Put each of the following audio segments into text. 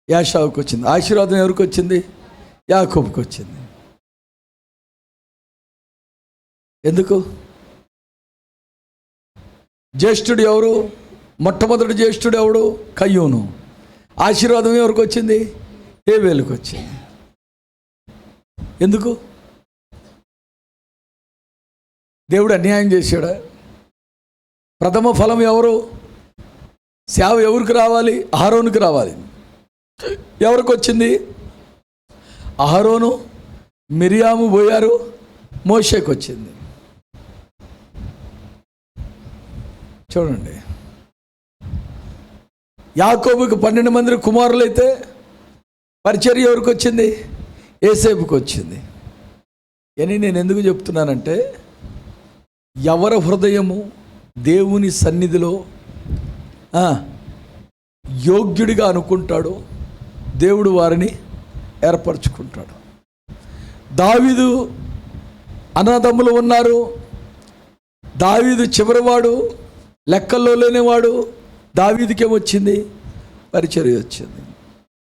యాషావుకి వచ్చింది. ఆశీర్వాదం ఎవరికి వచ్చింది? యాకోబుకి వచ్చింది. ఎందుకు? జ్యేష్ఠుడు ఎవరు? మొట్టమొదటి జ్యేష్ఠుడు ఎవడు? కయ్యూను. ఆశీర్వాదం ఎవరికి వచ్చింది? హేబేలుకి వచ్చింది. ఎందుకు? దేవుడు అన్యాయం చేశాడా? ప్రథమ ఫలం ఎవరు? సేవ ఎవరికి రావాలి? అహరోనుకి రావాలి. ఎవరికి వచ్చింది? అహరోను, మిరియాము పోయారు, మోషేకి వచ్చింది. చూడండి, యాకోబుకి 12 మంది కుమారులైతే పరిచర్య ఎవరికి వచ్చింది? యోసేపుకి వచ్చింది. అని నేను ఎందుకు చెప్తున్నానంటే, ఎవరి హృదయము దేవుని సన్నిధిలో యోగ్యుడిగా అనుకుంటాడో దేవుడు వారిని ఏర్పరచుకుంటాడు. దావీదు అన్నదమ్ములు ఉన్నారు. దావీదు చివరివాడు, లెక్కల్లో లేనివాడు. దావీదుకేమొచ్చింది? పరిచర్య వచ్చింది.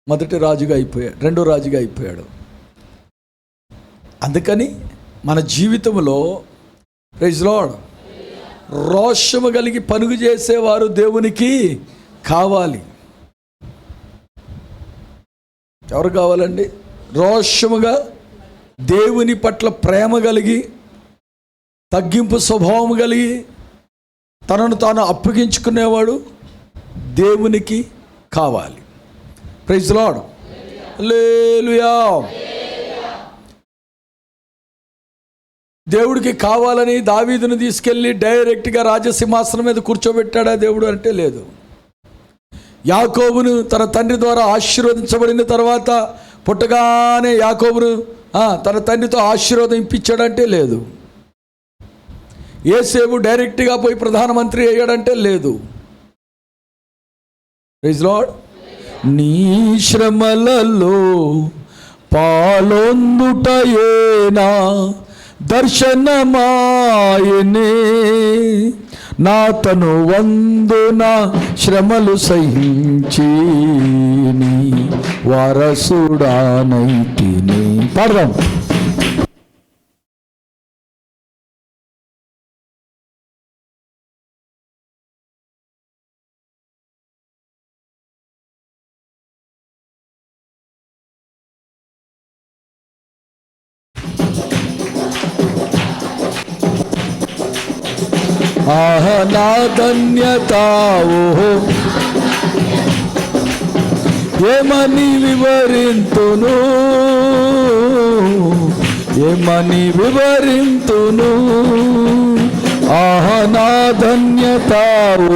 మొదటి రాజుగా అయిపోయాడు, రెండో రాజుగా అయిపోయాడు. అందుకని మన జీవితంలో ప్రైజ్ లార్డ్ రోషము కలిగి పనుగు చేసేవారు దేవునికి కావాలి. ఎవరు కావాలండి? రోషముగా దేవుని పట్ల ప్రేమ కలిగి, తగ్గింపు స్వభావం కలిగి, తనను తాను అప్పగించుకునేవాడు దేవునికి కావాలి. Praise Lord. హల్లెలూయా. దేవుడికి కావాలని దావీదును తీసుకెళ్ళి డైరెక్ట్గా రాజసింహాసనం మీద కూర్చోబెట్టాడా దేవుడు అంటే లేదు. యాకోబును తన తండ్రి ద్వారా ఆశీర్వదించబడిన తర్వాత పుట్టగానే యాకోబును తన తండ్రితో ఆశీర్వాదం ఇప్పించాడంటే లేదు. యోసేపు డైరెక్ట్గా పోయి ప్రధానమంత్రి అయ్యాడంటే లేదు. Praise Lord. నీ శ్రమలలో పాలొందుటయేనా దర్శనమాయనే, నా తను వందున శ్రమలు సహించి వారసుడానైతిని. పాడదాం. ఆహా నా ధన్యత ఓహో ఏమని వివరింతును, ఏమని వివరింతును. ఆహా నా ధన్యత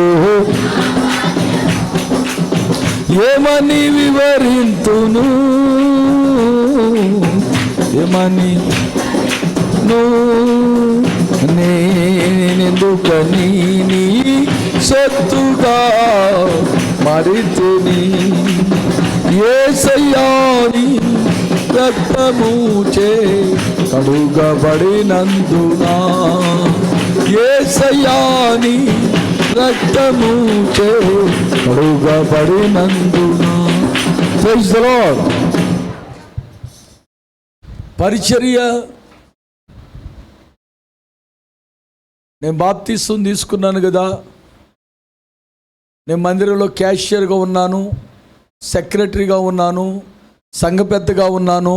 ఓహో ఏమని వివరింతును, ఏమని నేనెందుకని నీ సొత్తుగా మరితిని. యేసయ్యాని రక్తముచే కడుగబడినందున, యేసయ్యాని రక్తముచే కడుగబడినందున. Praise the Lord. పరిచర్య. నేను బాప్తిసం తీసుకున్నాను కదా, నేను మందిరంలో క్యాషియర్గా ఉన్నాను, సెక్రటరీగా ఉన్నాను, సంఘ పెద్దగా ఉన్నాను,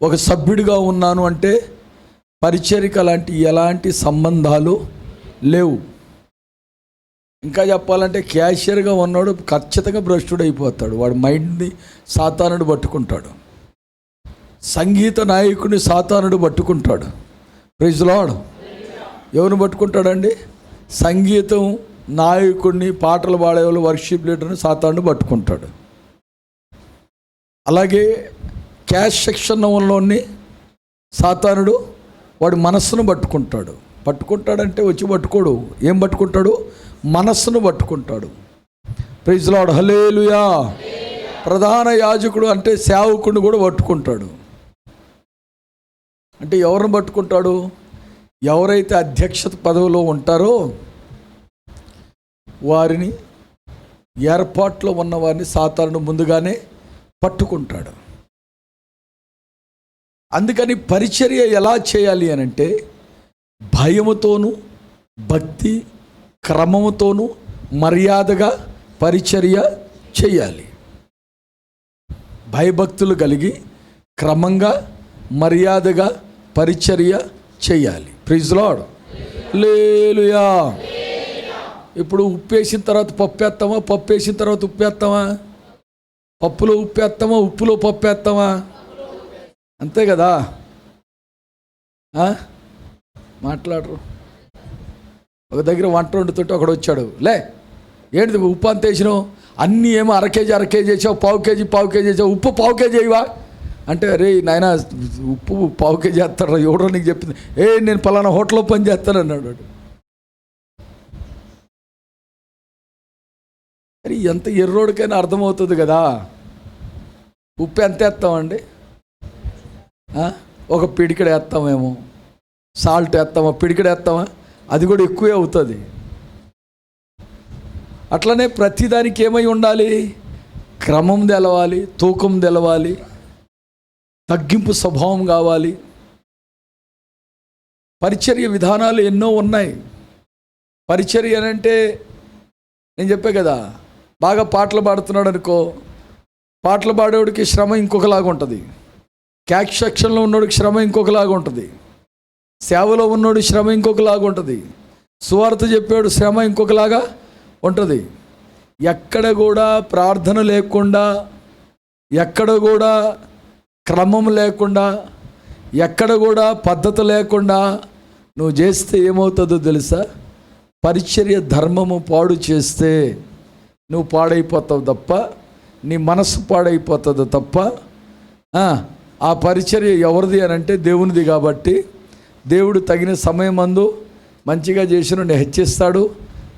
ఒక సభ్యుడిగా ఉన్నాను అంటే పరిచర్యకు ఎలాంటి సంబంధాలు లేవు. ఇంకా చెప్పాలంటే క్యాషియర్గా ఉన్నాడు ఖచ్చితంగా భ్రష్టుడు అయిపోతాడు. వాడు మైండ్ని సాతానుడు పట్టుకుంటాడు, సంగీత నాయకుడిని సాతానుడు పట్టుకుంటాడు. Praise the Lord. ఎవరిని పట్టుకుంటాడండి? సంగీతం నాయకుడిని, పాటలు పాడేవాళ్ళు, వర్షిప్ లీడర్ని సాతానుడు పట్టుకుంటాడు. అలాగే క్యాష్ సెక్షన్లోని సాతానుడు వాడి మనస్సును పట్టుకుంటాడు. పట్టుకుంటాడంటే వచ్చి పట్టుకోడు, ఏం పట్టుకుంటాడు? మనస్సును పట్టుకుంటాడు. Praise the Lord. హల్లెలూయా. ప్రధాన యాజకుడు అంటే సేవకుడిని కూడా పట్టుకుంటాడు. అంటే ఎవరిని పట్టుకుంటాడు? ఎవరైతే అధ్యక్షత పదవిలో ఉంటారో వారిని, ఏర్పాట్లో ఉన్న వారిని సాతానుడు ముందుగానే పట్టుకుంటాడు. అందుకని పరిచర్య ఎలా చేయాలి అనంటే భయముతోనూ భక్తి క్రమముతోనూ మర్యాదగా పరిచర్య చేయాలి. భయభక్తులు కలిగి క్రమంగా మర్యాదగా పరిచర్య చేయాలి. Praise Lord. హల్లెలూయా. ఇప్పుడు ఉప్పు వేసిన తర్వాత పప్పు వేస్తామా, పప్పు వేసిన తర్వాత ఉప్పు వేస్తామా? పప్పులో ఉప్పు వేస్తామా, ఉప్పులో పప్పు వేస్తామా? అంతే కదా. మాట్లాడరు. ఒక దగ్గర వంట వండుతుంటే ఒకడు వచ్చాడు, లే ఏంటిది ఉప్పు అంత వేసినావు, అన్నీ ఏమో అర కేజీ వేసావు, పావు కేజీ వేసావు, ఉప్పు పావు కేజీ వేయవా అంటే, రే నాయన ఉప్పు పావు కేజీ వేస్తాడు, ఎవడో నీకు చెప్పింది, నేను పలానా హోటల్లో పని చేస్తాను అన్నాడు. మరి ఎంత ఎర్రోడికైనా అర్థమవుతుంది కదా. ఉప్పు ఎంత వేస్తామండి? ఒక పిడికెడు వేస్తామేమో, సాల్ట్ వేస్తామా, పిడికెడు వేస్తామా, అది కూడా ఎక్కువే అవుతుంది. అట్లనే ప్రతిదానికి ఏమై ఉండాలి? క్రమం తెలవాలి, తూకం తెలవాలి, తగ్గింపు స్వభావం కావాలి. పరిచర్య విధానాలు ఎన్నో ఉన్నాయి. పరిచర్య అంటే నేను చెప్పే కదా, బాగా పాటలు పాడుతున్నాడు అనుకో, పాటలు పాడేవాడికి శ్రమ ఇంకొకలాగా ఉంటుంది, క్యాక్ సెక్షన్లో ఉన్నోడికి శ్రమ ఇంకొకలాగా ఉంటుంది, సేవలో ఉన్నోడి శ్రమ ఇంకొకలాగా ఉంటుంది, సువార్త చెప్పేవాడు శ్రమ ఇంకొకలాగా ఉంటుంది. ఎక్కడ కూడా ప్రార్థన లేకుండా, ఎక్కడ కూడా క్రమం లేకుండా, ఎక్కడ కూడా పద్ధతి లేకుండా నువ్వు చేస్తే ఏమవుతుందో తెలుసా? పరిచర్య ధర్మము పాడు చేస్తే నువ్వు పాడైపోతావు తప్ప, నీ మనసు పాడైపోతుంది తప్ప. ఆ పరిచర్య ఎవరిది అని అంటే దేవునిది. కాబట్టి దేవుడు తగిన సమయం అందు మంచిగా చేసినని హెచ్చిస్తాడు,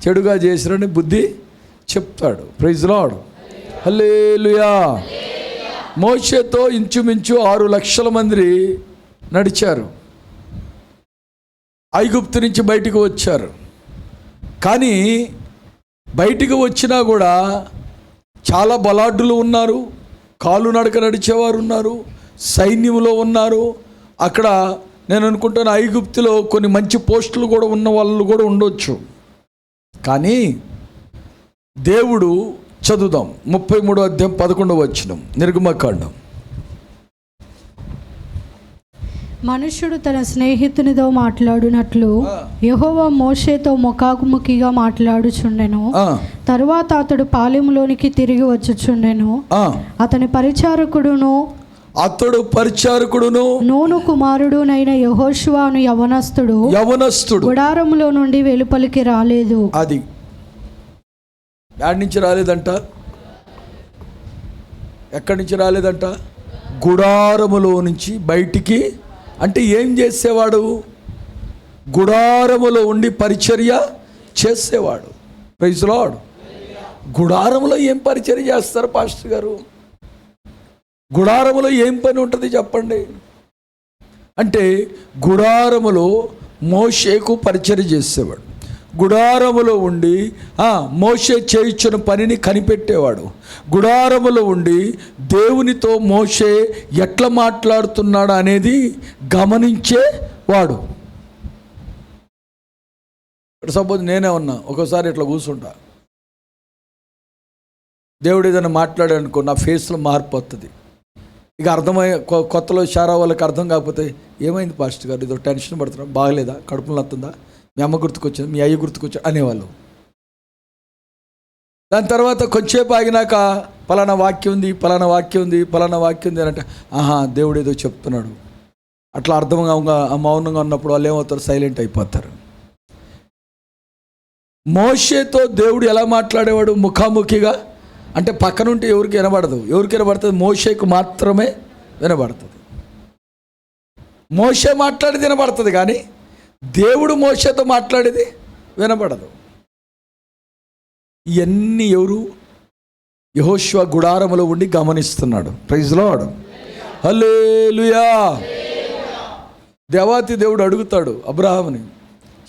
చెడుగా చేసినని బుద్ధి చెప్తాడు. Praise Lord. హల్లెలూయా. మోషేతో ఇంచుమించు 6 లక్షల మంది నడిచారు, ఐగుప్తు నుంచి బయటికి వచ్చారు. కానీ బయటికి వచ్చినా కూడా చాలా బలాఢ్యులు ఉన్నారు, కాలు నడక నడిచేవారు ఉన్నారు, సైన్యంలో ఉన్నారు. అక్కడ నేను అనుకుంటాను ఐగుప్తులో కొన్ని మంచి పోస్టులు కూడా ఉన్న వాళ్ళు కూడా ఉండొచ్చు. కానీ దేవుడు, చదువుదాం 33వ అధ్యాయం 11వ వచనం, నిర్గమకాండం. మనుష్యుడు తన స్నేహితునితో మాట్లాడినట్లు యెహోవా మోషేతో ముఖాముఖిగా మాట్లాడుచుండెను. తరువాత అతడు పాలెంలోనికి తిరిగి వచ్చుచుండెను. అతడు పరిచారకుడును నూను కుమారుడునైన యెహోషువ అను యవనస్తుడు గుడారములో నుండి వెలుపలికి రాలేదు. అది ఎక్కడి నుంచి రాలేదంట? ఎక్కడి నుంచి రాలేదంట? గుడారములో నుంచి బయటికి. అంటే ఏం చేసేవాడు? గుడారములో ఉండి పరిచర్య చేసేవాడు. Praise lord. గుడారములో ఏం పరిచర్య చేస్తారు పాస్టర్ గారు? గుడారములో ఏం పని ఉంటుంది చెప్పండి? అంటే గుడారములో మోషేకు పరిచర్య చేసేవాడు, గుడారములో ఉండి మోషే చేయించిన పనిని కనిపెట్టేవాడు, గుడారములో ఉండి దేవునితో మోషే ఎట్లా మాట్లాడుతున్నాడు అనేది గమనించేవాడు. సపోజ్ నేనే ఉన్నా, ఒక్కోసారి ఇట్లా కూర్చుంటా, దేవుడు ఏదైనా మాట్లాడాడు అనుకో, నా ఫేస్లో మార్పు వస్తుంది. ఇక అర్థమయ్యే కొత్తలో షారా వాళ్ళకి అర్థం కాకపోతే, ఏమైంది పాస్టర్ గారు, ఇదో టెన్షన్ పడుతున్నా, బాగలేదా, కడుపులో నత్తుందా, మీ అమ్మ గుర్తుకొచ్చింది, మీ అయ్య గుర్తుకొచ్చా అనేవాళ్ళు. దాని తర్వాత కొంచెంసేపు ఆగినాక పలానా వాక్యం ఉంది, పలానా వాక్యం ఉంది, పలానా వాక్యం ఉంది అని అంటే, దేవుడు ఏదో చెప్తున్నాడు. అట్లా అర్థంగా మౌనంగా ఉన్నప్పుడు వాళ్ళు ఏమవుతారు? సైలెంట్ అయిపోతారు. మోషేతో దేవుడు ఎలా మాట్లాడేవాడు? ముఖాముఖిగా. అంటే పక్కనుంటే ఎవరికి వినబడదు. ఎవరికి వినబడుతుంది? మోషేకు మాత్రమే వినబడుతుంది. మోషే మాట్లాడేది వినబడుతుంది, కానీ దేవుడు మోషేతో మాట్లాడేది వినబడదు. ఇవన్నీ ఎవరు? యెహోషువ గుడారములో ఉండి గమనిస్తున్నాడు. Praise Lord. హల్లెలూయా. దేవాతి దేవుడు అడుగుతాడు అబ్రహాముని,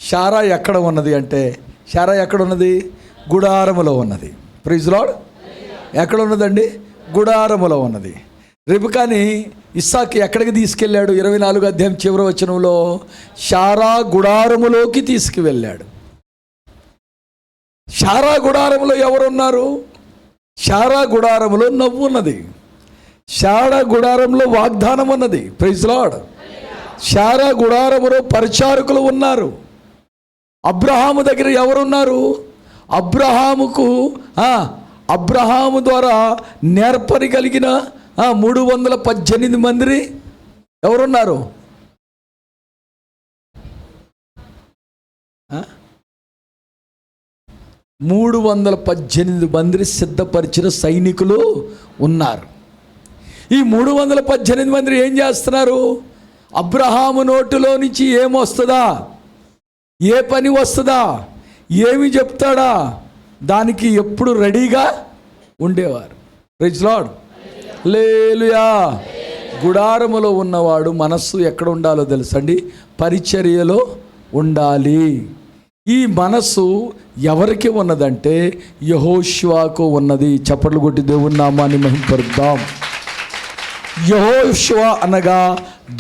షారా ఎక్కడ ఉన్నది అంటే, షారా ఎక్కడ ఉన్నది? గుడారములో ఉన్నది. Praise Lord. ఎక్కడ ఉన్నదండి? గుడారములో ఉన్నది. రిబకాని ఇస్సాకు ఎక్కడికి తీసుకెళ్ళాడు? 24 అధ్యాయం చివరి వచనంలో షారా గుడారములోకి తీసుకువెళ్ళాడు. షారా గుడారములో ఎవరున్నారు? షారా గుడారములో నవ్వు ఉన్నది. షారా గుడారంలో వాగ్దానం ఉన్నది. Praise lord. షారా గుడారములో పరిచారకులు ఉన్నారు. అబ్రహాము దగ్గర ఎవరున్నారు? అబ్రహాము ద్వారా నేర్పరి కలిగిన 318 మంది ఎవరున్నారు? 318 మంది సిద్ధపరిచిన సైనికులు ఉన్నారు. ఈ 318 మంది ఏం చేస్తున్నారు? అబ్రహాము నోటిలో నుంచి ఏమొస్తుందా, ఏ పని వస్తుందా, ఏమి చెప్తాడా, దానికి ఎప్పుడు రెడీగా ఉండేవారు. Praise Lord. హల్లెలూయా. గుడారములో ఉన్నవాడు మనస్సు ఎక్కడ ఉండాలో తెలుసండి? పరిచర్యలో ఉండాలి. ఈ మనస్సు ఎవరికి ఉన్నదంటే యెహోషువకు ఉన్నది. చప్పట్లు కొట్టి దేవుని నామాన్ని మహిమపరుద్దాం. యెహోషువ అనగా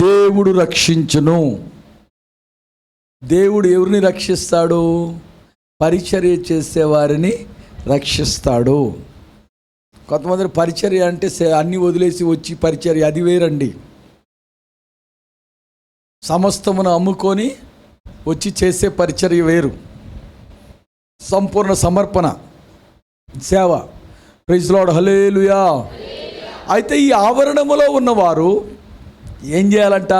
దేవుడు రక్షించును. దేవుడు ఎవరిని రక్షిస్తాడు? పరిచర్య చేసేవారిని రక్షిస్తాడు. కొంతమంది పరిచర్య అంటే అన్నీ వదిలేసి వచ్చి పరిచర్య, అది వేరండి. సమస్తమును అమ్ముకొని వచ్చి చేసే పరిచర్య వేరు. సంపూర్ణ సమర్పణ సేవ. Praise Lord. హల్లెలూయా. అయితే ఈ ఆవరణములో ఉన్నవారు ఏం చేయాలంట?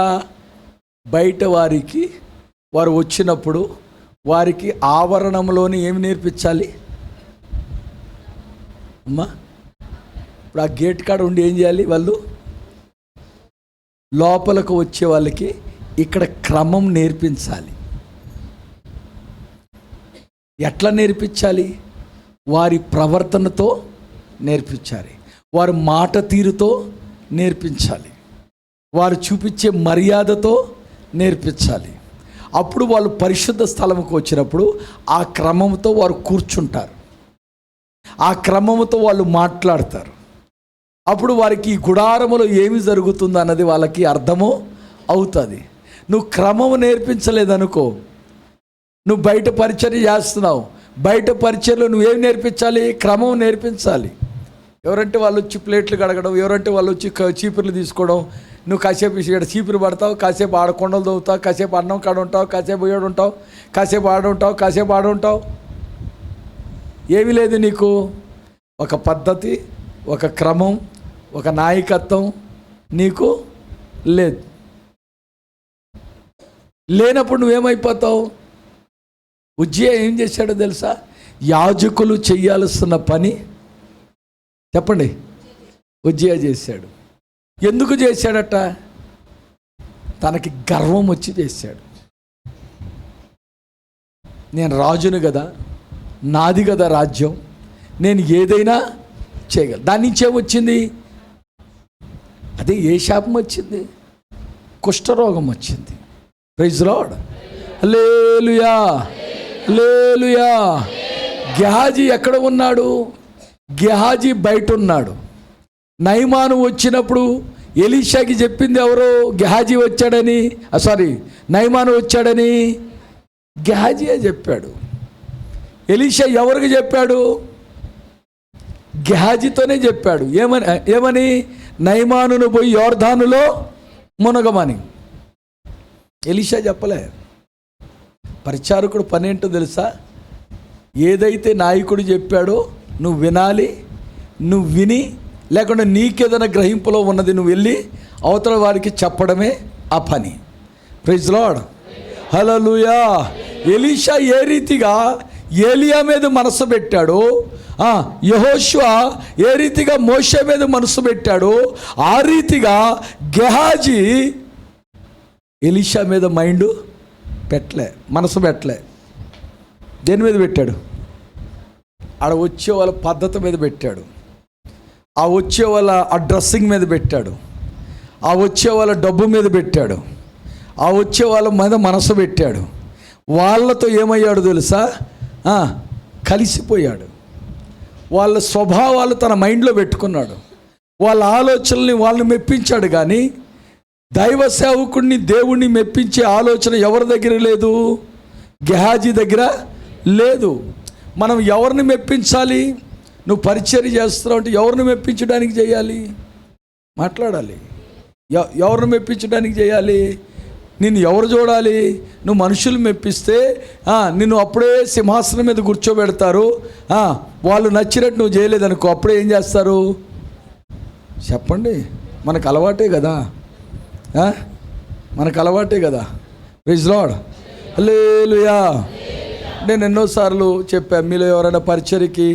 బయట వారికి వారు వచ్చినప్పుడు వారికి ఆవరణంలోని ఏమి నేర్పించాలి అమ్మా? ఇప్పుడు ఆ గేట్ కాడ ఉండి ఏం చేయాలి? వాళ్ళు లోపలకు వచ్చే వాళ్ళకి ఇక్కడ క్రమం నేర్పించాలి. ఎట్లా నేర్పించాలి? వారి ప్రవర్తనతో నేర్పించాలి, వారి మాట తీరుతో నేర్పించాలి, వారు చూపించే మర్యాదతో నేర్పించాలి. అప్పుడు వాళ్ళు పరిశుద్ధ స్థలంకు వచ్చినప్పుడు ఆ క్రమంతో వారు కూర్చుంటారు, ఆ క్రమంతో వాళ్ళు మాట్లాడతారు. అప్పుడు వారికి ఈ గుడారములో ఏమి జరుగుతుందో అన్నది వాళ్ళకి అర్థము అవుతుంది. నువ్వు క్రమము నేర్పించలేదనుకో, నువ్వు బయట పరిచర్య చేస్తున్నావు, బయట పరిచర్యలో నువ్వేం నేర్పించాలి? క్రమం నేర్పించాలి. ఎవరంటే వాళ్ళు వచ్చి ప్లేట్లు కడగడం, ఎవరంటే వాళ్ళు వచ్చి చీపుర్లు తీసుకోవడం, నువ్వు కాసేపు ఇక్కడ చీపురు పడతావు, కాసేపు ఆడ కొండలు దవ్వుతావు, కాసేపు అన్నం కాడ ఉంటావు, కాసేపు ఏడు ఉంటావు, కాసేపు ఆడుంటావు, కాసేపు ఆడుంటావు. ఏమీ లేదు నీకు. ఒక పద్ధతి, ఒక క్రమం, ఒక నాయకత్వం నీకు లేదు. లేనప్పుడు నువ్వేమైపోతావు? ఉజ్జియా ఏం చేశాడో తెలుసా? యాజకులు చెయ్యాల్సిన పని చెప్పండి ఉజ్జియా చేశాడు. ఎందుకు చేశాడట? తనకి గర్వం వచ్చి చేశాడు. నేను రాజును కదా, నాది కదా రాజ్యం, నేను ఏదైనా చేయగలను. దాని నుంచి ఏమొచ్చింది? అదే ఏ శాపం వచ్చింది? కుష్ఠరోగం వచ్చింది. Praise Lord. హల్లెలూయా, హల్లెలూయా. గెహాజీ ఎక్కడ ఉన్నాడు? గెహాజీ బయట ఉన్నాడు. నయమాను వచ్చినప్పుడు ఎలీషాకి చెప్పింది ఎవరు? గెహాజీ వచ్చాడని, నయమాను వచ్చాడని గెహాజీయే చెప్పాడు. ఎలీషా ఎవరికి చెప్పాడు? గెహాజీతోనే చెప్పాడు. ఏమని? నయమానును పోయి యోర్దానులో మునగమని. ఎలీషా చెప్పలే. పరిచారకుడు పని ఏంటో తెలుసా? ఏదైతే నాయకుడు చెప్పాడో నువ్వు వినాలి. నువ్వు విని, లేకుండా నీకేదైనా గ్రహింపులో ఉన్నది నువ్వు వెళ్ళి అవతల వారికి చెప్పడమే ఆ పని. Praise Lord. హల్లెలూయా. ఎలీషా ఏ రీతిగా ఏలియా మీద మనసు పెట్టాడో, యెహోషువ ఏ రీతిగా మోషే మీద మనసు పెట్టాడో, ఆ రీతిగా గెహాజీ ఎలీషా మీద మైండ్ మనసు పెట్టలే. దేని మీద పెట్టాడు? ఆడ వచ్చే వాళ్ళ పద్ధతి మీద పెట్టాడు, ఆ వచ్చే వాళ్ళ ఆ డ్రెస్సింగ్ మీద పెట్టాడు, ఆ వచ్చే వాళ్ళ డబ్బు మీద పెట్టాడు, ఆ వచ్చే వాళ్ళ మీద మనసు పెట్టాడు. వాళ్ళతో ఏమయ్యాడు తెలుసా? కలిసిపోయాడు. వాళ్ళ స్వభావాలు తన మైండ్లో పెట్టుకున్నాడు. వాళ్ళ ఆలోచనల్ని వాళ్ళని మెప్పించాడు. కానీ దైవ సేవకుడిని, దేవుణ్ణి మెప్పించే ఆలోచన ఎవరి దగ్గర లేదు? గెహాజీ దగ్గర లేదు. మనం ఎవరిని మెప్పించాలి? నువ్వు పరిచర్య చేస్తున్నావు అంటే ఎవరిని మెప్పించడానికి చేయాలి? మాట్లాడాలి. ఎవరిని మెప్పించడానికి చేయాలి? నిన్ను ఎవరు చూడాలి? నువ్వు మనుషులు మెప్పిస్తే నిన్ను అప్పుడే సింహాసనం మీద కూర్చోబెడతారు. వాళ్ళు నచ్చినట్టు నువ్వు చేయలేదనుకో, అప్పుడే ఏం చేస్తారు చెప్పండి? మనకు అలవాటే కదా, మనకు అలవాటే కదా. Praise Lord, hallelujah. నేను ఎన్నోసార్లు చెప్పాను, మీలో ఎవరైనా పరిచర్యకి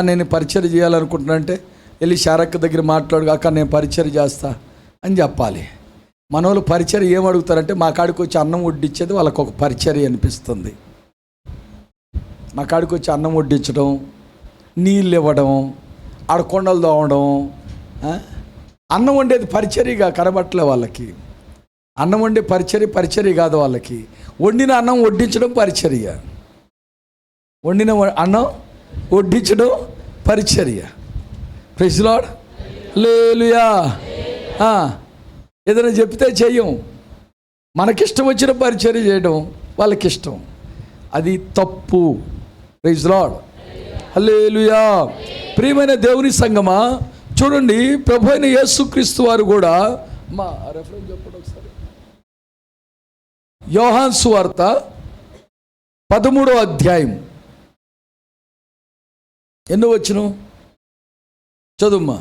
నేను పరిచర్య చేయాలనుకుంటున్నా అంటే వెళ్ళి శారక్క దగ్గర మాట్లాడు, అక్క నేను పరిచర్య చేస్తా అని చెప్పాలి. మన వాళ్ళు పరిచర్య ఏం అడుగుతారంటే మా కాడికి వచ్చి అన్నం వడ్డించేది వాళ్ళకు ఒక పరిచర్య అనిపిస్తుంది. మా కాడికి వచ్చి అన్నం వడ్డించడం, నీళ్ళు ఇవ్వడం, ఆడకొండలు తోవడం, అన్నం వండేది పరిచర్యగా కనబట్టలే వాళ్ళకి. అన్నం వండే పరిచర్య కాదు వాళ్ళకి. వండిన అన్నం వడ్డించడం పరిచర్య, వండిన అన్నం వడ్డించడం పరిచర్య. ప్రైజ్ లార్డ్, హల్లెలూయా. ఏదైనా చెప్తే చెయ్యం, మనకిష్టం వచ్చిన పరిచర్య చేయడం వాళ్ళకిష్టం, అది తప్పు. ప్రైజ్ లార్డ్, హల్లెలూయా. ప్రియమైన దేవుని సంగమా, చూడండి, ప్రభు అయిన యేసుక్రీస్తు వారు కూడా మా రెఫరెన్స్ చెప్పండి ఒకసారి. యోహాను సువార్త 13వ అధ్యాయం ఎన్నో వచనం చదువుమా.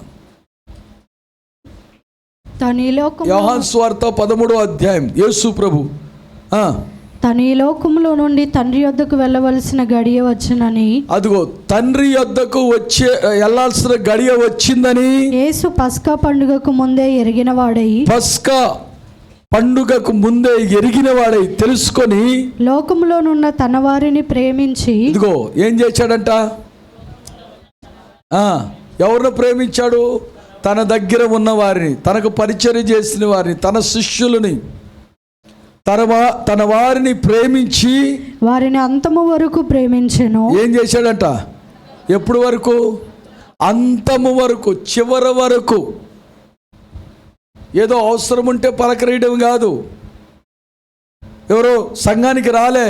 యోహాను సువార్త 13వ అధ్యాయం. యేసు ప్రభు తన ఈ లోకములో నుండి తండ్రి యొద్దకు వెళ్ళవలసిన గడియ వచ్చునని, అదిగో తండ్రి యొద్దకు వెళ్ళాల్సిన గడియ వచ్చిందని యేసు పస్కా పండుగకు ముందే ఎరిగిన వాడై, పస్కా పండుగకు ముందే ఎరిగిన వాడై తెలుసుకొని లోకములోనున్న తన వారిని ప్రేమించి, ఇదిగో ఏం చేశాడంట? ఎవరిని ప్రేమించాడు? తన దగ్గర ఉన్న వారిని, తనకు పరిచర్య చేసిన వారిని, తన శిష్యులని, తన వారిని ప్రేమించి వారిని అంతము వరకు ప్రేమించెను. ఏం చేశాడంట? ఎప్పుడు వరకు? అంతము వరకు, చివరి వరకు. ఏదో అవసరం ఉంటే పలకరేయడం కాదు. ఎవరో సంఘానికి రాలే,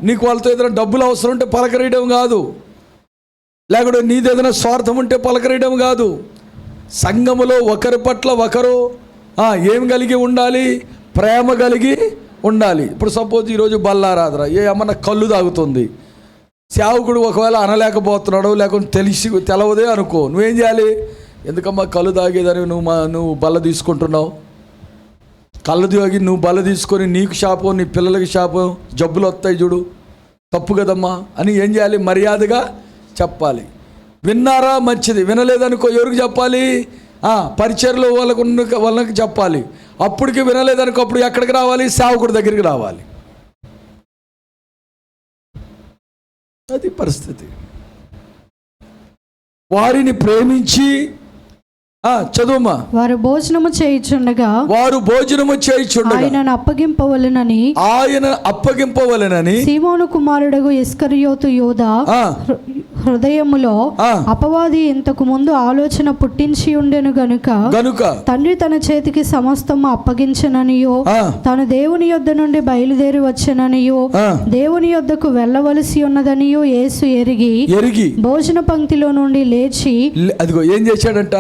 నీకు వాళ్ళతో ఏదైనా డబ్బులు అవసరం ఉంటే పలకరేయడం కాదు, లేకపోతే నీదేదైనా స్వార్థం ఉంటే పలకరేయడం కాదు. సంఘములో ఒకరి పట్ల ఒకరు ఏం కలిగి ఉండాలి? ప్రేమ కలిగి ఉండాలి. ఇప్పుడు సపోజ్ ఈరోజు బల్లారాధన, ఏమన్నా కళ్ళు తాగుతుంది, సేవకుడు ఒకవేళ అనలేకపోతున్నాడు, లేకుంటే తెలవదే అనుకో, నువ్వేం చేయాలి? ఎందుకమ్మా కళ్ళు తాగేదని నువ్వు బల్ల తీసుకుంటున్నావు? కళ్ళు తాగి నువ్వు బల్ల తీసుకొని నీకు శాపం, నీ పిల్లలకి శాపం, జబ్బులు వస్తాయి చూడు, తప్పు కదమ్మా అని ఏం చేయాలి? మర్యాదగా చెప్పాలి. విన్నారా? మంచిది. వినలేదనుకో ఎవరికి చెప్పాలి? పరిచర్లో వాళ్ళకి చెప్పాలి. అప్పటికి వినలేదనుకో అప్పుడు ఎక్కడికి రావాలి? సేవకుడి దగ్గరికి రావాలి. అది పరిస్థితి. వారిని ప్రేమించి చదువుమా. వారు భోజనము చేయుచుండగా ఆయన అప్పగింపవలెనని సీమోను కుమారుడగు ఇస్కరియోతు యూదా హృదయములో అపవాది ఇంతకు ముందు ఆలోచన పుట్టించి ఉండెను గనుక తండ్రి తన చేతికి సమస్తము అప్పగించననియో, తాను దేవుని యొద్ద నుండి బయలుదేరి వచ్చననియో, దేవుని యొద్దకు వెళ్ళవలసి ఉన్నదనియో యేసు ఎరిగి భోజన పంక్తిలో నుండి లేచి, అదిగో ఏం చేశాడంట?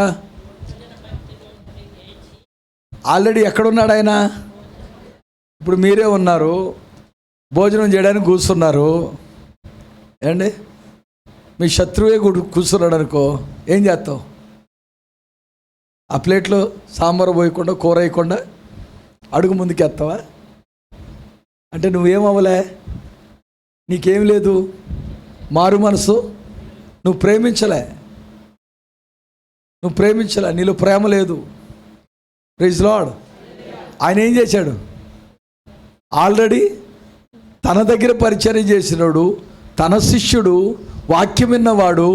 ఆల్రెడీ ఎక్కడున్నాడు ఆయన? ఇప్పుడు మీరే ఉన్నారు, భోజనం చేయడానికి కూర్చున్నారు. ఏండి, మీ శత్రువే కూర్చున్నాడు అనుకో, ఏం చేస్తావు? ఆ ప్లేట్లో సాంబారు పోయకుండా, కూర వేయకుండా అడుగు ముందుకు వేస్తావా? అంటే నువ్వేమవ్వలే, నీకేం లేదు, మారు మనసు, నువ్వు ప్రేమించలే, నీలో ప్రేమ లేదు. Praise Lord. ఆయన ఏం చేశాడు? ఆల్రెడీ తన దగ్గర పరిచర్య చేసినాడు, తన శిష్యుడు, వాక్యం విన్నవాడు,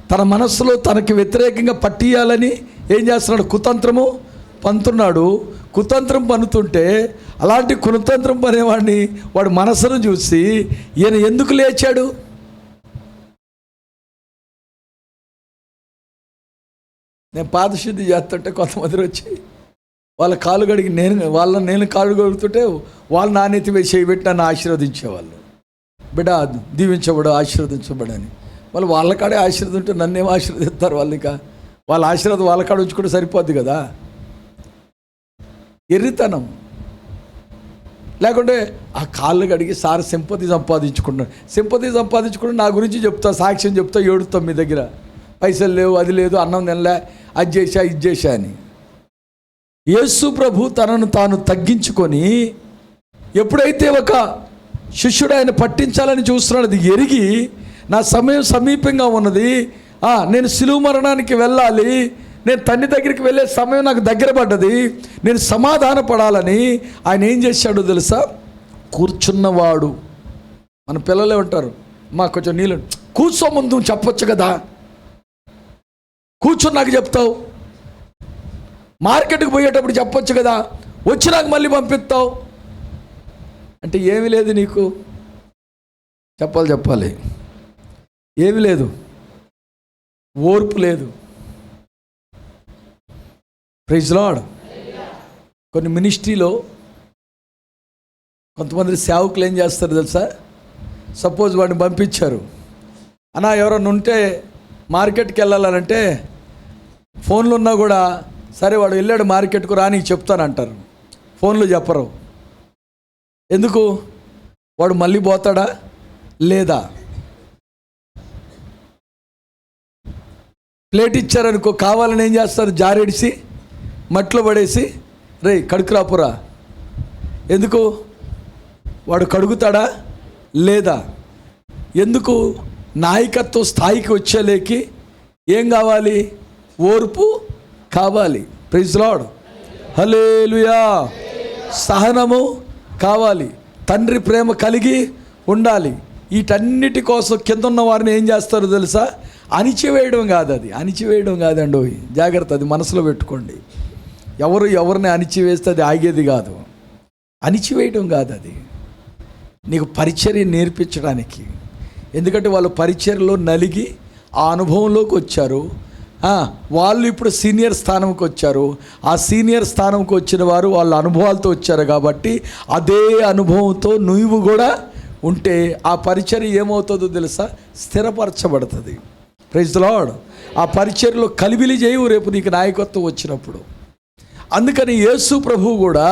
తన మనస్సులో తనకి వ్యతిరేకంగా పట్టియాలని ఏం చేస్తున్నాడు? కుతంత్రము పంతున్నాడు. కుతంత్రం పన్నుతుంటే అలాంటి కుతంత్రం పనేవాడిని వాడు మనసును చూసి ఈయన ఎందుకు లేచాడు? నేను పాదశుద్ధి చేస్తుంటే కొంతమంది వచ్చి వాళ్ళ కాలు కడిగి నేను కాలు కడుగుతుంటే వాళ్ళు నా నెత్తి మీద చేయబెట్టి నన్ను ఆశీర్వదించేవాళ్ళు. బిడ్డ దీవించబడు, ఆశీర్వదించబడని. వాళ్ళు వాళ్ళ కాడే ఆశీర్వదింటే నన్నేమో ఆశీర్వదిస్తారు వాళ్ళు. ఇక వాళ్ళ ఆశీర్వాదం వాళ్ళ కాడ ఉంచుకుంటే సరిపోద్ది కదా. ఎర్రితనం. లేకుంటే ఆ కాళ్ళు కడిగి సార్ సింపతి సంపాదించుకుంటాను నా గురించి చెప్తా, సాక్ష్యం చెప్తా, ఏడుస్తాం మీ దగ్గర. పైసలు లేవు, అది లేదు, అన్నం తినలే, అది చేశా ఇది చేశా అని. యేసు ప్రభు తనను తాను తగ్గించుకొని ఎప్పుడైతే ఒక శిష్యుడు ఆయన పట్టించాలని చూస్తున్నాడు, అది ఎరిగి నా సమయం సమీపంగా ఉన్నది, నేను శిలువ మరణానికి వెళ్ళాలి, నేను తండ్రి దగ్గరికి వెళ్ళే సమయం నాకు దగ్గర పడ్డది, నేను సమాధాన పడాలని ఆయన ఏం చేశాడో తెలుసా? కూర్చున్నవాడు. మన పిల్లలే ఉంటారు, మాకు కొంచెం నీళ్ళు కూర్చో, ముందు చెప్పొచ్చు కదా, కూర్చొని నాకు చెప్తావు, మార్కెట్కి పోయేటప్పుడు చెప్పొచ్చు కదా, వచ్చి నాకు మళ్ళీ పంపిస్తావు అంటే ఏమీ లేదు నీకు. చెప్పాలి ఏమీ లేదు, ఓర్పు లేదు. Praise Lord. కొన్ని మినిస్ట్రీలో కొంతమంది సేవకులు ఏం చేస్తారు తెలుసా? సపోజ్ వాడిని పంపించారు, అన్నా ఎవరన్నా ఉంటే మార్కెట్కి వెళ్ళాలంటే ఫోన్లు ఉన్నా కూడా సరే వాడు వెళ్ళాడు మార్కెట్కు రా నీకు చెప్తానంటారు. ఫోన్లు చెప్పరు. ఎందుకు? వాడు మళ్ళీ పోతాడా లేదా? ప్లేట్ ఇచ్చారనుకో, కావాలని ఏం చేస్తారు? జారేడిసి మట్లో పడేసి రే కడుకురాపురా. ఎందుకు? వాడు కడుగుతాడా లేదా? ఎందుకు? నాయకత్వ స్థాయికి వచ్చేలేకి ఏం కావాలి? ఓర్పు కావాలి. Praise Lord. హల్లెలూయా. సహనము కావాలి. తండ్రి ప్రేమ కలిగి ఉండాలి. వీటన్నిటి కోసం కింద ఉన్న వారిని ఏం చేస్తారో తెలుసా? అణిచివేయడం కాదు. అది అణిచివేయడం కాదండి, జాగ్రత్త, అది మనసులో పెట్టుకోండి. ఎవరిని అణిచివేస్తే అది ఆగేది కాదు. అణిచివేయడం కాదు, అది నీకు పరిచర్య నేర్పించడానికి. ఎందుకంటే వాళ్ళు పరిచర్యలో నలిగి ఆ అనుభవంలోకి వచ్చారు. వాళ్ళు ఇప్పుడు సీనియర్ స్థానంకి వచ్చారు. ఆ సీనియర్ స్థానంకి వచ్చిన వారు వాళ్ళ అనుభవాలతో వచ్చారు కాబట్టి అదే అనుభవంతో నువ్వు కూడా ఉంటే ఆ పరిచర్య ఏమవుతుందో తెలుసా? స్థిరపరచబడుతుంది. Praise the Lord. ఆ పరిచర్యలో కలిబిలి చేయవు రేపు నీకు నాయకత్వం వచ్చినప్పుడు. అందుకని యేసు ప్రభువు కూడా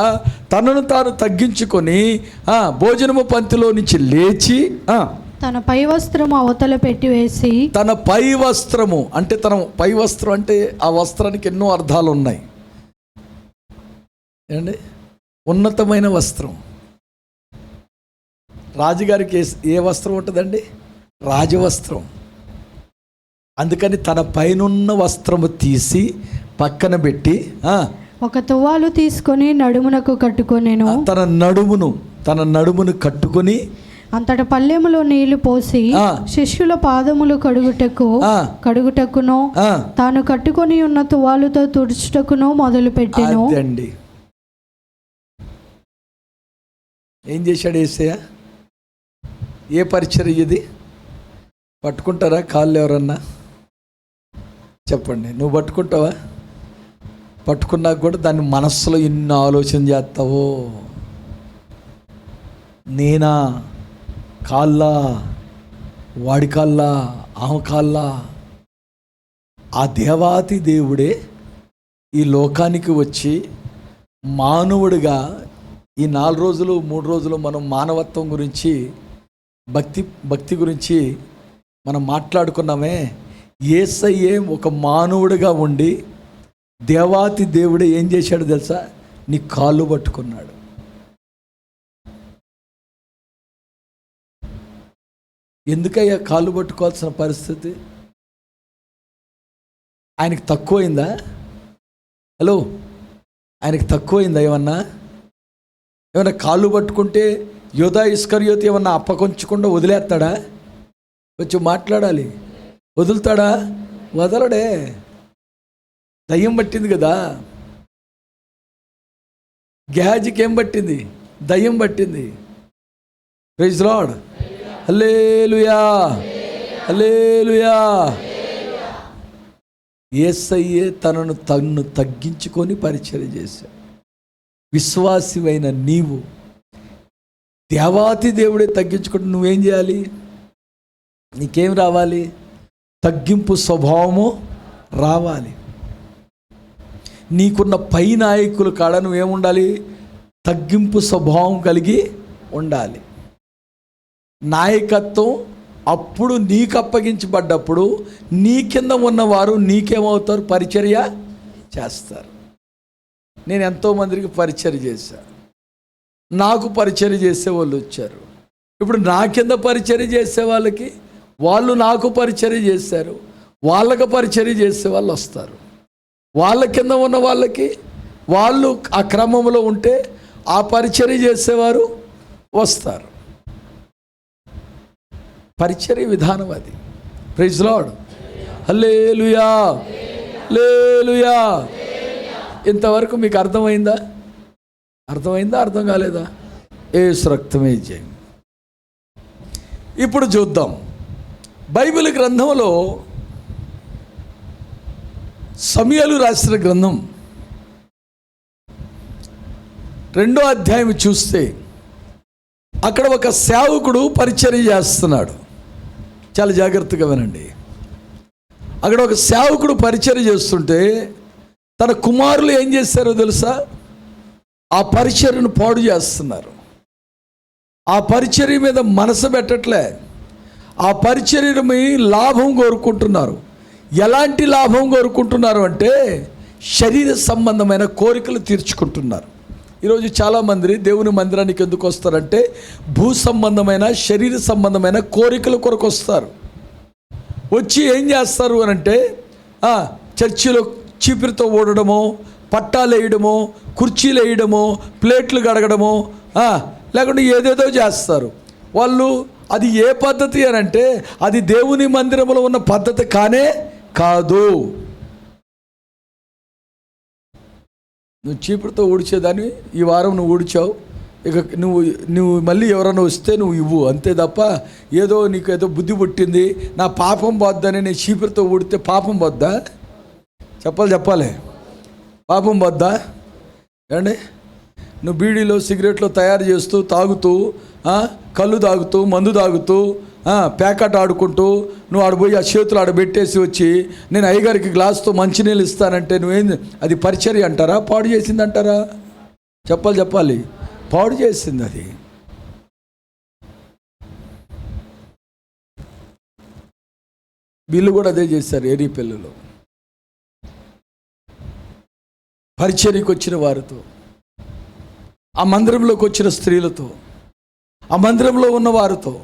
తనను తాను తగ్గించుకొని భోజనము పంక్తిలో నుంచి లేచి తన పై వస్త్రము అవతల పెట్టివేసి, తన పై వస్త్రము అంటే తన పై వస్త్రం అంటే ఆ వస్త్రానికి ఎన్నో అర్థాలు ఉన్నాయి ఏమండి. ఉన్నతమైన వస్త్రం. రాజుగారికి ఏ వస్త్రం ఉంటుందండి? రాజవస్త్రం. అందుకని తన పైనున్న వస్త్రము తీసి పక్కన పెట్టి ఒక తువ్వాలు తీసుకొని నడుమునకు కట్టుకొనెను. తన నడుమును కట్టుకొని అంతట పల్లెములో నీళ్లు పోసి శిష్యుల పాదములు కడుగుటకును తాను కట్టుకొని ఉన్న తువాలుతో తుడుచుటకును మొదలు పెట్టెను. ఏం చేశాడు యేసయ్య? ఏ పరిచర్య ఇది? పట్టుకుంటారా కాళ్ళు ఎవరన్నా? చెప్పండి, నువ్వు పట్టుకుంటావా? పట్టుకున్నాక కూడా దాన్ని మనస్సులో ఎన్ని ఆలోచన చేస్తావో. నేనా? కాళ్ళ? వాడి కాళ్ళ? ఆమె కాళ్ళ? ఆ దేవాతి దేవుడే ఈ లోకానికి వచ్చి మానవుడిగా ఈ 4 రోజులు 3 రోజులు మనం మానవత్వం గురించి భక్తి గురించి మనం మాట్లాడుకున్నామే. యేసయ్యే ఒక మానవుడిగా ఉండి దేవాతి దేవుడే ఏం చేశాడు తెలుసా? నీ కాళ్ళు పట్టుకున్నాడు. ఎందుకయ్యా కాళ్ళు పట్టుకోవాల్సిన పరిస్థితి? ఆయనకి తక్కువైందా? హలో, ఆయనకి తక్కువైందా? ఏమన్నా కాళ్ళు పట్టుకుంటే యోధా ఇస్కరియోతు ఏమన్నా అప్పకొంచకుండా వదిలేస్తాడా? కొంచెం మాట్లాడాలి. వదులుతాడా? వదలడే. దయ్యం పట్టింది కదా. గేహాజీకి ఏం పట్టింది? దయ్యం పట్టింది. Praise Lord. హల్లెలూయా, హల్లెలూయా. యేసయ్యే తన్ను తగ్గించుకొని పరిచర్య చేశాడు. విశ్వాసివైన నీవు దేవాతి దేవుడే తగ్గించుకుంటే నువ్వేం చేయాలి? నీకేం రావాలి? తగ్గింపు స్వభావము రావాలి. నీకున్న పై నాయకుల కాడ నువ్వేముండాలి? తగ్గింపు స్వభావం కలిగి ఉండాలి. నాయకత్వం అప్పుడు నీకు అప్పగించబడ్డప్పుడు నీ కింద ఉన్నవారు నీకేమవుతారు? పరిచర్య చేస్తారు. నేను ఎంతోమందికి పరిచర్య చేశాను, నాకు పరిచర్య చేసే వాళ్ళు వచ్చారు. ఇప్పుడు నా కింద పరిచర్య చేసే వాళ్ళకి, వాళ్ళు నాకు పరిచర్య చేశారు, వాళ్ళకి పరిచర్య చేసే వాళ్ళు వస్తారు. వాళ్ళ కింద ఉన్న వాళ్ళకి, వాళ్ళు ఆ క్రమంలో ఉంటే ఆ పరిచర్య చేసేవారు వస్తారు. పరిచర్య విధానం అది. Praise Lord. హల్లెలూయా, హల్లెలూయా. ఇంతవరకు మీకు అర్థమైందా? అర్థం కాలేదా? యేసు రక్తమే జయం. ఇప్పుడు చూద్దాం. బైబిల్ గ్రంథంలో సమూయేలు రాసిన గ్రంథం 2వ అధ్యాయం చూస్తే అక్కడ ఒక సేవకుడు పరిచర్య చేస్తున్నాడు. చాలా జాగ్రత్తగా వినండి. అక్కడ ఒక సేవకుడు పరిచర్య చేస్తుంటే తన కుమారులు ఏం చేశారో తెలుసా? ఆ పరిచర్యను పాడు చేస్తున్నారు. ఆ పరిచర్య మీద మనసు పెట్టట్లే. ఆ పరిచర్య మీద లాభం కోరుకుంటున్నారు. ఎలాంటి లాభం కోరుకుంటున్నారు అంటే శరీర సంబంధమైన కోరికలు తీర్చుకుంటున్నారు. ఈరోజు చాలామంది దేవుని మందిరానికి ఎందుకు వస్తారంటే భూ సంబంధమైన, శరీర సంబంధమైన కోరికల కొరకు వస్తారు. వచ్చి ఏం చేస్తారు అని అంటే చర్చిలో చీపిరితో ఓడడమో, పట్టాలు వేయడమో, కుర్చీలు వేయడమో, ప్లేట్లు కడగడమో, లేకుంటే ఏదేదో చేస్తారు వాళ్ళు. అది ఏ పద్ధతి అని అంటే అది దేవుని మందిరంలో ఉన్న పద్ధతి కానే కాదు. నువ్వు చీపురుతో ఊడ్చేదాన్ని ఈ వారం నువ్వు ఊడ్చావు, ఇక నువ్వు మళ్ళీ ఎవరైనా వస్తే నువ్వు ఇవ్వు, అంతే తప్ప ఏదో నీకు ఏదో బుద్ధి పుట్టింది నా పాపం పోద్దని నేను చీపురుతో ఊడితే పాపం పోద్దా? చెప్పాలి పాపం పోద్దా? ఏమండి, నువ్వు బీడీలో సిగరెట్లో తయారు చేస్తూ తాగుతూ, కళ్ళు తాగుతూ, మందు తాగుతూ, ప్యాకెట్ ఆడుకుంటూ నువ్వు ఆడపోయి ఆ చేతులు ఆడబెట్టేసి వచ్చి నేను అయ్యగారికి గ్లాస్తో మంచినీళ్ళు ఇస్తానంటే నువ్వేం, అది పరిచర్య అంటారా? పాడు చేసింది అంటారా? చెప్పాలి పాడు చేసింది అది. వీళ్ళు కూడా అదే చేశారు. ఏరీ పిల్లలు పరిచర్యకు వచ్చిన వారితో, ఆ మందిరంలోకి వచ్చిన స్త్రీలతో, ఆ మందిరంలో ఉన్న వారితో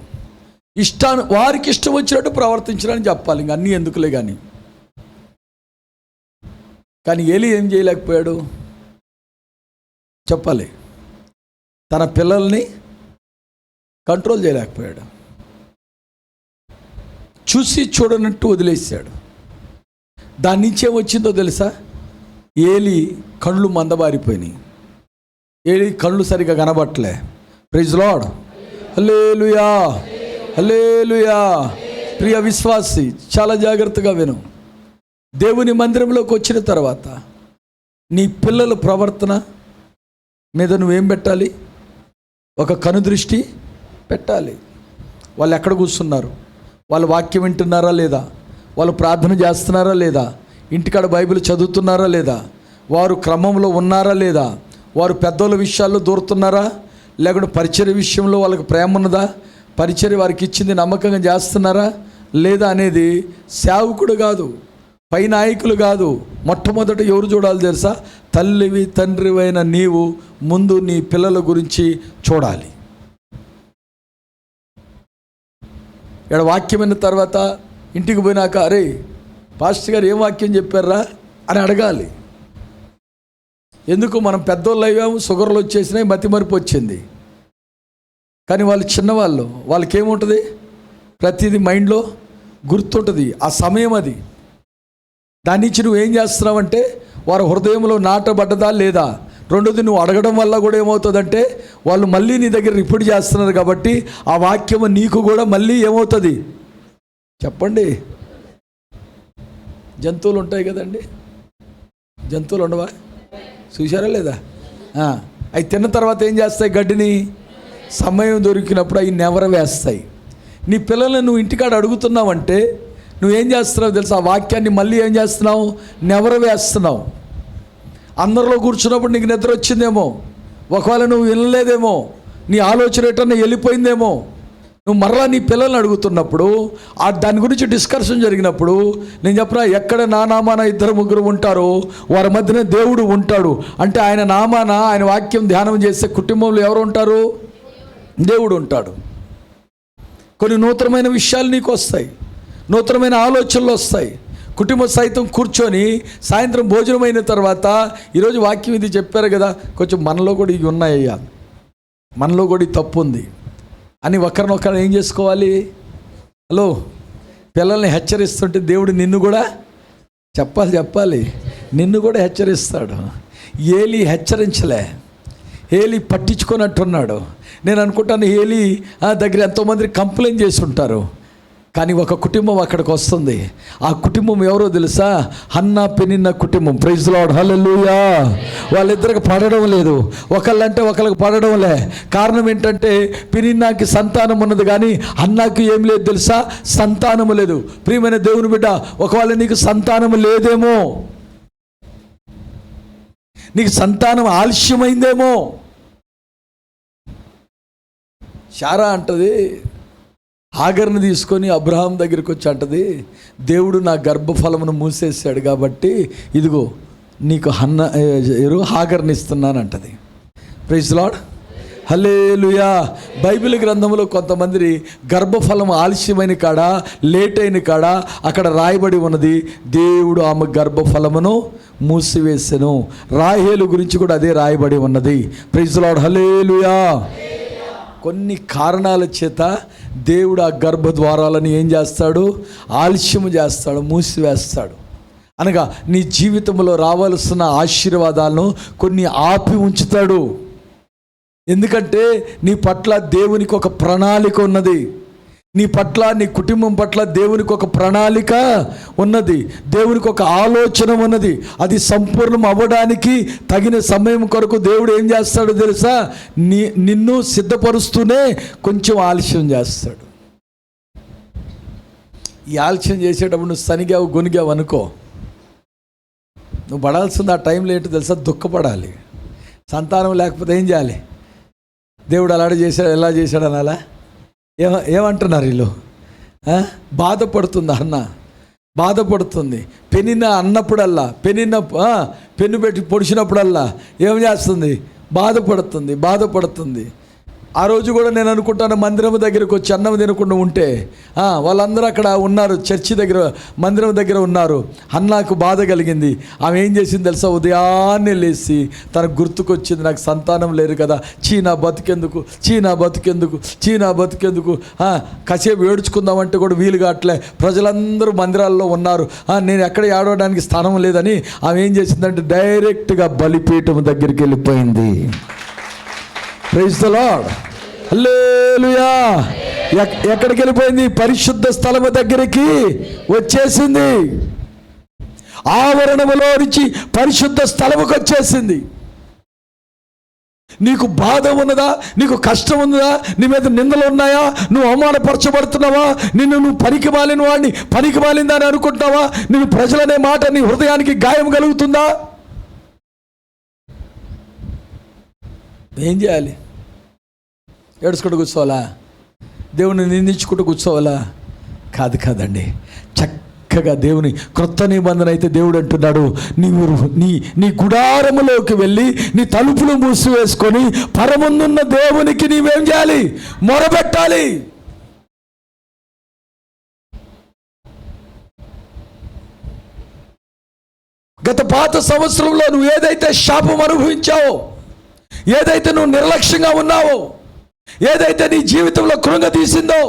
వారికి ఇష్టం వచ్చినట్టు ప్రవర్తించడానికి చెప్పాలి. ఇంక అన్నీ ఎందుకులే. కానీ ఏలీ ఏం చేయలేకపోయాడు? చెప్పాలి, తన పిల్లల్ని కంట్రోల్ చేయలేకపోయాడు. చూసి చూడనట్టు వదిలేశాడు. దాని నుంచి ఏమొచ్చిందో తెలుసా? ఏలీ కళ్ళు మందబారిపోయినాయి. ఏలీ కళ్ళు సరిగా కనబట్టలే. Praise Lord. హల్లెలూయా, హల్లెలూయా. ప్రియ విశ్వాసి, చాలా జాగ్రత్తగా విను. దేవుని మందిరంలోకి వచ్చిన తర్వాత నీ పిల్లల ప్రవర్తన మీద నువ్వేం పెట్టాలి? ఒక కనుదృష్టి పెట్టాలి. వాళ్ళు ఎక్కడ కూర్చున్నారు? వాళ్ళు వాక్యం వింటున్నారా లేదా? వాళ్ళు ప్రార్థన చేస్తున్నారా లేదా? ఇంటికాడ బైబిల్ చదువుతున్నారా లేదా? వారు క్రమంలో ఉన్నారా లేదా? వారు పెద్దోళ్ళ విషయాల్లో దూరుతున్నారా? లేకుంటే పరిచర్య విషయంలో వాళ్ళకి ప్రేమ ఉన్నదా? పరిచర్య వారికి ఇచ్చింది నమ్మకంగా చేస్తున్నారా లేదా అనేది సేవకుడు కాదు, పై నాయకులు కాదు. మొట్టమొదట ఎవరు చూడాలి తెలుసా? తల్లివి తండ్రివైన నీవు ముందు నీ పిల్లల గురించి చూడాలి. ఇక్కడ వాక్యం విన్న తర్వాత ఇంటికి పోయినాక అరే పాస్టర్ గారు ఏం వాక్యం చెప్పారా అని అడగాలి. ఎందుకు? మనం పెద్దోళ్ళు అయ్యాము, షుగర్లు వచ్చేసినాయి, మతిమరుపు వచ్చింది. కానీ వాళ్ళు చిన్నవాళ్ళు, వాళ్ళకేముంటుంది? ప్రతిదీ మైండ్లో గుర్తుంటుంది. ఆ సమయం అది. దాని నుంచి నువ్వేం చేస్తున్నావంటే వారి హృదయంలో నాటబడ్డదా లేదా? రెండోది, నువ్వు అడగడం వల్ల కూడా ఏమవుతుందంటే వాళ్ళు మళ్ళీ నీ దగ్గర రిపీట్ చేస్తున్నారు కాబట్టి ఆ వాక్యము నీకు కూడా మళ్ళీ ఏమవుతుంది? చెప్పండి. జంతువులు ఉంటాయి కదండి, జంతువులు ఉండవా? చూసారా లేదా? అవి తిన్న తర్వాత ఏం చేస్తాయి? గడ్డిని సమయం దొరికినప్పుడు అవి నెవర వేస్తాయి. నీ పిల్లల్ని నువ్వు ఇంటికాడ అడుగుతున్నావంటే నువ్వేం చేస్తున్నావు తెలుసా? ఆ వాక్యాన్ని మళ్ళీ ఏం చేస్తున్నావు? నెవర వేస్తున్నావు. అందరిలో కూర్చున్నప్పుడు నీకు నిద్ర వచ్చిందేమో, ఒకవేళ నువ్వు వినలేదేమో, నీ ఆలోచన ఎటన్నా వెళ్ళిపోయిందేమో. నువ్వు మరలా నీ పిల్లల్ని అడుగుతున్నప్పుడు దాని గురించి డిస్కషన్ జరిగినప్పుడు నేను చెప్పిన, ఎక్కడ నా నామాన 2-3 ఉంటారో వారి మధ్యన దేవుడు ఉంటాడు. అంటే ఆయన నామాన, ఆయన వాక్యం ధ్యానం చేసే కుటుంబంలో ఎవరు ఉంటారు? దేవుడు ఉంటాడు. కొన్ని నూతనమైన విషయాలు నీకు వస్తాయి, నూతనమైన ఆలోచనలు వస్తాయి. కుటుంబం సైతం కూర్చొని సాయంత్రం భోజనం అయిన తర్వాత, ఈరోజు వాక్యం ఇది చెప్పారు కదా, కొంచెం మనలో కూడా ఇవి ఉన్నాయ్యా, మనలో కూడా ఈ తప్పు ఉంది అని ఒకరినొకరు ఏం చేసుకోవాలి? హలో, పిల్లల్ని హెచ్చరిస్తుంటే దేవుడు నిన్ను కూడా చెప్పాలి, నిన్ను కూడా హెచ్చరిస్తాడు. ఏలీ హెచ్చరించలే, ఏలీ పట్టించుకున్నట్టున్నాడు. నేను అనుకుంటాను ఏలీ దగ్గర ఎంతోమంది కంప్లైంట్ చేసి ఉంటారు, కానీ ఒక కుటుంబం అక్కడికి వస్తుంది. ఆ కుటుంబం ఎవరో తెలుసా? హన్నా పెనిన్న కుటుంబం. ప్రైజ్ ది లార్డ్, హల్లెలూయా. వాళ్ళిద్దరికి పడడం లేదు, ఒకళ్ళంటే ఒకళ్ళకి పడడం లే. కారణం ఏంటంటే పెనిన్నాకి సంతానం ఉన్నది కానీ హన్నాకి ఏం లేదు తెలుసా? సంతానము లేదు. ప్రియమైన దేవుని బిడ్డ, ఒకవేళ నీకు సంతానము లేదేమో, నీకు సంతానం ఆలస్యమైందేమో. శారా అంటది, హాగర్ని తీసుకొని అబ్రహాం దగ్గరికి వచ్చి అంటది, దేవుడు నా గర్భఫలమును మూసేసాడు కాబట్టి ఇదిగో నీకు హాగర్ని ఇస్తున్నాను అంటది. Praise the Lord, hallelujah. Bible గ్రంథంలో కొంతమంది గర్భఫలం ఆలస్యమైన కాడ, లేట్ అయిన కాడ అక్కడ రాయబడి ఉన్నది, దేవుడు ఆమె గర్భఫలమును మూసివేసెను. రాహేలు గురించి కూడా అదే రాయబడి ఉన్నది. ప్రైజ్ ది లార్డ్, హల్లెలూయా. కొన్ని కారణాల చేత దేవుడు ఆ గర్భద్వారాలను ఏం చేస్తాడు? ఆలస్యము చేస్తాడు, మూసివేస్తాడు. అనగా నీ జీవితంలో రావాల్సిన ఆశీర్వాదాలను కొన్ని ఆపి ఉంచుతాడు. ఎందుకంటే నీ పట్ల దేవునికి ఒక ప్రణాళిక ఉన్నది, నీ పట్ల, నీ కుటుంబం పట్ల దేవునికి ఒక ప్రణాళిక ఉన్నది, దేవునికి ఒక ఆలోచన ఉన్నది. అది సంపూర్ణం అవ్వడానికి తగిన సమయం కొరకు దేవుడు ఏం చేస్తాడో తెలుసా? నిన్ను సిద్ధపరుస్తూనే కొంచెం ఆలస్యం చేస్తాడు. ఈ ఆలస్యం చేసేటప్పుడు నువ్వు సనిగావు, గొనిగావు అనుకో, నువ్వు పడాల్సింది ఆ టైంలో ఏంటో తెలుసా? దుఃఖపడాలి. సంతానం లేకపోతే ఏం చేయాలి? దేవుడు అలాగే చేశాడు, ఎలా చేశాడు అనాలా? ఏమంటున్నారు వీళ్ళు? బాధపడుతుంది అన్న, బాధపడుతుంది. పెనిన అన్నప్పుడల్లా, పెన్ను పెట్టి పొడిచినప్పుడల్లా ఏం చేస్తుంది? బాధపడుతుంది. ఆ రోజు కూడా నేను అనుకుంటాను, మందిరం దగ్గరకు వచ్చి అన్నం తినకుండా ఉంటే వాళ్ళందరూ అక్కడ ఉన్నారు, చర్చి దగ్గర, మందిరం దగ్గర ఉన్నారు. హన్నాకు బాధ కలిగింది. ఆమె ఏం చేసింది తెలుసా? ఉదయాన్నే లేచి తనకు గుర్తుకొచ్చింది, నాకు సంతానం లేరు కదా, చీనా బతుకెందుకు కాసేపు ఏడ్చుకుందామంటే కూడా వీలు కావట్లే, ప్రజలందరూ మందిరాల్లో ఉన్నారు, నేను ఎక్కడ ఏడవడానికి స్థానం లేదని ఆమె ఏం చేసిందంటే డైరెక్ట్గా బలిపీఠం దగ్గరికి వెళ్ళిపోయింది. ప్రైజ్ ది లార్డ్, హల్లెలూయా. ఎక్కడికి వెళ్ళిపోయింది? పరిశుద్ధ స్థలము దగ్గరికి వచ్చేసింది. ఆవరణములో నుంచి పరిశుద్ధ స్థలముకు వచ్చేసింది. నీకు బాధ ఉన్నదా? నీకు కష్టం ఉన్నదా? నీ మీద నిందలు ఉన్నాయా? నువ్వు అవమానపరచబడుతున్నావా? నువ్వు పనికి మాలిన వాడిని, పనికి మాలిందని అనుకుంటున్నావా? నేను ప్రజలనే మాట నీ హృదయానికి గాయం కలుగుతుందా? ఏం చేయాలి? ఏడుచుకుంటూ కూర్చోవాలా? దేవుని నిందించుకుంటూ కూర్చోవాలా? కాదండి. చక్కగా దేవుని క్రొత్త నిబంధన అయితే దేవుడు అంటున్నాడు, నీ గుడారములోకి వెళ్ళి నీ తలుపులు మూసివేసుకొని పరముందున్న దేవునికి నీవేం చేయాలి? మొరబెట్టాలి. గత పాత సంవత్సరంలో నువ్వు ఏదైతే శాపం అనుభవించావో, ఏదైతే నువ్వు నిర్లక్ష్యంగా ఉన్నావో, ఏదైతే నీ జీవితంలో కృంగతీసిందో,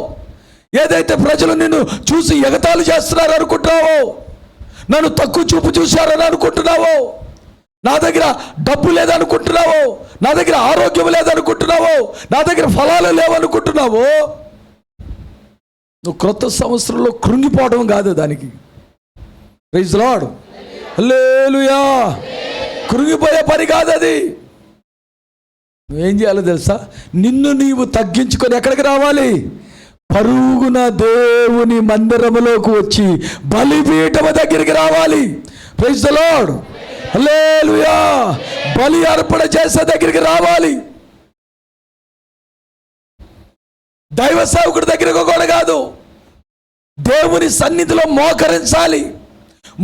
ఏదైతే ప్రజలు నిన్ను చూసి ఎగతాళి చేస్తున్నారు అనుకుంటున్నావో, నన్ను తక్కువ చూపు చూశారని అనుకుంటున్నావో, నా దగ్గర డబ్బు లేదనుకుంటున్నావో, నా దగ్గర ఆరోగ్యం లేదనుకుంటున్నావో, నా దగ్గర ఫలాలు లేవనుకుంటున్నావో, నువ్వు క్రొత్త సంవత్సరంలో కృంగిపోవడం కాదు. దానికి ప్రైజ్ ది లార్డ్. హల్లెలూయా. కృంగిపోయే పని కాదు అది. నువ్వేం చేయాలో తెలుసా? నిన్ను నీవు తగ్గించుకొని ఎక్కడికి రావాలి? పరుగున దేవుని మందిరములోకి వచ్చి బలిపీఠము దగ్గరికి రావాలి. Praise the Lord. హల్లెలూయా. బలి అర్పణ చేసే దగ్గరికి రావాలి. దైవ సేవకుడి దగ్గరకు కూడా కాదు, దేవుని సన్నిధిలో మోకరించాలి.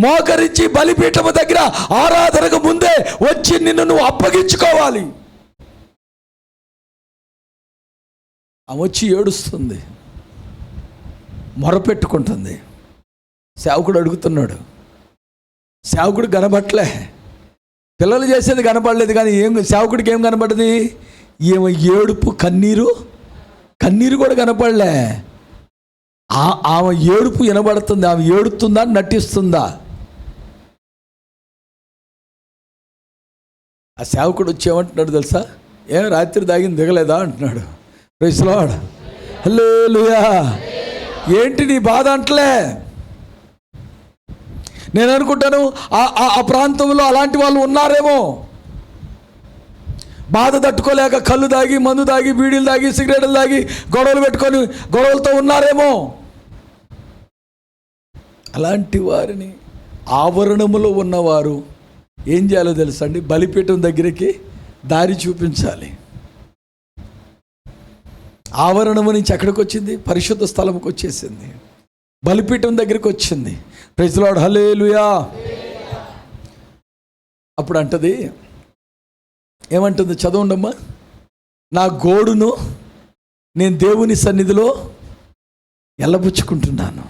మోకరించి బలిపీఠము దగ్గర ఆరాధనకు ముందే వచ్చి నిన్ను నువ్వు అప్పగించుకోవాలి. ఆమె వచ్చి ఏడుస్తుంది, మొరపెట్టుకుంటుంది. సేవకుడు అడుగుతున్నాడు. సేవకుడు కనబట్లే, పిల్లలు చేసేది కనపడలేదు. కానీ సేవకుడికి ఏం కనపడది? ఏమో ఏడుపు, కన్నీరు కూడా కనపడలే. ఆమె ఏడుపు వినబడుతుంది. ఆమె ఏడుతుందా, నటిస్తుందా? ఆ సేవకుడు వచ్చి ఏమంటున్నాడు తెలుసా? ఏం రాత్రి దాగింది దిగలేదా అంటున్నాడు. Praise the Lord. హల్లెలూయా. ఏంటి నీ బాధ అంటలే. నేను అనుకుంటాను ఆ ప్రాంతంలో అలాంటి వాళ్ళు ఉన్నారేమో. బాధ తట్టుకోలేక కళ్ళు తాగి, మందు తాగి, బీడీలు తాగి, సిగరెట్లు తాగి గొడవలు పెట్టుకొని గొడవలతో ఉన్నారేమో. అలాంటి వారిని ఆవరణములో ఉన్నవారు ఏం చేయాలో తెలుసా అండి? బలిపీఠం దగ్గరికి దారి చూపించాలి. ఆవరణము నుంచి ఎక్కడికి వచ్చింది? పరిశుద్ధ స్థలంకి వచ్చేసింది. బలిపీఠం దగ్గరికి వచ్చింది. Praise the Lord. హల్లెలూయా. అప్పుడు అంటది, ఏమంటుంది? చదవండమ్మా. నా గోడును నేను దేవుని సన్నిధిలో ఎల్లబుచ్చుకుంటున్నాను,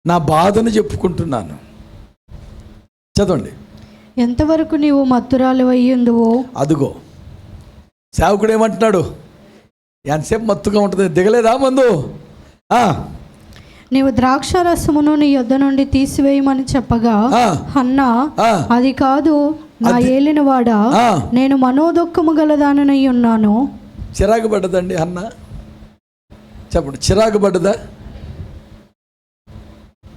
నా బాధను చెప్పుకుంటున్నాను. చదవండి. ఎంతవరకు నీవు మత్తురాలు అయ్యిందువో. అదుగో సేవకుడు ఏమంటున్నాడు? ఎంతసేపు మత్తుగా ఉంటుంది, దిగలేదా మందు? నీవు ద్రాక్ష రసమును నీ యొద్ద నుండి తీసివేయమని చెప్పగా హన్నా, అది కాదు నా ఏలినవాడా, నేను మనోదుఃఖము గలదానై ఉన్నాను. చిరాకు పడ్డదండి హన్నా? చెప్పండి, చిరాకు పడ్డదా?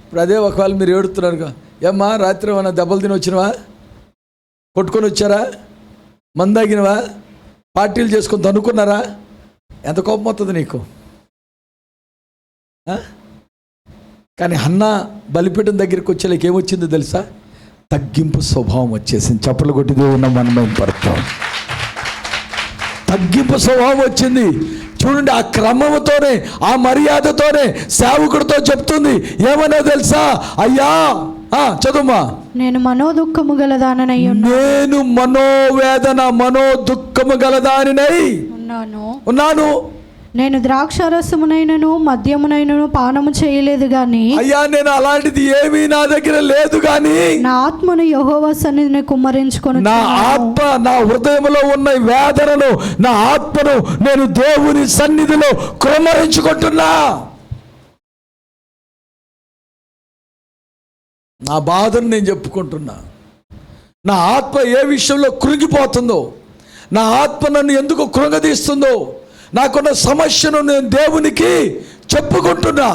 ఇప్పుడు అదే ఒకవేళ మీరు ఏడుతున్నారు, ఏమ్మా రాత్రి ఏమన్నా దెబ్బలు తిని వచ్చినవా, కొట్టుకొని వచ్చారా, మందాగినవా, పార్టీలు చేసుకొని తన్నుకున్నారా? ఎంత కోపం వస్తుంది నీకు? కానీ హన్నా బలిపీఠం దగ్గరికి వచ్చేలాకి ఏమొచ్చిందో తెలుసా? తగ్గింపు స్వభావం వచ్చేసింది. చప్పలు కొట్టి దేవుని మనం పడతాం. తగ్గింపు స్వభావం వచ్చింది. చూడండి, ఆ క్రమముతోనే, ఆ మర్యాదతోనే సేవకుడితో చెప్తుంది. ఏమన్నా తెలుసా? అయ్యా చదువుమా. నేను మనోదుఃఖము గలదానై నేను మనోవేదన, మనోదుఃఖము గలదానినై ఉన్నాను. నేను ద్రాక్షారసమునైనను మద్యమునైనను పానము చేయలేదు గాని. అయ్యా, నేను అలాంటిది ఏమీ నా దగ్గర లేదు గాని నా ఆత్మను యెహోవా సన్నిధిని కుమ్మరించుకొని, నా ఆత్మ, నా హృదయంలో ఉన్న వేదనను, నా ఆత్మను నేను దేవుని సన్నిధిలో కుమ్మరించుకుంటున్నా. నా బాధను నేను చెప్పుకుంటున్నా. నా ఆత్మ ఏ విషయంలో కృంగిపోతుందో, నా ఆత్మ నన్ను ఎందుకు కృంగదీస్తుందో, నాకున్న సమస్యను నేను దేవునికి చెప్పుకుంటున్నా.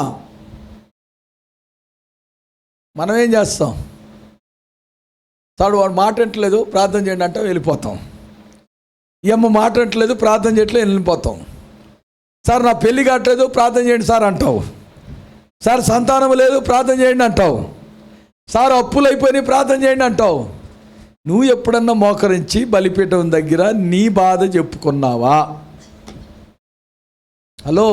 మనం ఏం చేస్తాం? తాడు వాడు మాట అంటలేదు, ప్రార్థన చేయండి అంటే వెళ్ళిపోతాం. ఈ అమ్మ మాట అంటలేదు, ప్రార్థన చేయట్లేదు, వెళ్ళిపోతాం. సార్ నా పెళ్ళి కావట్లేదు, ప్రార్థన చేయండి సార్ అంటావు. సార్ సంతానం లేదు, ప్రార్థన చేయండి అంటావు. సార్ అప్పులు అయిపోయినాయి, ప్రార్థన చేయండి అంటావు. నువ్వు ఎప్పుడన్నా మోకరించి బలిపీఠం దగ్గర నీ బాధ చెప్పుకున్నావా? హలో,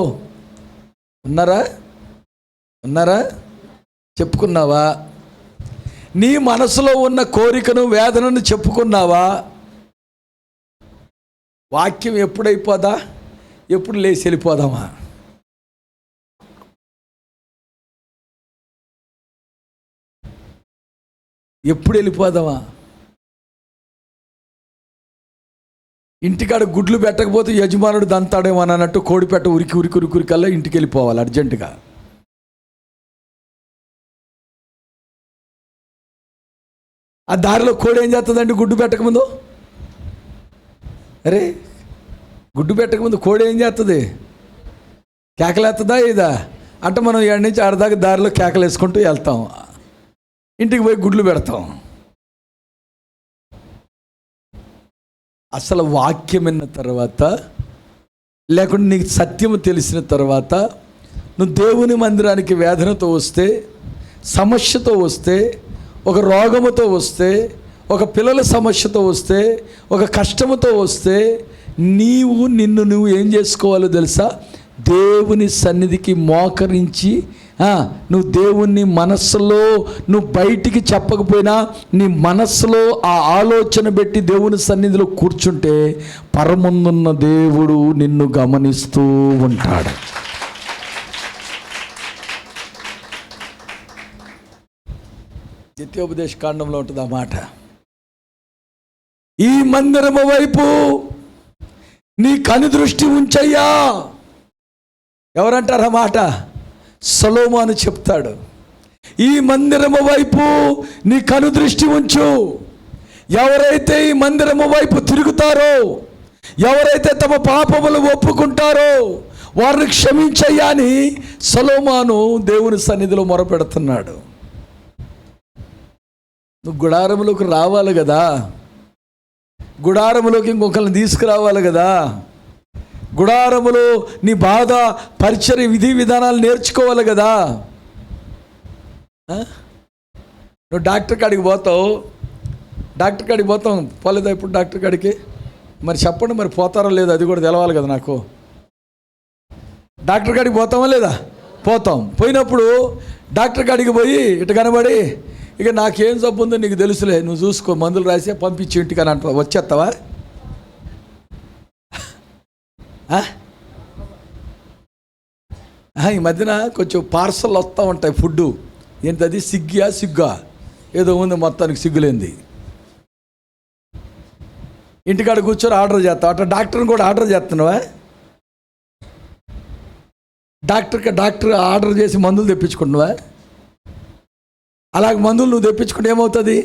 ఉన్నారా? చెప్పుకున్నావా? నీ మనసులో ఉన్న కోరికను, వేదనను చెప్పుకున్నావా? వాక్యం ఎప్పుడైపోదా? ఎప్పుడు లేచి వెళ్ళిపోదామా? ఎప్పుడు వెళ్ళిపోదామా? ఇంటికాడ గుడ్లు పెట్టకపోతే యజమానుడు దంతాడేమో అన్నట్టు కోడిపెట్ట ఉరికల్లా ఇంటికి వెళ్ళిపోవాలి అర్జెంటుగా. ఆ దారిలో కోడి ఏం చేస్తుందండి? గుడ్డు పెట్టకముందు, అరే గుడ్డు పెట్టకముందు కోడి ఏం చేస్తుంది? కేకలేస్తుందా? ఇదా అంటే మనం 7 నుంచి 6 దాకా దారిలో కేకలు వేసుకుంటూ వెళ్తాం. ఇంటికి పోయి గుడ్లు పెడతాం. అసలు వాక్యం విన్న తర్వాత, లేకుంటే నీకు సత్యము తెలిసిన తర్వాత, నువ్వు దేవుని మందిరానికి వేదనతో వస్తే, సమస్యతో వస్తే, ఒక రోగముతో వస్తే, ఒక పిల్లల సమస్యతో వస్తే, ఒక కష్టముతో వస్తే, నిన్ను నువ్వు ఏం చేసుకోవాలో తెలుసా? దేవుని సన్నిధికి మోకరించి, నువ్వు దేవుని మనస్సులో, నువ్వు బయటికి చెప్పకపోయినా నీ మనస్సులో ఆ ఆలోచన పెట్టి దేవుని సన్నిధిలో కూర్చుంటే పరముందున్న దేవుడు నిన్ను గమనిస్తూ ఉంటాడు. ద్వితీయోపదేశ కాండంలో ఉంటుంది ఆ మాట. ఈ మందిరము వైపు నీ కనుదృష్టి ఉంచయ్యా. ఎవరంటారు ఆ మాట? సొలొమోను చెప్తాడు. ఈ మందిరము వైపు నీ కనుదృష్టి ఉంచు. ఎవరైతే ఈ మందిరము వైపు తిరుగుతారో, ఎవరైతే తమ పాపములు ఒప్పుకుంటారో వారిని క్షమించయ్యా అని సొలొమోను దేవుని సన్నిధిలో మొరపెడుతున్నాడు. నువ్వు గుడారములోకి రావాలి కదా, గుడారములోకి ఇంకొకరిని తీసుకురావాలి కదా, గుడారములో నీ బాధ పరిచర్య విధి విధానాలు నేర్చుకోవాలి కదా. నువ్వు డాక్టర్ కాడికి పోతాం పోలేదా ఇప్పుడు డాక్టర్ కాడికి? మరి చెప్పండి, మరి పోతారో లేదో అది కూడా తెలవాలి కదా నాకు. డాక్టర్ కాడికి పోతామా లేదా? పోతాం. పోయినప్పుడు డాక్టర్ కాడికి పోయి ఇటు కనబడి, ఇక నాకేం జబ్బు ఉందో నీకు తెలుసులే, నువ్వు చూసుకో, మందులు రాసే పంపించి ఇంటికి అని అంటావా? వచ్చేస్తావా? ఈ మధ్యన కొంచెం పార్సల్ వస్తూ ఉంటాయి ఫుడ్డు. ఏంటది? సిగ్గా ఏదో ఉంది, మొత్తానికి సిగ్గులేంది. ఇంటికాడ కూర్చొని ఆర్డర్ చేస్తావు. అట్లా డాక్టర్ని కూడా ఆర్డర్ చేస్తున్నావా? డాక్టర్ ఆర్డర్ చేసి మందులు తెప్పించుకుంటున్నావా? అలాగే మందులు నువ్వు తెప్పించుకుంటే ఏమవుతుంది?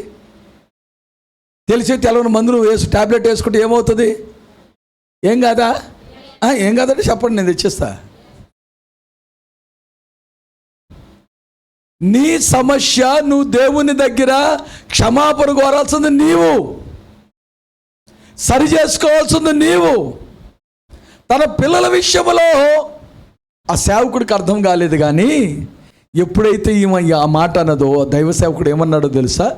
తెలిసి తెలవని మందులు ట్యాబ్లెట్ వేసుకుంటే ఏమవుతుంది? ఏం కాదా? ఏం కాదంటే చెప్పండి, నేను తెచ్చిస్తా. నీ సమస్య, నువ్వు దేవుని దగ్గర క్షమాపణ కోరాల్సింది నీవు, సరి చేసుకోవాల్సింది నీవు. తన పిల్లల విషయంలో ఆ సేవకుడికి అర్థం కాలేదు. కానీ ఎప్పుడైతే ఆ మాట అన్నదో, దైవ సేవకుడు ఏమన్నాడో తెలుసా?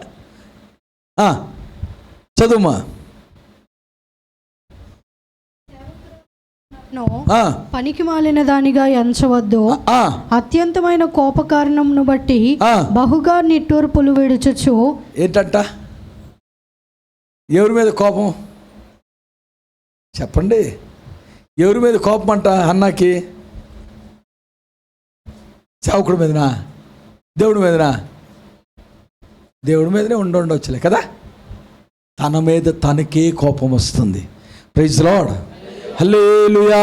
చదువుమా. పనికి మాలిన దానిగా ఎంచవద్దు. అత్యంతమైన కోప కారణంను బట్టి బహుగా నిట్టూర్పులు విడుచుచు. ఏంటంట? ఎవరి మీద కోపం చెప్పండి? ఎవరి మీద కోపం అంట? అన్నాకి సేవకుడి మీదనా? దేవుడి మీదనా? దేవుడి మీదనే ఉండవచ్చులే కదా. తన మీద తనకే కోపం వస్తుంది. Praise Lord, hallelujah.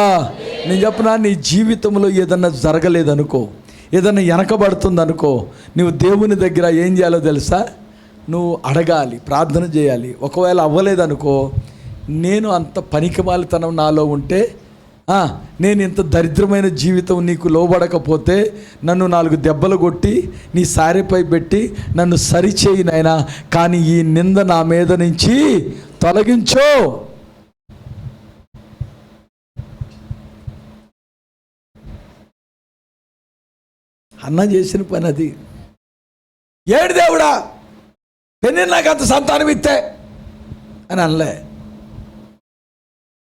నేను చెప్పనా, నీ జీవితంలో ఏదన్నా జరగలేదనుకో, ఏదన్నా వెనకబడుతుందనుకో, నువ్వు దేవుని దగ్గర ఏం చేయాలో తెలుసా? నువ్వు అడగాలి, ప్రార్థన చేయాలి. ఒకవేళ అవ్వలేదనుకో, నేను అంత పనికిమాలితనం నాలో ఉంటే, నేను ఇంత దరిద్రమైన జీవితం నీకు లోబడకపోతే నన్ను 4 దెబ్బలు కొట్టి నీ సారెపై పెట్టి నన్ను సరిచేయి నాయనా, కానీ ఈ నింద నా మీద నుంచి తొలగించో. అన్న చేసిన పని అది. ఏడు దేవుడా, పెన్ని నాకు అంత సంతానం ఇస్తే అని అనలే.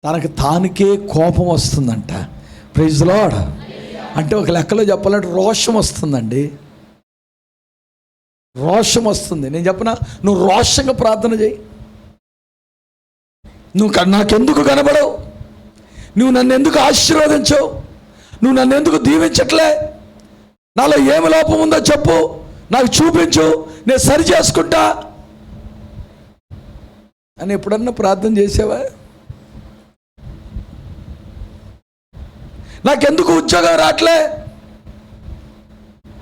తనకు తానుకే కోపం వస్తుందంట. Praise Lord. అంటే ఒక లెక్కలో చెప్పాలంటే రోషం వస్తుందండి, రోషం వస్తుంది. నేను చెప్పనా, నువ్వు రోషంగా ప్రార్థన చేయి. నువ్వు నాకెందుకు కనబడవు? నువ్వు నన్ను ఎందుకు ఆశీర్వదించవు? నువ్వు నన్ను ఎందుకు దీవించట్లే? నాలో ఏమి లోపం ఉందో చెప్పు, నాకు చూపించు, నేను సరి చేసుకుంటా అని ఎప్పుడన్నా ప్రార్థన చేసావా? నాకెందుకు ఉద్యోగం రావట్లే?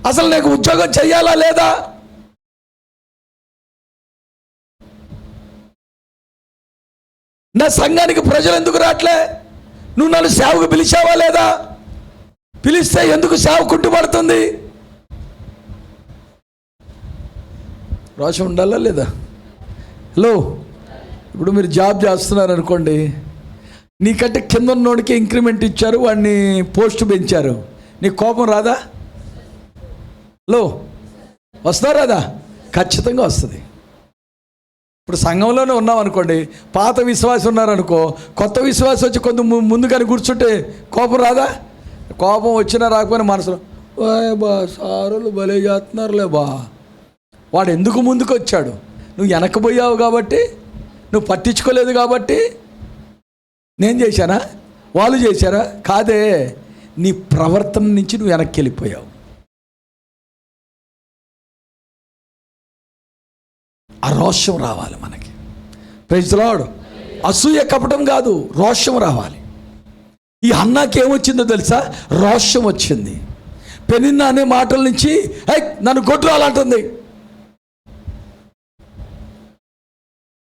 అసలు నాకు ఉద్యోగం చెయ్యాలా లేదా? నా సంఘానికి ప్రజలు ఎందుకు రావట్లే? నువ్వు నన్ను సేవకు పిలిచావా లేదా? పిలిస్తే ఎందుకు సేవ కుంటుపడుతుంది? రోషం ఉండాలా లేదా? హలో, ఇప్పుడు మీరు జాబ్ చేస్తున్నారు అనుకోండి, నీకంటే కింద ఉన్నోడికి ఇంక్రిమెంట్ ఇచ్చారు, వాడిని పోస్ట్ పెంచారు, నీకు కోపం రాదా? హలో, వస్తుందా రాదా? ఖచ్చితంగా వస్తుంది. ఇప్పుడు సంఘంలోనే ఉన్నాం అనుకోండి, పాత విశ్వాసం ఉన్నారనుకో, కొత్త విశ్వాసం వచ్చి కొంత ముందుగానే కూర్చుంటే కోపం రాదా? కోపం వచ్చినా రాకపోయినా మనసులో బా సారులు భలే చేస్తున్నారులే బా. వాడు ఎందుకు ముందుకు వచ్చాడు? నువ్వు వెనకపోయావు కాబట్టి, నువ్వు పట్టించుకోలేదు కాబట్టి. నేను చేశానా? వాళ్ళు చేశారా? కాదే, నీ ప్రవర్తన నుంచి నువ్వు వెనక్కి వెళ్ళిపోయావు. ఆ రోషం రావాలి మనకి. Praise the Lord. అసూయ కపటం కాదు, రోషం రావాలి. ఈ హన్నాకి ఏమొచ్చిందో తెలుసా? రోషం వచ్చింది. పెనిన్నా అనే మాటల నుంచి నన్ను కొట్టురాలంటుంది,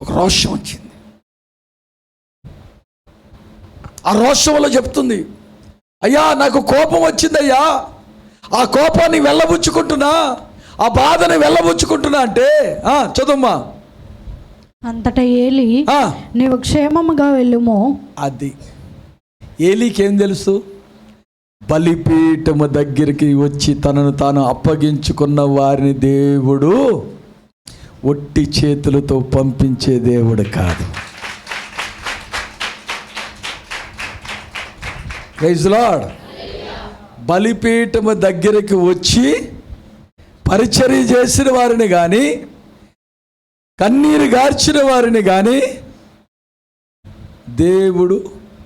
ఒక రోషం వచ్చింది. ఆ రోషం వల్ల చెప్తుంది, అయ్యా నాకు కోపం వచ్చిందయ్యా, ఆ కోపాన్ని వెళ్ళబుచ్చుకుంటున్నా, ఆ బాధని వెళ్ళబుచ్చుకుంటున్నా అంటే. చదువుమ్మా. అంతటా ఏలి, నీవు క్షేమముగా వెళ్ళుము. అది ఏలీకి ఏం తెలుసు? బలిపీఠము దగ్గరికి వచ్చి తనను తాను అప్పగించుకున్న వారిని దేవుడు ఒట్టి చేతులతో పంపించే దేవుడు కాదు. Praise Lord. బలిపీఠము దగ్గరికి వచ్చి పరిచర్య చేసిన వారిని కానీ, కన్నీరు గార్చిన వారిని కానీ దేవుడు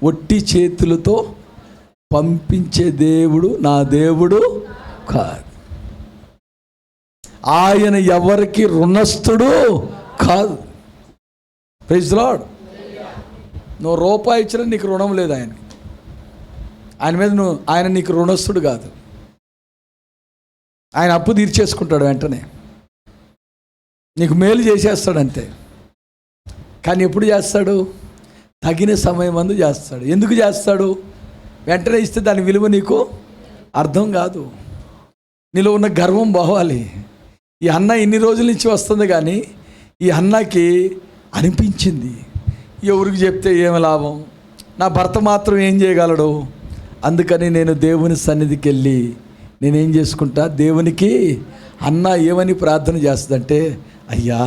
ఒట్టి చేతులతో పంపించే దేవుడు నా దేవుడు కాదు. ఆయన ఎవరికి రుణస్థుడు కాదు. Praise Lord. నువ్వు రూపాయి ఇచ్చినా నీకు రుణం లేదు ఆయన మీద. ఆయన నీకు రుణస్థుడు కాదు. ఆయన అప్పు తీర్చేసుకుంటాడు వెంటనే, నీకు మేలు చేసేస్తాడు అంతే. కానీ ఎప్పుడు చేస్తాడు? తగిన సమయం అందు చేస్తాడు. ఎందుకు చేస్తాడు? వెంటనే ఇస్తే దాని విలువ నీకు అర్థం కాదు. నీలో ఉన్న గర్వం పోవాలి. ఈ అన్న ఇన్ని రోజుల నుంచి వస్తుంది, కానీ ఈ అన్నకి అనిపించింది, ఎవరికి చెప్తే ఏమి లాభం, నా భర్త మాత్రం ఏం చేయగలడు, అందుకని నేను దేవుని సన్నిధికి వెళ్ళి నేనేం చేసుకుంటా, దేవునికి. అన్న ఏమని ప్రార్థన చేస్తుందంటే, అయ్యా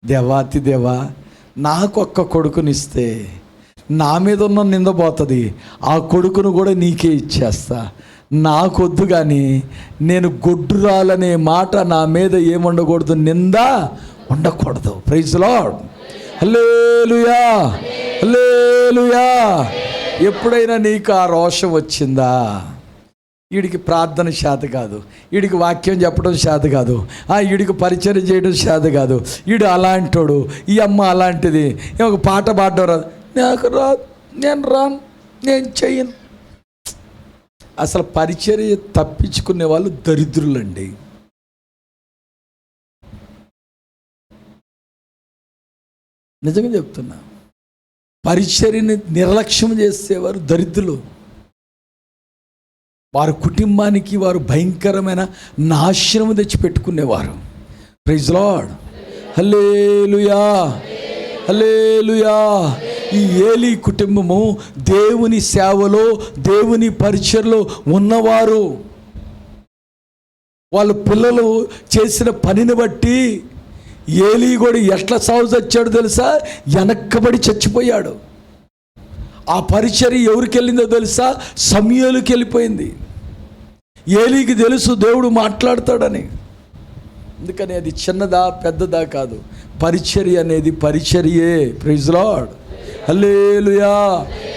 దేవాతి దేవా, నాకొక్క కొడుకునిస్తే నా మీద ఉన్న నింద పోతుంది, ఆ కొడుకును కూడా నీకే ఇచ్చేస్తా, నాకొద్దు. కానీ నేను గొడ్డురాలనే మాట నా మీద ఏముండకూడదు, నింద ఉండకూడదు. Praise Lord. హల్లెలూయా, హల్లెలూయా. ఎప్పుడైనా నీకు ఆ రోషం వచ్చిందా? వీడికి ప్రార్థన శాత కాదు, వీడికి వాక్యం చెప్పడం శాత కాదు, వీడికి పరిచయం చేయడం శాత కాదు, వీడు అలాంటోడు, ఈ అమ్మ అలాంటిది, ఒక పాట పాడడం రాదు, నాకు రాదు, నేను రాను, నేను చెయ్యను. అసలు పరిచర్య తప్పించుకునే వాళ్ళు దరిద్రులండి. నిజంగా చెప్తున్నా. పరిచర్యని నిర్లక్ష్యం చేసేవారు దరిద్రులు. వారి కుటుంబానికి వారు భయంకరమైన నాశనం తెచ్చిపెట్టుకునేవారు. Praise Lord. హల్లెలూయా, హల్లెలూయా. ఈ ఏలీ కుటుంబము దేవుని సేవలో, దేవుని పరిచర్యలో ఉన్నవారు. వాళ్ళ పిల్లలు చేసిన పనిని బట్టి ఏలీ కూడా ఎట్లా సాగు చచ్చాడు తెలుసా? వెనక్కబడి చచ్చిపోయాడు. ఆ పరిచర్య ఎవరికి వెళ్ళిందో తెలుసా? సమూయేలుకి వెళ్ళిపోయింది. ఏలీకి తెలుసు దేవుడు మాట్లాడతాడని. అందుకని అది చిన్నదా పెద్దదా కాదు, పరిచర్య అనేది పరిచర్యే. Praise Lord. హల్లెలూయా.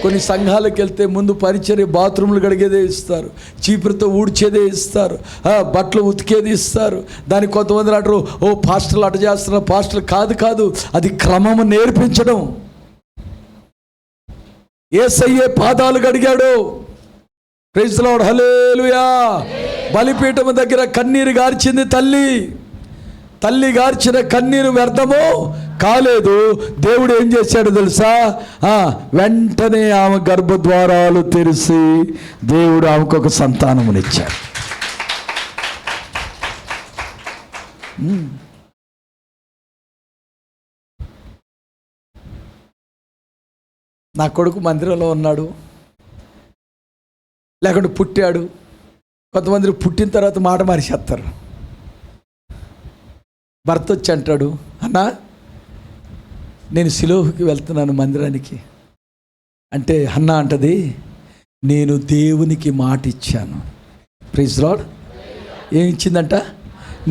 కొన్ని సంఘాలకు వెళ్తే ముందు పరిచర్య బాత్రూమ్లు కడిగేదే ఇస్తారు, చీపురుతో ఊడ్చేదే ఇస్తారు, బట్టలు ఉతికేది ఇస్తారు. దానికి కొంతమంది అంటారు, ఓ పాస్టర్లు అట చేస్తున్నారు. పాస్టర్లు కాదు, అది క్రమము నేర్పించడం. యేసయ్యే పాదాలు కడిగాడు. Praise the Lord. హల్లెలూయా. బలిపీఠము దగ్గర కన్నీరు గార్చింది తల్లి గార్చిన కన్నీరు వ్యర్థము కాలేదు. దేవుడు ఏం చేశాడు తెలుసా? వెంటనే ఆమె గర్భద్వారాలు తెరిచి దేవుడు ఆమెకు ఒక సంతానమునిచ్చాడు. నా కొడుకు మందిరంలో ఉన్నాడు, లేకుంటే పుట్టాడు. కొంతమంది పుట్టిన తర్వాత మాట మారిచేస్తారు. భర్త వచ్చి అంటాడు, అన్నా నేను సిలోహుకి వెళ్తున్నాను మందిరానికి అంటే, అన్న అంటది, నేను దేవునికి మాట ఇచ్చాను. Praise Lord. ఏమి ఇచ్చిందంట?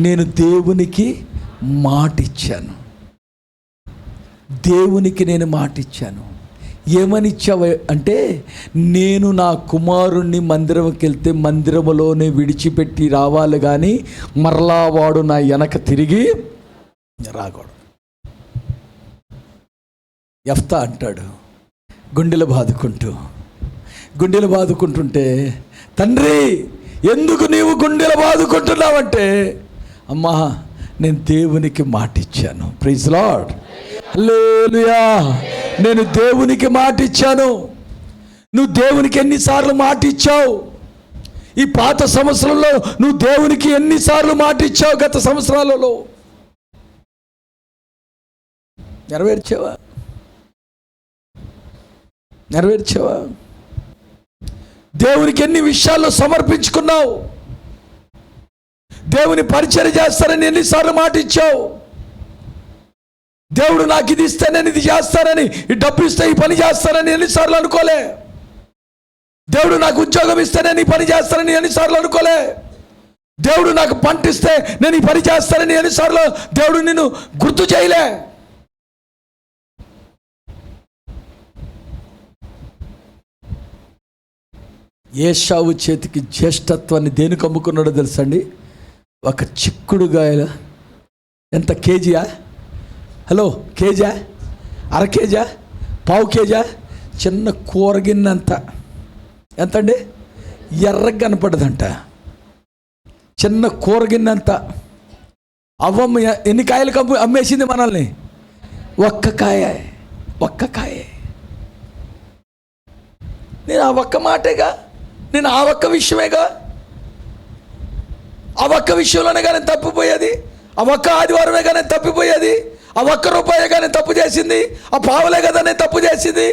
నేను దేవునికి మాట ఇచ్చాను. దేవునికి నేను మాట ఇచ్చాను. ఏమని ఇచ్చావు అంటే, నేను నా కుమారుణ్ణి మందిరంకి వెళ్తే మందిరములోనే విడిచిపెట్టి రావాలి, కానీ మరలా వాడు నా వెనక తిరిగి రాకూడదు. యెఫ్తా అంటాడు, గుండెలు బాదుకుంటుంటే, తండ్రి ఎందుకు నీవు గుండెలు బాదుకుంటున్నావంటే, అమ్మా నేను దేవునికి మాట ఇచ్చాను. Praise Lord. హల్లెలూయా. నేను దేవునికి మాట ఇచ్చాను. నువ్వు దేవునికి ఎన్నిసార్లు మాట ఇచ్చావు? ఈ పాత సంవత్సరంలో నువ్వు దేవునికి ఎన్నిసార్లు మాట ఇచ్చావు? గత సంవత్సరాలలో నెరవేర్చావా? దేవునికి ఎన్ని విషయాల్లో సమర్పించుకున్నావు? దేవుని పరిచర్య చేస్తానని ఎన్నిసార్లు మాట ఇచ్చావు? దేవుడు నాకు ఇది ఇస్తే నేను ఇది చేస్తానని, ఈ డబ్బు ఇస్తే ఈ పని చేస్తానని ఎన్నిసార్లు అనుకోలే? దేవుడు నాకు ఉద్యోగం ఇస్తే నేను ఈ పని చేస్తానని ఎన్నిసార్లు అనుకోలే? దేవుడు నాకు పంట ఇస్తే నేను ఈ పని చేస్తానని ఎన్నిసార్లు దేవుడు నిన్ను గుర్తు చేయలే? ఏశావు చేతికి జ్యేష్ఠత్వాన్ని దేనికి అమ్ముకున్నాడో తెలుసండి? ఒక చిక్కుడుగాయల ఎంత కేజీయా? హలో, కేజా, అర కేజా, పావు కేజా? చిన్న కూరగిన్నంత. ఎంతండి? ఎర్రగా కనపడదంట. చిన్న కూరగిన్నంత. అవ్వమ్మ ఎన్ని కాయలు అమ్మేసింది మనల్ని? ఒక్క కాయ. నేను ఆ ఒక్క మాటేగా, నేను ఆ ఒక్క విషయమేగా, ఆ ఒక్క విషయంలోనే కానీ తప్పిపోయేది, ఆ ఒక్క ఆదివారమే కానీ తప్పిపోయేది, ఆ ఒక్క రూపాయే కానీ తప్పు చేసింది, ఆ పావులే కదా నేను తప్పు చేసింది.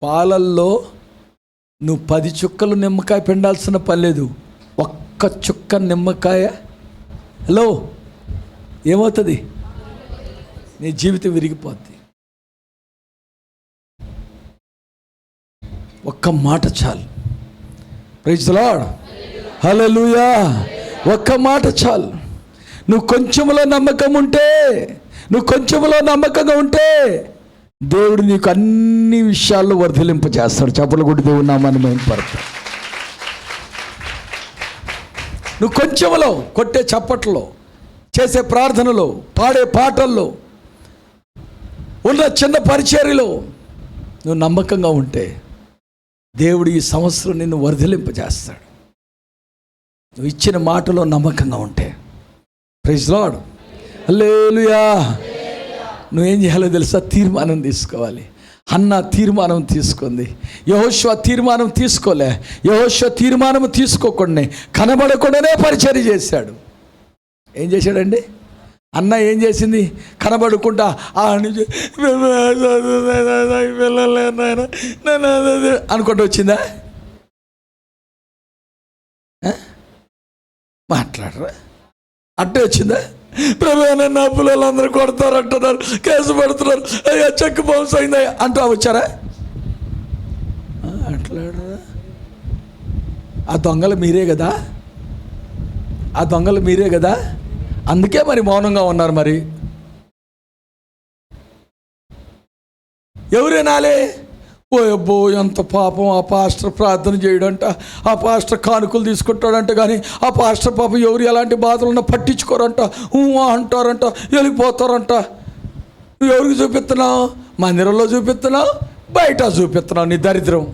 పాలల్లో నువ్వు 10 చుక్కలు నిమ్మకాయ పిండాల్సిన పని లేదు. ఒక్క చుక్క నిమ్మకాయ, హలో, ఏమవుతుంది? నీ జీవితం విరిగిపోద్ది. ఒక్క మాట చాలు. Praise the Lord. హల్లెలూయా. ఒక్క మాట చాలు. నువ్వు కొంచెంలో నమ్మకంగా ఉంటే దేవుడు నీకు అన్ని విషయాల్లో వర్ధలింప చేస్తాడు. చెప్పలు కూడా దేవుడు నామాన్ని మహిమపడతాడు. నువ్వు కొంచెంలో, కొట్టే చప్పట్లో, చేసే ప్రార్థనలో, పాడే పాటల్లో, ఉన్న చిన్న పరిచర్యలో నువ్వు నమ్మకంగా ఉంటే దేవుడు ఈ సంవత్సరం నిన్ను వర్ధలింపజేస్తాడు. నువ్వు ఇచ్చిన మాటలో నమ్మకంగా ఉంటే. Praise Lord. హల్లెలూయా. నువ్వేం చేయాలో తెలుసా? తీర్మానం తీసుకోవాలి. హన్నా తీర్మానం తీసుకుంది. యెహోషువ తీర్మానం తీసుకోలే. యెహోషువ తీర్మానం తీసుకోకుండా కనబడకుండానే పరిచర్య చేశాడు. ఏం చేశాడండి? అన్న ఏం చేసింది? కనబడుకుంటా అనుకుంటూ వచ్చిందా? మాట్లాడరా? అట్టే వచ్చిందా? ప్రభు నా పిల్లలందరూ కొడతారు అంటున్నారు, కేసు పడుతున్నారు, అయ్యా చెక్ బౌన్స్ అయిందా అంటూ వచ్చారా? అట్లాడరా? ఆ దొంగలు మీరే కదా. అందుకే మరి మౌనంగా ఉన్నారు. మరి ఎవరేనాలే? ఓ అబ్బో ఎంత పాపం, ఆ పాస్టర్ ప్రార్థన చేయడంట, ఆ పాస్టర్ కానుకలు తీసుకుంటాడంట, కానీ ఆ పాస్టర్ పాపం ఎవరు ఎలాంటి బాధలు ఉన్నా పట్టించుకోరంట, అంటారంట, వెళ్ళిపోతారంట. నువ్వు ఎవరికి చూపిస్తున్నావు? మందిరంలో చూపిస్తున్నావు, బయట చూపిస్తున్నావు నీ దరిద్రం.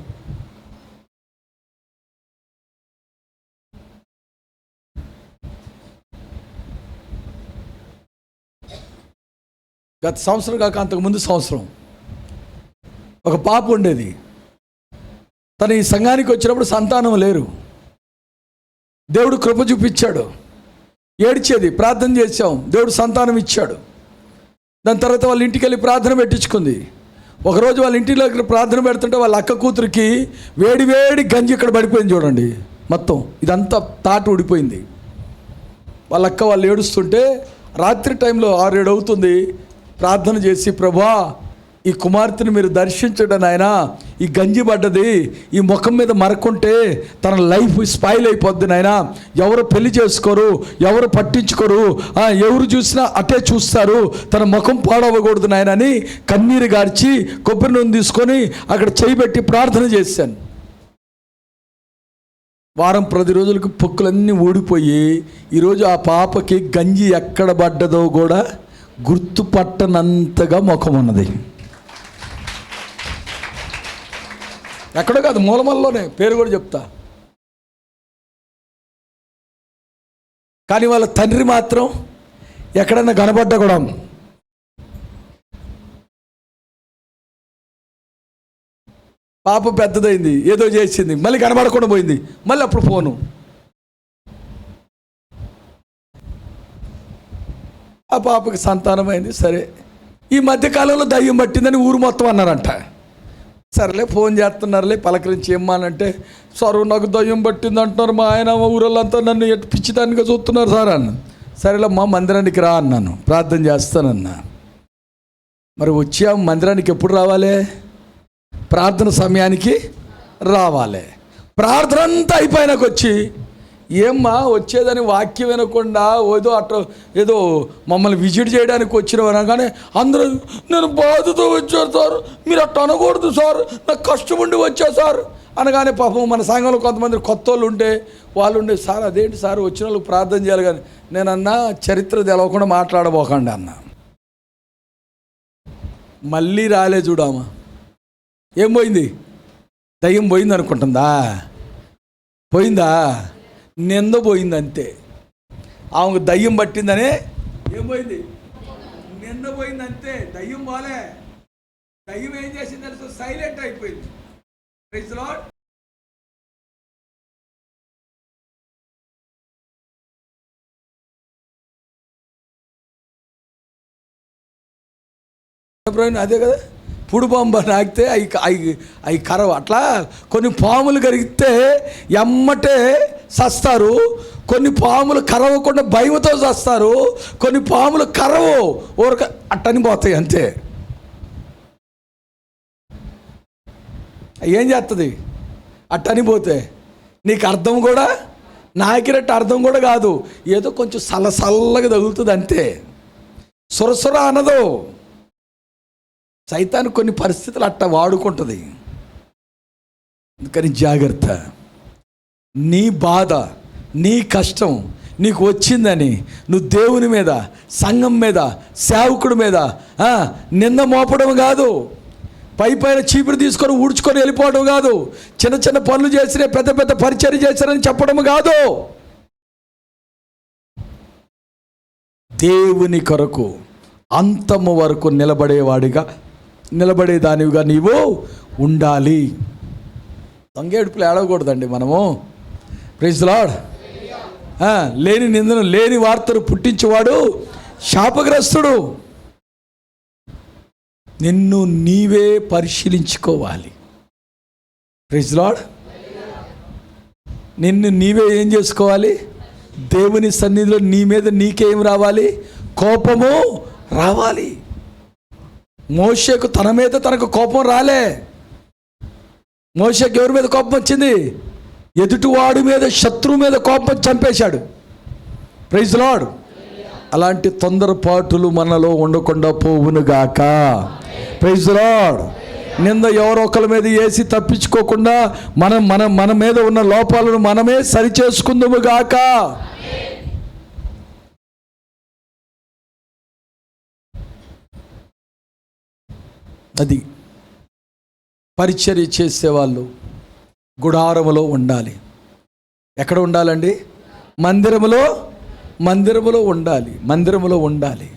గత సంవత్సరం కాక అంతకుముందు సంవత్సరం ఒక పాప ఉండేది. తను ఈ సంఘానికి వచ్చినప్పుడు సంతానం లేరు. దేవుడు కృప చూపించాడు. ఏడ్చేది, ప్రార్థన చేసాం, దేవుడు సంతానం ఇచ్చాడు. దాని తర్వాత వాళ్ళ ఇంటికి వెళ్ళి ప్రార్థన పెట్టించుకుంది. ఒకరోజు వాళ్ళ ఇంటిలో ప్రార్థన పెడుతుంటే వాళ్ళ అక్క కూతురికి వేడి వేడి గంజి ఇక్కడ పడిపోయింది చూడండి. మొత్తం ఇదంతా తాట ఊడిపోయింది. వాళ్ళ అక్క వాళ్ళు ఏడుస్తుంటే రాత్రి టైంలో 6-7 అవుతుంది. ప్రార్థన చేసి, ప్రభువా ఈ కుమార్తెను మీరు దర్శించండి నాయనా, ఈ గంజి పడ్డది, ఈ ముఖం మీద మరకుంటే తన లైఫ్ స్పాయిల్ అయిపోద్ది నాయనా, ఎవరు పెళ్లి చేసుకోరు, ఎవరు పట్టించుకోరు, ఎవరు చూసినా అటే చూస్తారు, తన ముఖం పాడవకూడదు నాయన అని కన్నీరు గార్చి కొబ్బరి నూనె తీసుకొని అక్కడ చేయబెట్టి ప్రార్థన చేశాను. వారం 10 రోజులకు పొక్కులన్నీ ఊడిపోయి ఈరోజు ఆ పాపకి గంజి ఎక్కడ పడ్డదో కూడా గుర్తుపట్టనంతగా ముఖం ఉన్నది. ఎక్కడో కాదు, మూలమల్లోనే, పేరు కూడా చెప్తా. కానీ వాళ్ళ తండ్రి మాత్రం ఎక్కడన్నా కనబడ్డా కూడా పాప పెద్దదైంది, ఏదో చేసింది, మళ్ళీ కనబడకుండా పోయింది, మళ్ళీ అప్పుడు ఫోను. ఆ పాపకి సంతానమైంది. సరే, ఈ మధ్యకాలంలో దయ్యం పట్టిందని ఊరు మొత్తం అన్నారంట. సరేలే, ఫోన్ చేస్తున్నారులే, పలకరించి ఏమ్మానంటే, సార్ నాకు దయ్యం పట్టింది అంటున్నారు, మా ఆయన ఊరల్లంతా నన్ను ఎట్టు పిచ్చిదానిగా చూస్తున్నారు సార్ అన్న. సరేలే మా మందిరానికి రా అన్నాను, ప్రార్థన చేస్తానన్నా. మరి వచ్చి ఆ మందిరానికి ఎప్పుడు రావాలి? ప్రార్థన సమయానికి రావాలి. ప్రార్థన అంతా అయిపోయినాక వచ్చి, ఏమ్మా వచ్చేదని వాక్యం వినకుండా ఏదో మమ్మల్ని విజిట్ చేయడానికి వచ్చిన కానీ అందరూ నేను బాధతో వచ్చారు సార్, మీరు అట్ట అనకూడదు సార్, నాకు కష్టం ఉండి వచ్చా సార్ అనగానే పాపం మన సంఘంలో కొంతమంది కొత్త వాళ్ళు ఉంటే వాళ్ళు ఉండే, సార్ అదేంటి సార్ వచ్చిన వాళ్ళకి ప్రార్థన చేయాలి కానీ నేనన్నా చరిత్ర తెలవకుండా మాట్లాడబోకండి అన్న. మళ్ళీ రాలే చూడామా, ఏం పోయింది? దయ్యం పోయింది అనుకుంటుందా? పోయిందా? నింద పోయింది అంతే. ఆమెకు దయ్యం పట్టిందనే ఏం పోయింది? నింద పోయింది అంతే. దయ్యం పోలే. దయ్యం ఏం చేసింది తెలుసు? సైలెంట్ అయిపోయింది. Praise Lord. అదే కదా, పుడు పాము నాకితే అవి కరవ. అట్లా కొన్ని పాములు కరిగితే ఎమ్మటే సస్తారు, కొన్ని పాములు కరవకుండా భయంతో చస్తారు, కొన్ని పాములు కరవు ఊరక అట్టని పోతాయి అంతే. ఏం చేస్తుంది అట్టని పోతే? నీకు అర్థం కూడా నాకినట్టు అర్థం కూడా కాదు, ఏదో కొంచెం సల్లగా తగులుతుంది అంతే, సురసుర అనదు. సైతాను కొన్ని పరిస్థితులు అట్ట వాడుకుంటుంది. అందుకని జాగ్రత్త. నీ బాధ, నీ కష్టం నీకు వచ్చిందని నువ్వు దేవుని మీద, సంఘం మీద, సేవకుడి మీద నింద మోపడం కాదు, పైన చీపురు తీసుకొని ఊడ్చుకొని వెళ్ళిపోవడం కాదు, చిన్న చిన్న పనులు చేసినా పెద్ద పెద్ద పరిచర్య చేశారని చెప్పడం కాదు. దేవుని కొరకు అంతము వరకు నిలబడేదానివిగా నీవు ఉండాలి. దొంగేడుపులు ఏడవకూడదండి మనము. Praise Lord. లేని నిందను, లేని వార్తను పుట్టించేవాడు శాపగ్రస్తుడు. నిన్ను నీవే పరిశీలించుకోవాలి. Praise lord. నిన్ను నీవే ఏం చేసుకోవాలి? దేవుని సన్నిధిలో నీ మీద నీకేం రావాలి? కోపము రావాలి. మోషేకు తన మీద తనకు కోపం రాలే. మోషేకు ఎవరి మీద కోపం వచ్చింది? ఎదుటివాడి మీద, శత్రువు మీద కోపం చంపేశాడు. Praise Lord. అలాంటి తొందరపాటులు మనలో ఉండకుండా పోవునుగాక. Praise lord. నింద ఎవరో ఒకరి మీద వేసి తప్పించుకోకుండా మన మీద ఉన్న లోపాలను మనమే సరిచేసుకుందాము గాక. అది పరిచర్య చేసేవాళ్ళు గుడారములో ఉండాలి. ఎక్కడ ఉండాలండి? మందిరములో ఉండాలి. మందిరములో ఉండాలి.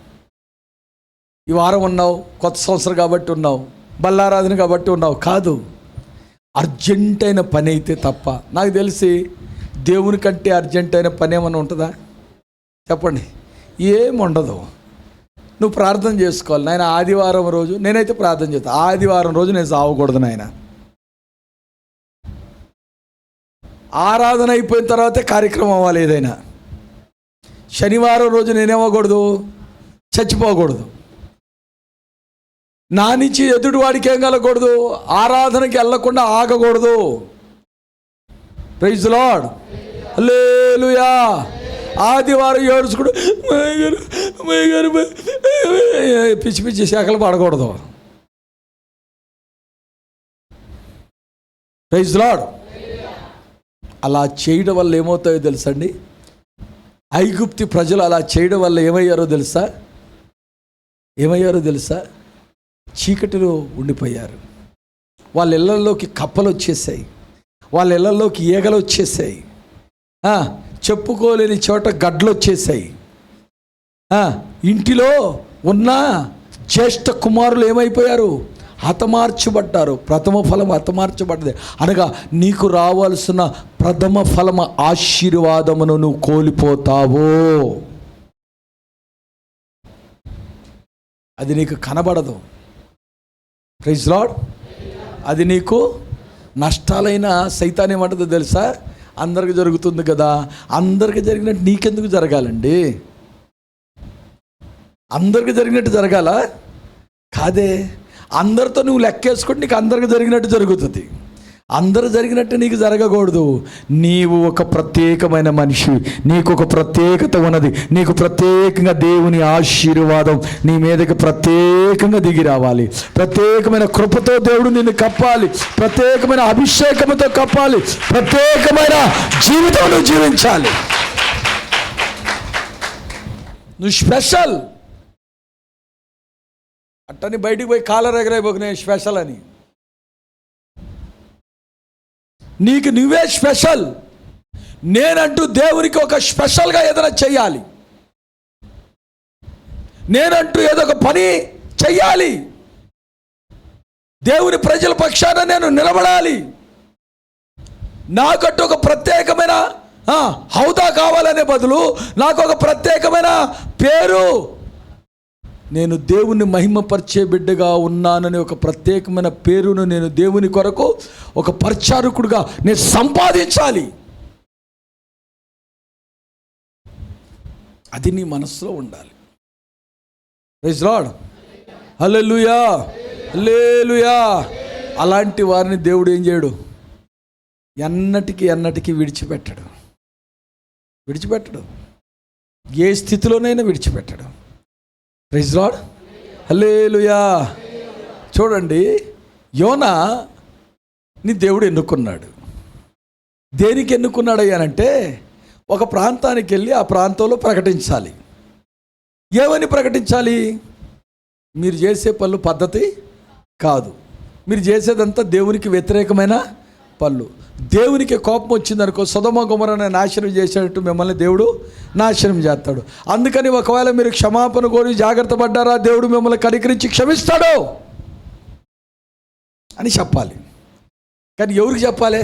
ఈ వారం ఉన్నావు, కొత్త సంవత్సరం కాబట్టి ఉన్నావు, బల్లారాధన కాబట్టి ఉన్నావు కాదు. అర్జెంటైన పని అయితే తప్ప. నాకు తెలిసి దేవుని కంటే అర్జెంటైన పని ఏమైనా ఉంటుందా చెప్పండి? ఏముండదు. నువ్వు ప్రార్థన చేసుకోవాలి. నాయన ఆదివారం రోజు నేనైతే ప్రార్థన చేస్తాను, ఆదివారం రోజు నేను సావకూడదు నాయన. ఆరాధన అయిపోయిన తర్వాతే కార్యక్రమం అవ్వాలి ఏదైనా. శనివారం రోజు నేనేమవ్వకూడదు, చచ్చిపోకూడదు. నా నుంచి ఎదుటి వాడికి ఏం కలగకూడదు, ఆరాధనకి వెళ్ళకుండా ఆగకూడదు. Praise the Lord, hallelujah. ఆదివారం ఏడుచుకుంటూ పిచ్చి పిచ్చి శాఖలు పడకూడదు. Praise the Lord. అలా చేయడం వల్ల ఏమవుతాయో తెలుసండి, ఐగుప్తి ప్రజలు అలా చేయడం వల్ల ఏమయ్యారో తెలుసా? చీకటిలో ఉండిపోయారు. వాళ్ళ ఇళ్లలోకి కప్పలు వచ్చేసాయి, వాళ్ళ ఇళ్లలోకి ఈగలు వచ్చేసాయి, చెప్పుకోలేని చోట గడ్డలు వచ్చేసాయి. ఇంటిలో ఉన్న జ్యేష్ఠ కుమారులు ఏమైపోయారు, హతమార్చబడ్డారు. ప్రథమ ఫలం హతమార్చబడ్డది అనగా నీకు రావాల్సిన ప్రథమ ఫలమ ఆశీర్వాదమును నువ్వు కోల్పోతావు. అది నీకు కనబడదు. Praise Lord. అది నీకు నష్టాలైన సైతాన్ ఏమంటుందో తెలుసా, అందరికి జరుగుతుంది కదా, అందరికి జరిగినట్టు నీకెందుకు జరగాలండి? అందరికి జరిగినట్టు జరగాల కాదే. అందరితో నువ్వు లెక్కేసుకుంటే నీకు అందరికి జరిగినట్టు జరుగుతుంది. అందరు జరిగినట్టు నీకు జరగకూడదు. నీవు ఒక ప్రత్యేకమైన మనిషి, నీకు ఒక ప్రత్యేకత ఉన్నది. నీకు ప్రత్యేకంగా దేవుని ఆశీర్వాదం నీ మీదకి ప్రత్యేకంగా దిగి రావాలి. ప్రత్యేకమైన కృపతో దేవుడు నిన్ను కప్పాలి, ప్రత్యేకమైన అభిషేకంతో కప్పాలి, ప్రత్యేకమైన జీవితం నువ్వు జీవించాలి. నువ్వు స్పెషల్. అట్టని బయటికి పోయి కాలర్ ఎగరైపోకు నేను స్పెషల్ అని. నీకు నువ్వే స్పెషల్. నేనంటూ దేవునికి ఒక స్పెషల్గా ఏదైనా చెయ్యాలి, నేనంటూ ఏదో ఒక పని చెయ్యాలి, దేవుని ప్రజల పక్షాన నేను నిలబడాలి, నాకంటూ ఒక ప్రత్యేకమైన హౌదా కావాలనే బదులు నాకు ఒక ప్రత్యేకమైన పేరు, నేను దేవుని మహిమపరిచే బిడ్డగా ఉన్నానని ఒక ప్రత్యేకమైన పేరును నేను దేవుని కొరకు ఒక పరిచారకుడుగా నేను సంపాదించాలి. అది నీ మనసులో ఉండాలి. ప్రైజ్ లార్డ్, హల్లెలూయా, హల్లెలూయా. అలాంటి వారిని దేవుడు ఏం చేయడు, ఎన్నటికీ విడిచిపెట్టడు. ఏ స్థితిలోనైనా విడిచిపెట్టడు. ప్రైజ్ లార్డ్, హల్లెలూయా. చూడండి, యోనాని దేవుడు ఎన్నుకున్నాడు. దేనికి ఎన్నుకున్నాడు అయ్యానంటే, ఒక ప్రాంతానికి వెళ్ళి ఆ ప్రాంతంలో ప్రకటించాలి. ఏమని ప్రకటించాలి? మీరు చేసే పనులు పద్ధతి కాదు, మీరు చేసేదంతా దేవునికి వ్యతిరేకమైన పనులు. దేవునికి కోపం వచ్చిందనుకో, సొదొమ గొమొర్రాను నాశనం చేసేటట్టు మిమ్మల్ని దేవుడు నాశనం చేస్తాడు. అందుకని ఒకవేళ మీరు క్షమాపణ కోరి జాగ్రత్త పడ్డారా, దేవుడు మిమ్మల్ని కనికరించి క్షమిస్తాడు అని చెప్పాలి. కానీ ఎవరికి చెప్పాలి?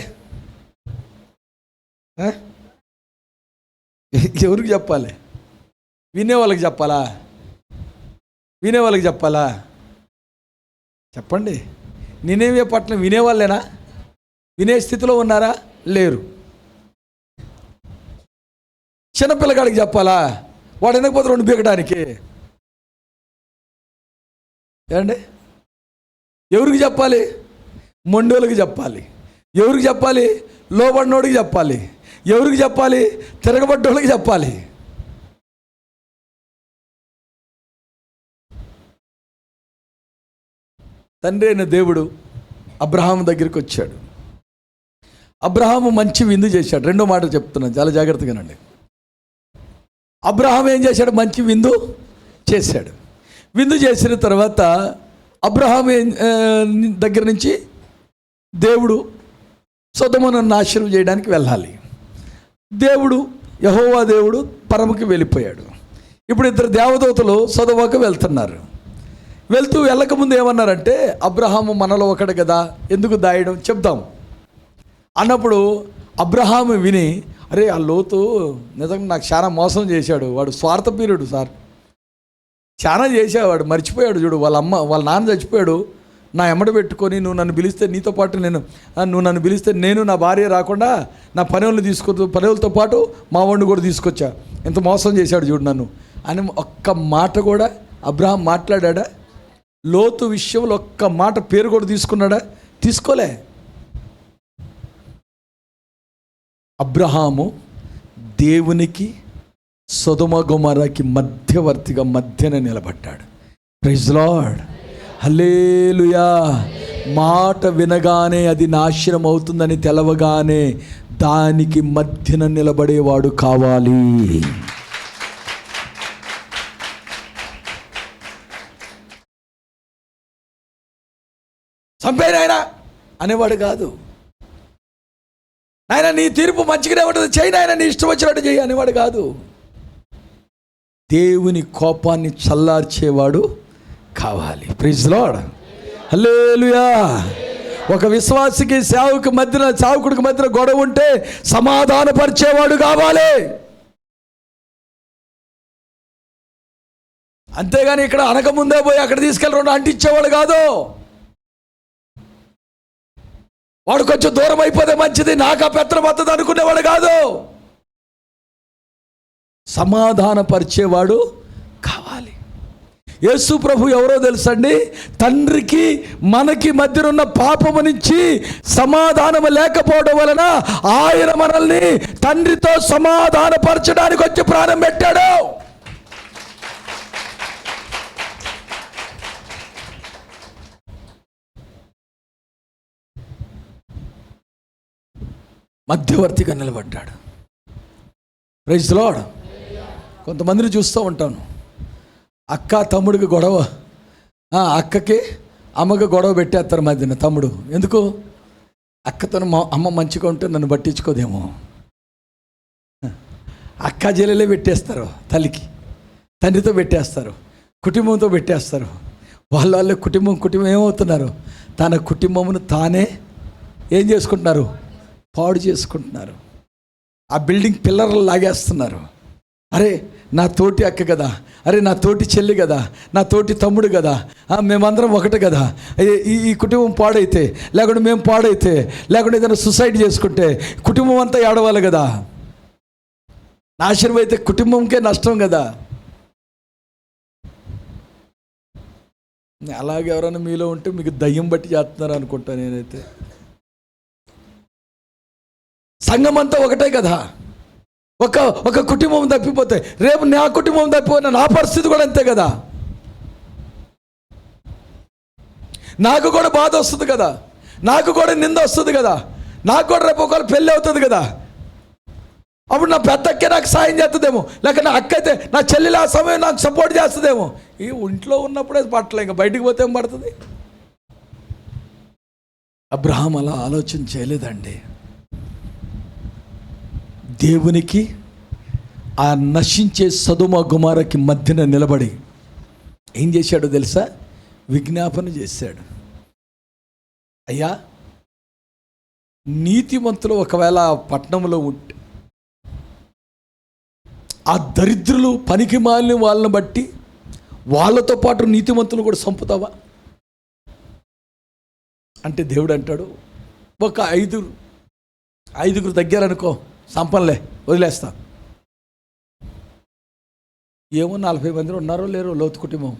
ఎవరికి చెప్పాలి? వినేవాళ్ళకి చెప్పాలా? చెప్పండి. నినేవే పట్టణం వినేవాళ్ళేనా? వినే స్థితిలో ఉన్నారా? లేరు. చిన్నపిల్లగాడికి చెప్పాలా? వాడు ఎందుకు పోతే 2 పీకడానికి? ఏమండి? ఎవరికి చెప్పాలి? మొండోళ్ళకి చెప్పాలి. ఎవరికి చెప్పాలి? లోబడినోడికి చెప్పాలి. ఎవరికి చెప్పాలి? తిరగబడ్డోళ్ళకి చెప్పాలి. తండ్రి అయిన దేవుడు అబ్రహాము దగ్గరికి వచ్చాడు. అబ్రహాము మంచి విందు చేశాడు. 2వ మాట చెప్తున్నాను, చాలా జాగ్రత్తగానండి. అబ్రహాం ఏం చేశాడు? మంచి విందు చేశాడు. విందు చేసిన తర్వాత అబ్రహాం దగ్గర నుంచి దేవుడు సొదొమను నాశనం చేయడానికి వెళ్ళాలి. యెహోవా దేవుడు పరముకి వెళ్ళిపోయాడు. ఇప్పుడు 2 దేవదూతలు సొదొమకు వెళ్తున్నారు. వెళ్ళకముందు ఏమన్నారంటే, అబ్రహాము మనలో ఒకడు కదా, ఎందుకు దాయడం, చెప్దాం అన్నప్పుడు అబ్రహాము విని, అరే ఆ లోతు నిజంగా నాకు చాలా మోసం చేశాడు, వాడు స్వార్థపీరుడు సార్, చాలా చేసేవాడు, మర్చిపోయాడు. చూడు, వాళ్ళ నాన్న చచ్చిపోయాడు, నా ఎమ్మడ పెట్టుకొని నువ్వు నన్ను పిలిస్తే నీతో పాటు నువ్వు నన్ను పిలిస్తే నేను నా భార్య రాకుండా నా పనులతో పాటు మా వాడిని కూడా తీసుకొచ్చా. ఎంత మోసం చేశాడు చూడు నన్ను అని ఒక్క మాట కూడా అబ్రహాం మాట్లాడా? లోతు విషయంలో ఒక్క మాట పేరు కూడా తీసుకున్నాడా? తీసుకోలే. అబ్రహాము దేవునికి సొదొమ గొమొర్రాకి మధ్యవర్తిగా మధ్యన నిలబడ్డాడు. ప్రైజ్ లార్డ్, హల్లెలూయా. మాట వినగానే అది నాశనం అవుతుందని తెలవగానే దానికి మధ్యన నిలబడేవాడు కావాలి. చంపేనాయనా అనేవాడు కాదు. ఆయన నీ తీర్పు మంచిగానే ఉంటుంది, చేయి నాయన, నీ ఇష్టం వచ్చినట్టు చేయి అనేవాడు కాదు. దేవుని కోపాన్ని చల్లార్చేవాడు కావాలి. ప్రైజ్ లార్డ్, హల్లెలూయా. ఒక విశ్వాసికి సేవకుడికి మధ్యన గొడవ ఉంటే సమాధానపరిచేవాడు కావాలి. అంతేగాని ఇక్కడ అనకముందే పోయి అక్కడ తీసుకెళ్ళి రెండు అంటించేవాడు కాదు. వాడు కొంచెం దూరం అయిపోతే మంచిది, నాకు ఆ పెత్తనం వస్తుంది అనుకునేవాడు కాదు. సమాధానపరిచేవాడు కావాలి. యేసు ప్రభు ఎవరో తెలుసండి? తండ్రికి మనకి మధ్యనున్న పాపము నుంచి సమాధానము లేకపోవడం వలన ఆయన మనల్ని తండ్రితో సమాధానపరచడానికి వచ్చి ప్రాణం పెట్టాడు. మధ్యవర్తిగా నిలబడ్డాడు. Praise the Lord. కొంతమందిని చూస్తూ ఉంటాను, అక్క తమ్ముడికి గొడవ, అక్కకి అమ్మకి గొడవ పెట్టేస్తారు మధ్యన. తమ్ముడు ఎందుకు? అక్కతో అమ్మ మంచిగా ఉంటే నన్ను పట్టించుకోదేమో. అక్క చెల్లెలే పెట్టేస్తారు, తల్లికి తండ్రితో పెట్టేస్తారు, కుటుంబంతో పెట్టేస్తారు. వాళ్ళ కుటుంబం ఏమవుతున్నారు? తన కుటుంబమును తానే ఏం చేసుకుంటున్నారు? పాడు చేసుకుంటున్నారు. ఆ బిల్డింగ్ పిల్లర్లు లాగేస్తున్నారు. అరే నా తోటి అక్క కదా, అరే నా తోటి చెల్లి కదా, నా తోటి తమ్ముడు కదా, మేమందరం ఒకటి కదా. ఈ కుటుంబం పాడైతే, లేకుంటే మేము పాడైతే, లేకుంటే ఏదైనా సూసైడ్ చేసుకుంటే కుటుంబం అంతా ఏడవాలి కదా. నాశనం అయితే కుటుంబంకే నష్టం కదా. అలాగే ఎవరైనా మీలో ఉంటే మీకు దయ్యం బట్టి చేస్తున్నారు అనుకుంటా నేనైతే. సంఘం అంతా ఒకటే కదా. ఒక కుటుంబం తప్పిపోతే రేపు నా కుటుంబం తప్పిపోయినా నా పరిస్థితి కూడా అంతే కదా. నాకు కూడా బాధ వస్తుంది కదా, నాకు కూడా నింద వస్తుంది కదా, నాకు కూడా రేపు ఒకవేళ పెళ్ళి అవుతుంది కదా. అప్పుడు నా పెద్ద అక్కే నాకు సాయం చేస్తుందేమో, లేక నా అక్క అయితే నా చెల్లెలు ఆ సమయం నాకు సపోర్ట్ చేస్తుందేమో. ఈ ఇంట్లో ఉన్నప్పుడే పట్టలే, ఇంకా బయటికి పోతే ఏం పడుతుంది? అబ్రహాం అలా ఆలోచన చేయలేదండి. దేవునికి ఆ నశించే సొదొమ గొమొర్రాకి మధ్యన నిలబడి ఏం చేశాడో తెలుసా? విజ్ఞాపన చేశాడు. అయ్యా, నీతిమంతులు ఒకవేళ పట్టణంలో ఉంటే ఆ దరిద్రులు పనికి మాలిన వాళ్ళని బట్టి వాళ్ళతో పాటు నీతిమంతులు కూడా చంపుతావా అంటే దేవుడు అంటాడు, ఒక ఐదుగురు తగ్గారనుకో, సంపన్లే, వదిలేస్తా. ఏమో 40 మంది ఉన్నారో లేరో లోతు కుటుంబం.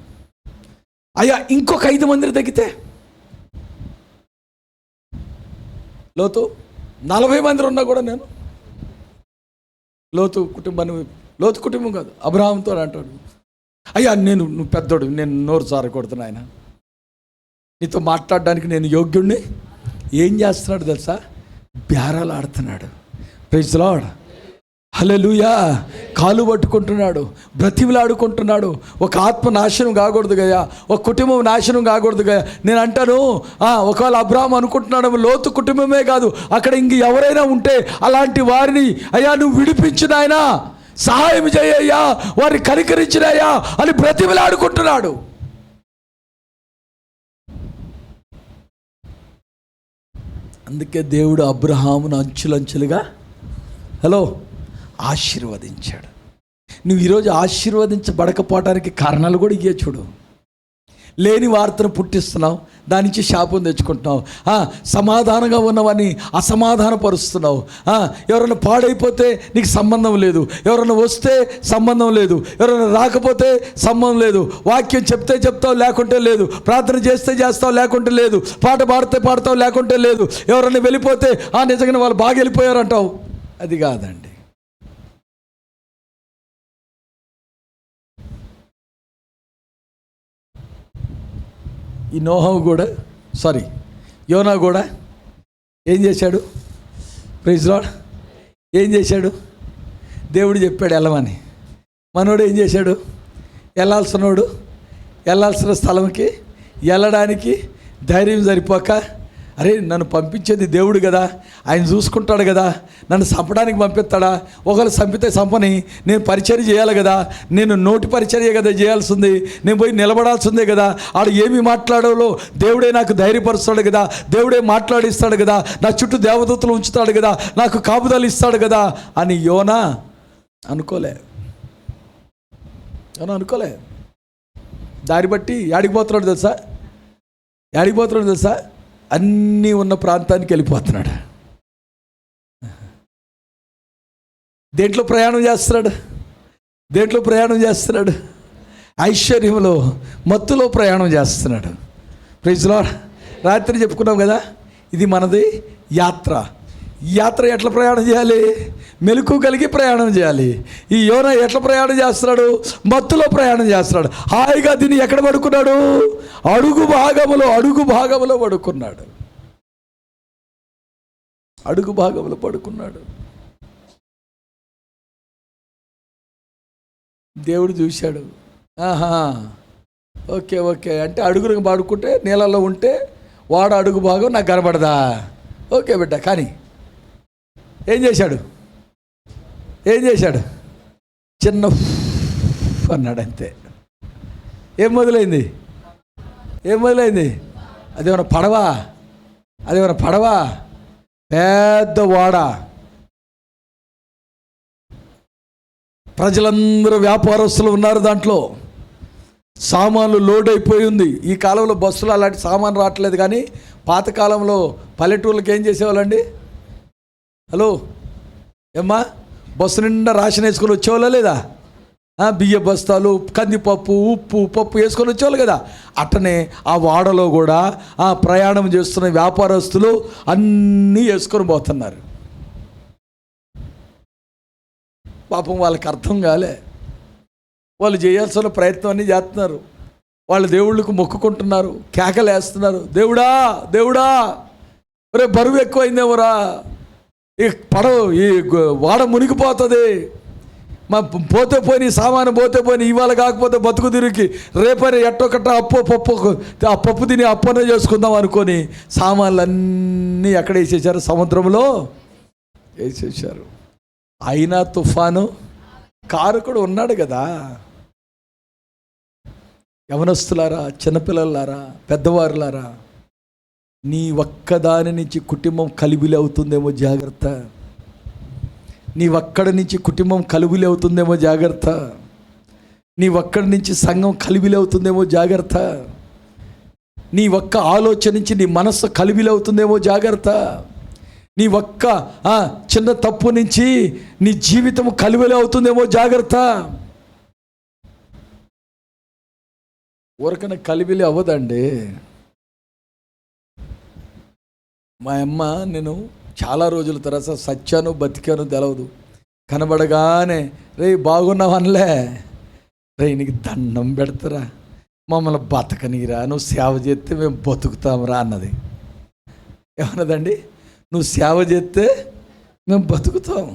అయ్యా ఇంకొక 5 మందిని తగ్గితే, లోతు 40 మంది ఉన్నా కూడా నేను లోతు కుటుంబం కాదు, అబ్రహాంతో అంటాడు, అయ్యా నువ్వు పెద్దోడు, నేను నోరు జారకూడదు నాయన, నీతో మాట్లాడడానికి నేను యోగ్యుడిని. ఏం చేస్తున్నాడు తెలుసా? బేరాలు ఆడుతున్నాడు. ప్రైజ్ ది లార్డ్, హల్లెలూయా. కాలు పట్టుకుంటున్నాడు, బ్రతిమలాడుకుంటున్నాడు. ఒక ఆత్మ నాశనం కాకూడదు కదా, ఒక కుటుంబం నాశనం కాకూడదు కదా. నేను అంటాను, ఒకవేళ అబ్రహాం అనుకుంటున్నాడు లోతు కుటుంబమే కాదు, అక్కడ ఇంక ఎవరైనా ఉంటే అలాంటి వారిని అయ్యా నువ్వు విడిపించు నాయనా, సహాయం చేయయ్యా, వారిని కనికరించినయ్యా అని బ్రతిమలాడుకుంటున్నాడు. అందుకే దేవుడు అబ్రహామును అంచులంచులుగా ఆశీర్వదించాడు. నువ్వు ఈరోజు ఆశీర్వదించబడకపోవడానికి కారణాలు కూడా ఇయ్యే చూడు. లేని వార్తను పుట్టిస్తున్నావు, దాని నుంచి శాపం తెచ్చుకుంటున్నావు. సమాధానంగా ఉన్నవని అసమాధానపరుస్తున్నావు. ఎవరైనా పాడైపోతే నీకు సంబంధం లేదు, ఎవరైనా వస్తే సంబంధం లేదు, ఎవరైనా రాకపోతే సంబంధం లేదు. వాక్యం చెప్తే చెప్తావు, లేకుంటే లేదు. ప్రార్థన చేస్తే చేస్తావు, లేకుంటే లేదు. పాట పాడితే పాడతావు, లేకుంటే లేదు. ఎవరైనా వెళ్ళిపోతే నిజంగానే వాళ్ళు బాగా వెళ్ళిపోయారు అంటావు. అది కాదండి. ఈ యోనా కూడా ఏం చేశాడు? Praise Lord. ఏం చేశాడు? దేవుడు చెప్పాడు వెళ్ళమని. మనోడు ఏం చేశాడు? వెళ్ళాల్సిన స్థలంకి వెళ్ళడానికి ధైర్యం సరిపోక, అరే నన్ను పంపించేది దేవుడు కదా, ఆయన చూసుకుంటాడు కదా, నన్ను చంపడానికి పంపిస్తాడా? ఒకవేళ చంపితే చంపని, నేను పరిచర్య చేయాలి కదా, నేను నోటి పరిచర్య కదా చేయాల్సింది, నేను పోయి నిలబడాల్సిందే కదా. ఆడు ఏమి మాట్లాడాలో దేవుడే నాకు ధైర్యపరుస్తాడు కదా, దేవుడే మాట్లాడిస్తాడు కదా, నా చుట్టూ దేవదూతలు ఉంచుతాడు కదా, నాకు కాపుదలు ఇస్తాడు కదా అని యోనా అనుకోలే. దారి బట్టి యాడికి పోతున్నాడు తెలుసా? అన్నీ ఉన్న ప్రాంతానికి వెళ్ళిపోతున్నాడు. దేంట్లో ప్రయాణం చేస్తున్నాడు? ఐశ్వర్యంలో, మత్తులో ప్రయాణం చేస్తున్నాడు. Praise Lord. రాత్రి చెప్పుకున్నాం కదా, ఇది మనది యాత్ర. ఈ యాత్ర ఎట్లా ప్రయాణం చేయాలి? మెలకు కలిగి ప్రయాణం చేయాలి. ఈ యోనా ఎట్లా ప్రయాణం చేస్తున్నాడు? మత్తులో ప్రయాణం చేస్తున్నాడు. హాయిగా దీన్ని ఎక్కడ పడుకున్నాడు? అడుగు భాగములో పడుకున్నాడు. దేవుడు చూశాడు. ఓకే అంటే అడుగును పడుకుంటే నీళ్ళల్లో ఉంటే వాడు అడుగు భాగం నాకు కనబడదా? ఓకే బిడ్డ. కానీ ఏం చేశాడు? చిన్న అన్నాడు అంతే. ఏం మొదలైంది? అదేమన్నా పడవా? పెద్ద వాడ. ప్రజలందరూ వ్యాపారస్తులు ఉన్నారు దాంట్లో. సామాన్లు లోడ్ అయిపోయి ఉంది. ఈ కాలంలో బస్సులు అలాంటి సామాన్ రావట్లేదు, కానీ పాతకాలంలో పల్లెటూళ్ళకి ఏం చేసేవాళ్ళండి? హలో ఏమ్మా, బస్సు నిండా రేషన్ వేసుకొని వచ్చేవాళ్ళ లేదా? బియ్య బస్తాలు, కందిపప్పు, ఉప్పు, పప్పు వేసుకొని వచ్చేవాళ్ళు కదా. అట్టనే ఆ వాడలో కూడా ప్రయాణం చేస్తున్న వ్యాపారస్తులు అన్నీ వేసుకొని పోతున్నారు. పాపం వాళ్ళకి అర్థం కాలే. వాళ్ళు చేయాల్సిన ప్రయత్నం అన్నీ చేస్తున్నారు. వాళ్ళ దేవుళ్ళకు మొక్కుకుంటున్నారు, కేకలేస్తున్నారు, దేవుడా ఒరే బరువు ఎక్కువైందేమోరా, ఈ వాడ మునిగిపోతుంది, పోతే పోయి సామాను పోతే పోయి, ఇవాళ కాకపోతే బతుకు తిరిగి రేపని ఎట్టొకట ఆ పప్పు తిని అప్పనే చేసుకుందాం అనుకొని సామాన్లు అన్నీ ఎక్కడ వేసేసారు? సముద్రంలో వేసేసారు. అయినా తుఫాను కారకుడు ఉన్నాడు కదా. యవనస్తులారా, చిన్నపిల్లలారా, పెద్దవారులారా, నీ ఒక్కదాని నుంచి కుటుంబం కలిబిలి అవుతుందేమో జాగ్రత్త. నీ ఒక్కడి నుంచి కుటుంబం కలుబిలి అవుతుందేమో జాగ్రత్త. నీ ఒక్కడి నుంచి సంఘం కలిబిలి అవుతుందేమో జాగ్రత్త. నీ ఒక్క ఆలోచన నుంచి నీ మనస్సు కలిబిలి అవుతుందేమో జాగ్రత్త. నీ ఒక్క చిన్న తప్పు నుంచి నీ జీవితం కలిబిలి అవుతుందేమో జాగ్రత్త. ఊరకన కలిబిలి అవ్వదండి. మా అమ్మ నేను చాలా రోజుల తర్వాత సచ్చాను బతికాను తెలవదు, కనబడగానే రే బాగున్నావు అనలే, రే నీకు దండం పెడతారా, మమ్మల్ని బతకనీరా, నువ్వు సేవ చేస్తే మేము బతుకుతాంరా అన్నది. ఏమన్నదండి? నువ్వు సేవ చేస్తే మేము బతుకుతాం.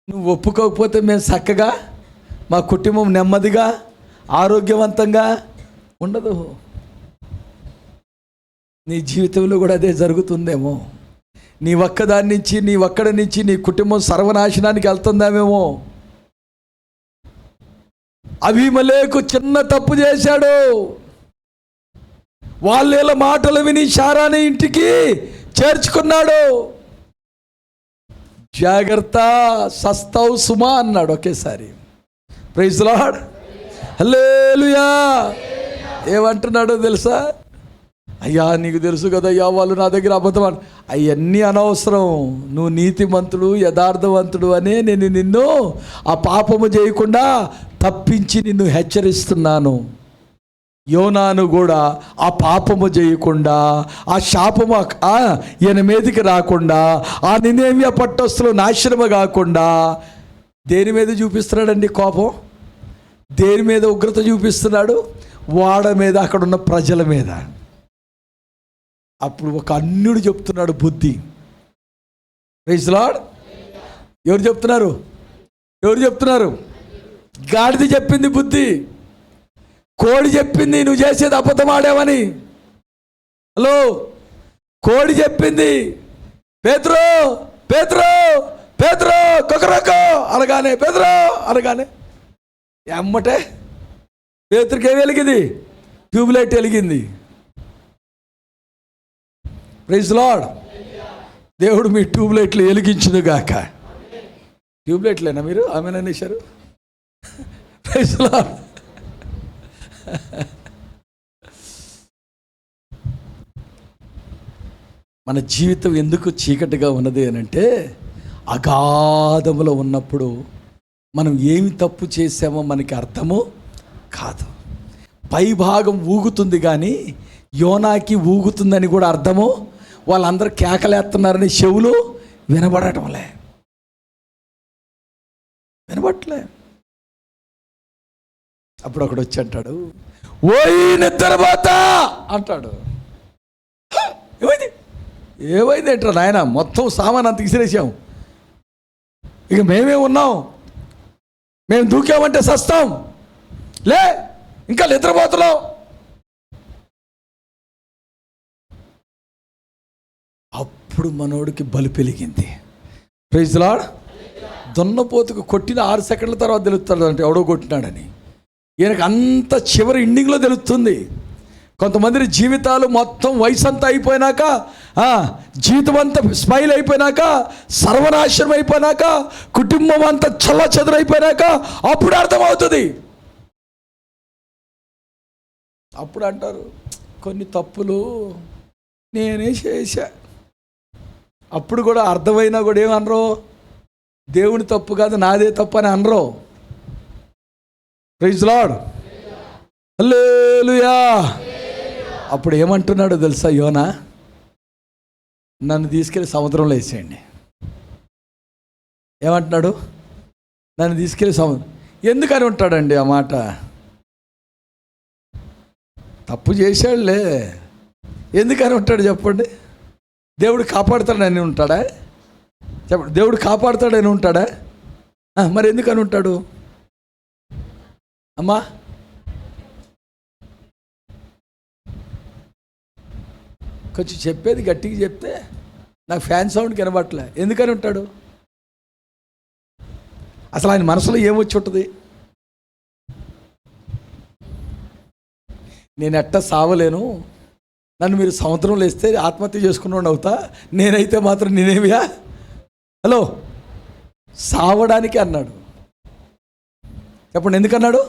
నువ్వు ఒప్పుకోకపోతే మేము చక్కగా మా కుటుంబం నెమ్మదిగా ఆరోగ్యవంతంగా ఉండదు. నీ జీవితంలో కూడా అదే జరుగుతుందేమో. నీ ఒక్కదాని నుంచి, నీ ఒక్కడి నుంచి నీ కుటుంబం సర్వనాశనానికి వెళ్తుందామేమో. అబీమెలెకు చిన్న తప్పు చేశాడు. వాళ్ళ మాటలు విని శారాని ఇంటికి చేర్చుకున్నాడు. జాగ్రత్త, సస్తావు సుమా అన్నాడు ఒకేసారి. ప్రైజ్ లార్డ్, హల్లెలూయా. ఏమంటున్నాడో తెలుసా? అయ్యా నీకు తెలుసు కదా అయ్యా, వాళ్ళు నా దగ్గర అబద్ధం అవన్నీ అనవసరం, నువ్వు నీతిమంతుడు యథార్థవంతుడు అనే నేను నిన్ను ఆ పాపము చేయకుండా తప్పించి నిన్ను హెచ్చరిస్తున్నాను. యోనాను కూడా ఆ పాపము చేయకుండా, ఆ శాపము ఈయన మీదకి రాకుండా, ఆ నినేమియా పట్టణస్థులు నాశనము కాకుండా దేని మీద చూపిస్తున్నాడండి కోపం? దేని మీద ఉగ్రత చూపిస్తున్నాడు? వాడ మీద, అక్కడ ఉన్న ప్రజల మీద. అప్పుడు ఒక అన్యుడు చెప్తున్నాడు బుద్ధి. Praise Lord. ఎవరు చెప్తున్నారు? గాడిద చెప్పింది బుద్ధి. కోడి చెప్పింది నువ్వు చేసేది అబద్ధం ఆడావని. హలో, కోడి చెప్పింది పేతురు పేతురు పేతురు కొకరకో అనగానే, పేతురు అనగానే ఎమ్మటే పేతురికి ఏం వెలిగింది? ట్యూబ్లైట్ వెలిగింది. Praise Lord. దేవుడు మీ ట్యూబ్లైట్లు వెలిగించును గాక. ట్యూబ్లైట్లేనా మీరు? ఆమె అనేశారు. Praise lord. మన జీవితం ఎందుకు చీకటిగా ఉన్నది అని అంటే, అగాధములో ఉన్నప్పుడు మనం ఏమి తప్పు చేసామో మనకి అర్థము కాదు. పై భాగం ఊగుతుంది కానీ యోనాకి ఊగుతుందని కూడా అర్థము. వాళ్ళందరూ కేకలేస్తున్నారని చెవులు వినబడటంలే. అప్పుడు ఒకడు వచ్చి అంటాడు, ఓయ్ నిద్రపోత అంటాడు. ఏమైంది ఏంట్రా నాయన, మొత్తం సామాన్ అంత ఇసిరేసాం, ఇక మేమే ఉన్నాం, మేము దూకామంటే సస్తాం, లే ఇంకా నిద్రపోతున్నాం. అప్పుడు మనోడికి బలి పెరిగింది. Praise lord. దున్నపోతుకు కొట్టిన 6 సెకండ్ల తర్వాత తెలుస్తాడు అంటే ఎవడో కొట్టినాడని. ఈయనకు అంత చివరి ఎండింగ్లో తెలుస్తుంది. కొంతమంది జీవితాలు మొత్తం వయసు అంతా అయిపోయినాక, జీవితం అంతా స్మైల్ అయిపోయినాక, సర్వనాశనం అయిపోయినాక, కుటుంబం అంతా చల్ల చెదరైపోయినాక అప్పుడు అర్థమవుతుంది. అప్పుడు అంటారు కొన్ని తప్పులు నేనే చేశా. అప్పుడు కూడా అర్థమైనా కూడా ఏమనరు, దేవుని తప్పు కాదు నాదే తప్పు అని అనరు. Praise Lord, hallelujah. అప్పుడు ఏమంటున్నాడో తెలుసా యోనా? నన్ను తీసుకెళ్ళి సముద్రంలో వేసేయండి. ఏమంటున్నాడు? నన్ను తీసుకెళ్ళి సముద్రం. ఎందుకని ఉంటాడండి ఆ మాట? తప్పు చేశాడులే, ఎందుకని ఉంటాడు చెప్పండి? దేవుడు కాపాడుతాడని ఉంటాడా? చెప్పండి, దేవుడు కాపాడుతాడని ఉంటాడా? మరి ఎందుకని ఉంటాడు? అమ్మా, కొంచెం చెప్పేది గట్టిగా చెప్తే నాకు ఫ్యాన్ సౌండ్ కనబట్లే. ఎందుకని ఉంటాడు? అసలు ఆయన మనసులో ఏమొచ్చి ఉంటుంది? నేను ఎట్ట సావలేను, నన్ను మీరు సముద్రంలో వేస్తే ఆత్మహత్య చేసుకున్నాడు అవుతా, నేనైతే మాత్రం నేనేమియా? హలో, సావడానికి అన్నాడు. చెప్పండి, ఎందుకన్నాడు?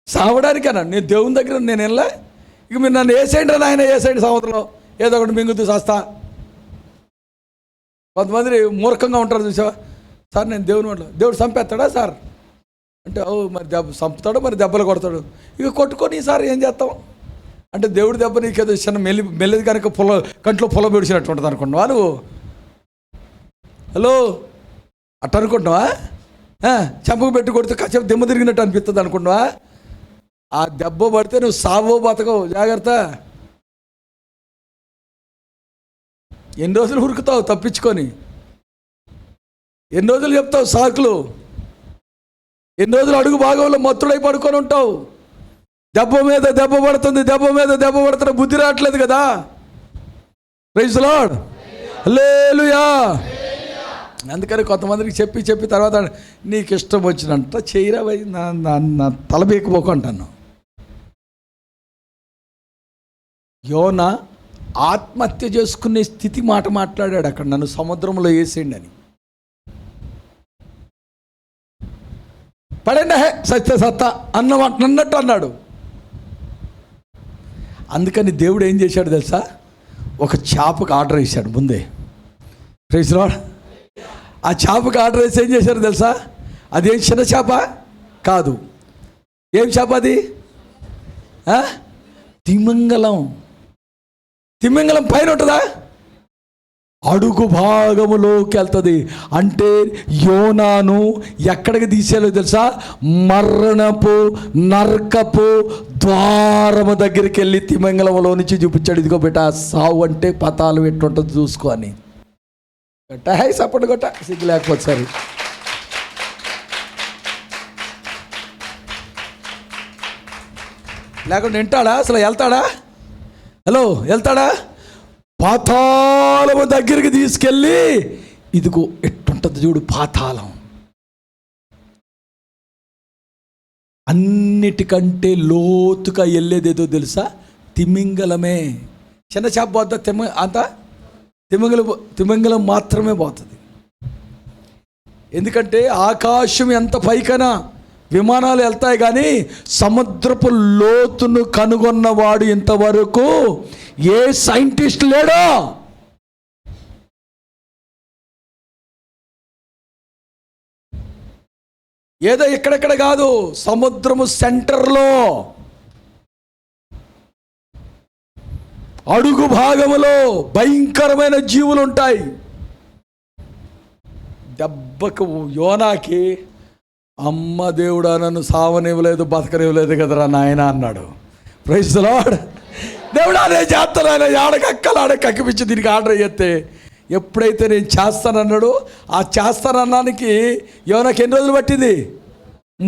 సావడానికి అన్నాడు. నేను దేవుని దగ్గర నేను వెళ్ళా, ఇక మీరు నన్ను వేసేయండి రా నాయన, వేసేయండి సముద్రంలో, ఏదో ఒకటి మింగుతూ చేస్తా. కొంతమంది మూర్ఖంగా ఉంటారు చూసావా? సార్ నేను దేవుని వల్ల, దేవుడు చంపేస్తాడా సార్ అంటే, ఓ మరి చంపుతాడు, మరి దెబ్బలు కొడతాడు, ఇక కొట్టుకొని సార్ ఏం చేస్తాం అంటే, దేవుడి దెబ్బ నీకేదో చిన్న మెల్లిది కనుక కంట్లో పొల పెడిచినట్టు ఉంటుంది అనుకుంటున్నావా నువ్వు? హలో, అట్ట అనుకుంటున్నావా? చెంపకు పెట్టి కొడితే కాసేపు దెమ్మ తిరిగినట్టు అనిపిస్తుంది అనుకుంటున్నావా? ఆ దెబ్బ పడితే నువ్వు సావో బతకవు, జాగ్రత్త. ఎన్ని రోజులు ఉరుకుతావు తప్పించుకొని? ఎన్ని రోజులు చెప్తావు సాకులు? ఎన్ని రోజులు అడుగు భాగంలో మత్తుడై పడుకొని ఉంటావు? దెబ్బ మీద దెబ్బ పడుతుంది, దెబ్బ మీద దెబ్బ పడుతున్న బుద్ధి రావట్లేదు కదా. ప్రైజ్ లార్డ్, హల్లెలూయా. అందుకని కొంతమందికి చెప్పి తర్వాత నీకు ఇష్టం వచ్చినంత చేయరా భయ్, నా తల బీకపోకుంటాను. యోనా ఆత్మహత్య చేసుకునే స్థితి మాట మాట్లాడాడు అక్కడ, నన్ను సముద్రంలో వేసేయండి అని. పడండి సత్య సత్తా అన్నట్టు అన్నాడు. అందుకని దేవుడు ఏం చేశాడు తెలుసా, ఒక చేపకు ఆర్డర్ వేశాడు ముందే. Praise Lord. ఆ చేపకు ఆర్డర్ వేసి ఏం చేశారు తెలుసా, అదేం చిన్న చేప కాదు. ఏం చేప అది? తిమింగలం. తిమింగలం పైన ఉంటుందా? అడుగు భాగములోకి వెళ్తుంది. అంటే యోనాను ఎక్కడికి తీసేయాలో తెలుసా, మరణపు నరకపు ద్వారము దగ్గరికి వెళ్ళి తిమింగలంలో నుంచి చూపించాడు. ఇదిగో బిడ్డ, సావు అంటే పతాలు ఎట్టుంటుంది చూసుకో అని. సపోర్ట్ కొట్ట సిగ్గు లేకపోతే సరే. లేకుండా వింటాడా అసలు? వెళ్తాడా? హలో, వెళ్తాడా? పాతాళము దగ్గరికి తీసుకెళ్ళి ఇదిగో ఎట్టుంటుంది చూడు పాతాళం. అన్నిటికంటే లోతుగా వెళ్ళేదేదో తెలుసా, తిమింగలమే. చిన్న చేప పోద్దా? అంత తిమింగలం మాత్రమే పోతుంది. ఎందుకంటే ఆకాశం ఎంత పైకైనా విమానాలు వెళ్తాయి, కానీ సముద్రపు లోతును కనుగొన్నవాడు ఇంతవరకు ఏ సైంటిస్ట్ లేడో. ఏదో ఎక్కడెక్కడ కాదు, సముద్రము సెంటర్లో అడుగు భాగములో భయంకరమైన జీవులు ఉంటాయి. దెబ్బకు యోనాకి, అమ్మ దేవుడా నన్ను సావనివ్వలేదు బతకనివ్వలేదు కదరా నాయన అన్నాడు. Praise the Lord. దేవుడా నేను చేస్తాను, ఆయన ఆడకక్కిపించి దీనికి ఆర్డర్ చేస్తే, ఎప్పుడైతే నేను చేస్తానన్నాడు, ఆ చేస్తానన్నానికి యోనాకి ఎన్ని రోజులు పట్టింది?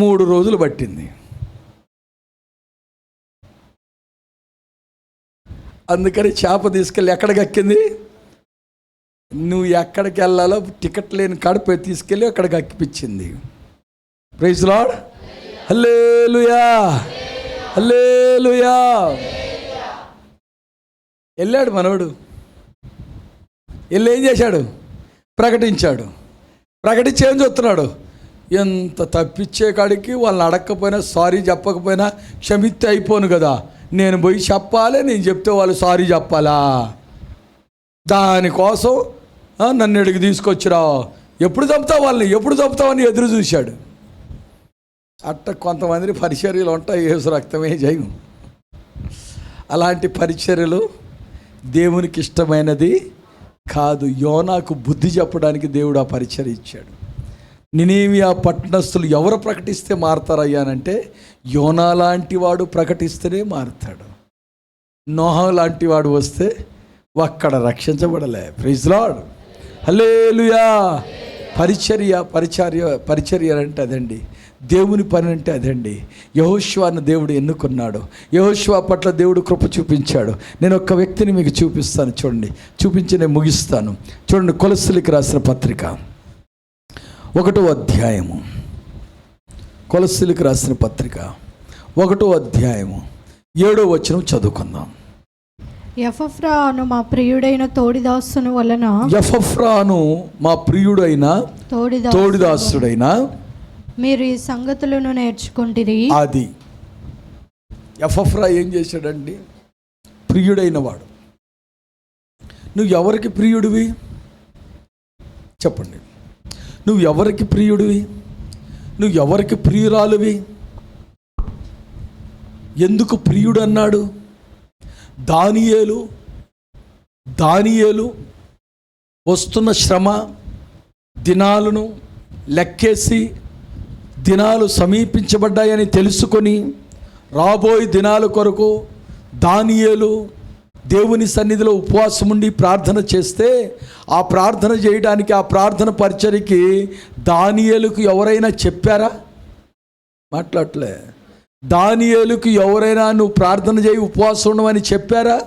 3 రోజులు పట్టింది. అందుకని చేప తీసుకెళ్ళి ఎక్కడికి ఎక్కింది? నువ్వు ఎక్కడికి వెళ్ళాలో టికెట్ లేని కాడ తీసుకెళ్ళి అక్కడికి ఎక్కిపించింది. Praise Lord. హల్లెలూయా, హల్లెలూయా. వెళ్ళాడు మనోడు. వెళ్ళి ఏం చేశాడు? ప్రకటించాడు. ప్రకటించి ఏం చెప్తున్నాడు? ఎంత తప్పించే కాడికి వాళ్ళని అడగకపోయినా, సారీ చెప్పకపోయినా క్షమిస్తే అయిపోను కదా, నేను పోయి చెప్పాలి, నేను చెప్తే వాళ్ళు సారీ చెప్పాలా? దానికోసం నన్ను ఇక్కడికి తీసుకొచ్చిరా, ఎప్పుడు చంపుతావు వాళ్ళని, ఎప్పుడు చంపుతావని ఎదురు చూశాడు. అట్ట కొంతమంది పరిచర్యలు ఉంటాయి, యేసు రక్తమే జయం. అలాంటి పరిచర్యలు దేవునికి ఇష్టమైనది కాదు. యోనాకు బుద్ధి చెప్పడానికి దేవుడు ఆ పరిచర్య ఇచ్చాడు. నినీవియా పట్టణస్థులు ఎవరు ప్రకటిస్తే మారతారయ్యానంటే, యోనా లాంటి వాడు ప్రకటిస్తేనే మారుతాడు. నోహా లాంటి వాడు వస్తే అక్కడ రక్షించబడలే. Praise Lord. హల్లెలూయా. పరిచర్య అంటే అదండి, దేవుని పని అంటే అదండి. యెహోషువను దేవుడు ఎన్నుకున్నాడు, యెహోషువ పట్ల దేవుడు కృప చూపించాడు. నేను ఒక్క వ్యక్తిని మీకు చూపిస్తాను, చూడండి, చూపించి నేను ముగిస్తాను. చూడండి, కొలస్సీలకు రాసిన పత్రిక 1వ అధ్యాయము. కొలస్సీలకు రాసిన పత్రిక 1వ అధ్యాయము 7వ వచనం చదువుకుందాం. ఎపఫ్రాను మా ప్రియుడైన తోడిదాసుని వలన, ఎపఫ్రాను మా ప్రియుడైన తోడిదాసుడైన మీరు ఈ సంగతులను నేర్చుకుంటిరి. అది ఎపఫ్రా ఏం చేశాడండి? ప్రియుడైన వాడు. నువ్వు ఎవరికి ప్రియుడివి చెప్పండి? నువ్వు ఎవరికి ప్రియుడివి? నువ్వు ఎవరికి ప్రియురాలువి? ఎందుకు ప్రియుడు అన్నాడు? దానియేలు వస్తున్న శ్రమ దినాలను లెక్కేసి, దినాలు సమీపించబడ్డాయని తెలుసుకొని, రాబోయే దినాల కొరకు దానియేలు దేవుని సన్నిధిలో ఉపవాసం ఉండి ప్రార్థన చేస్తే, ఆ ప్రార్థన చేయడానికి, ఆ ప్రార్థన పరిచర్యకి దానియేలుకు ఎవరైనా చెప్పారా? మాట్లాడలే. దానియేలుకు ఎవరైనా నువ్వు ప్రార్థన చేయి, ఉపవాసం ఉండమని చెప్పారా?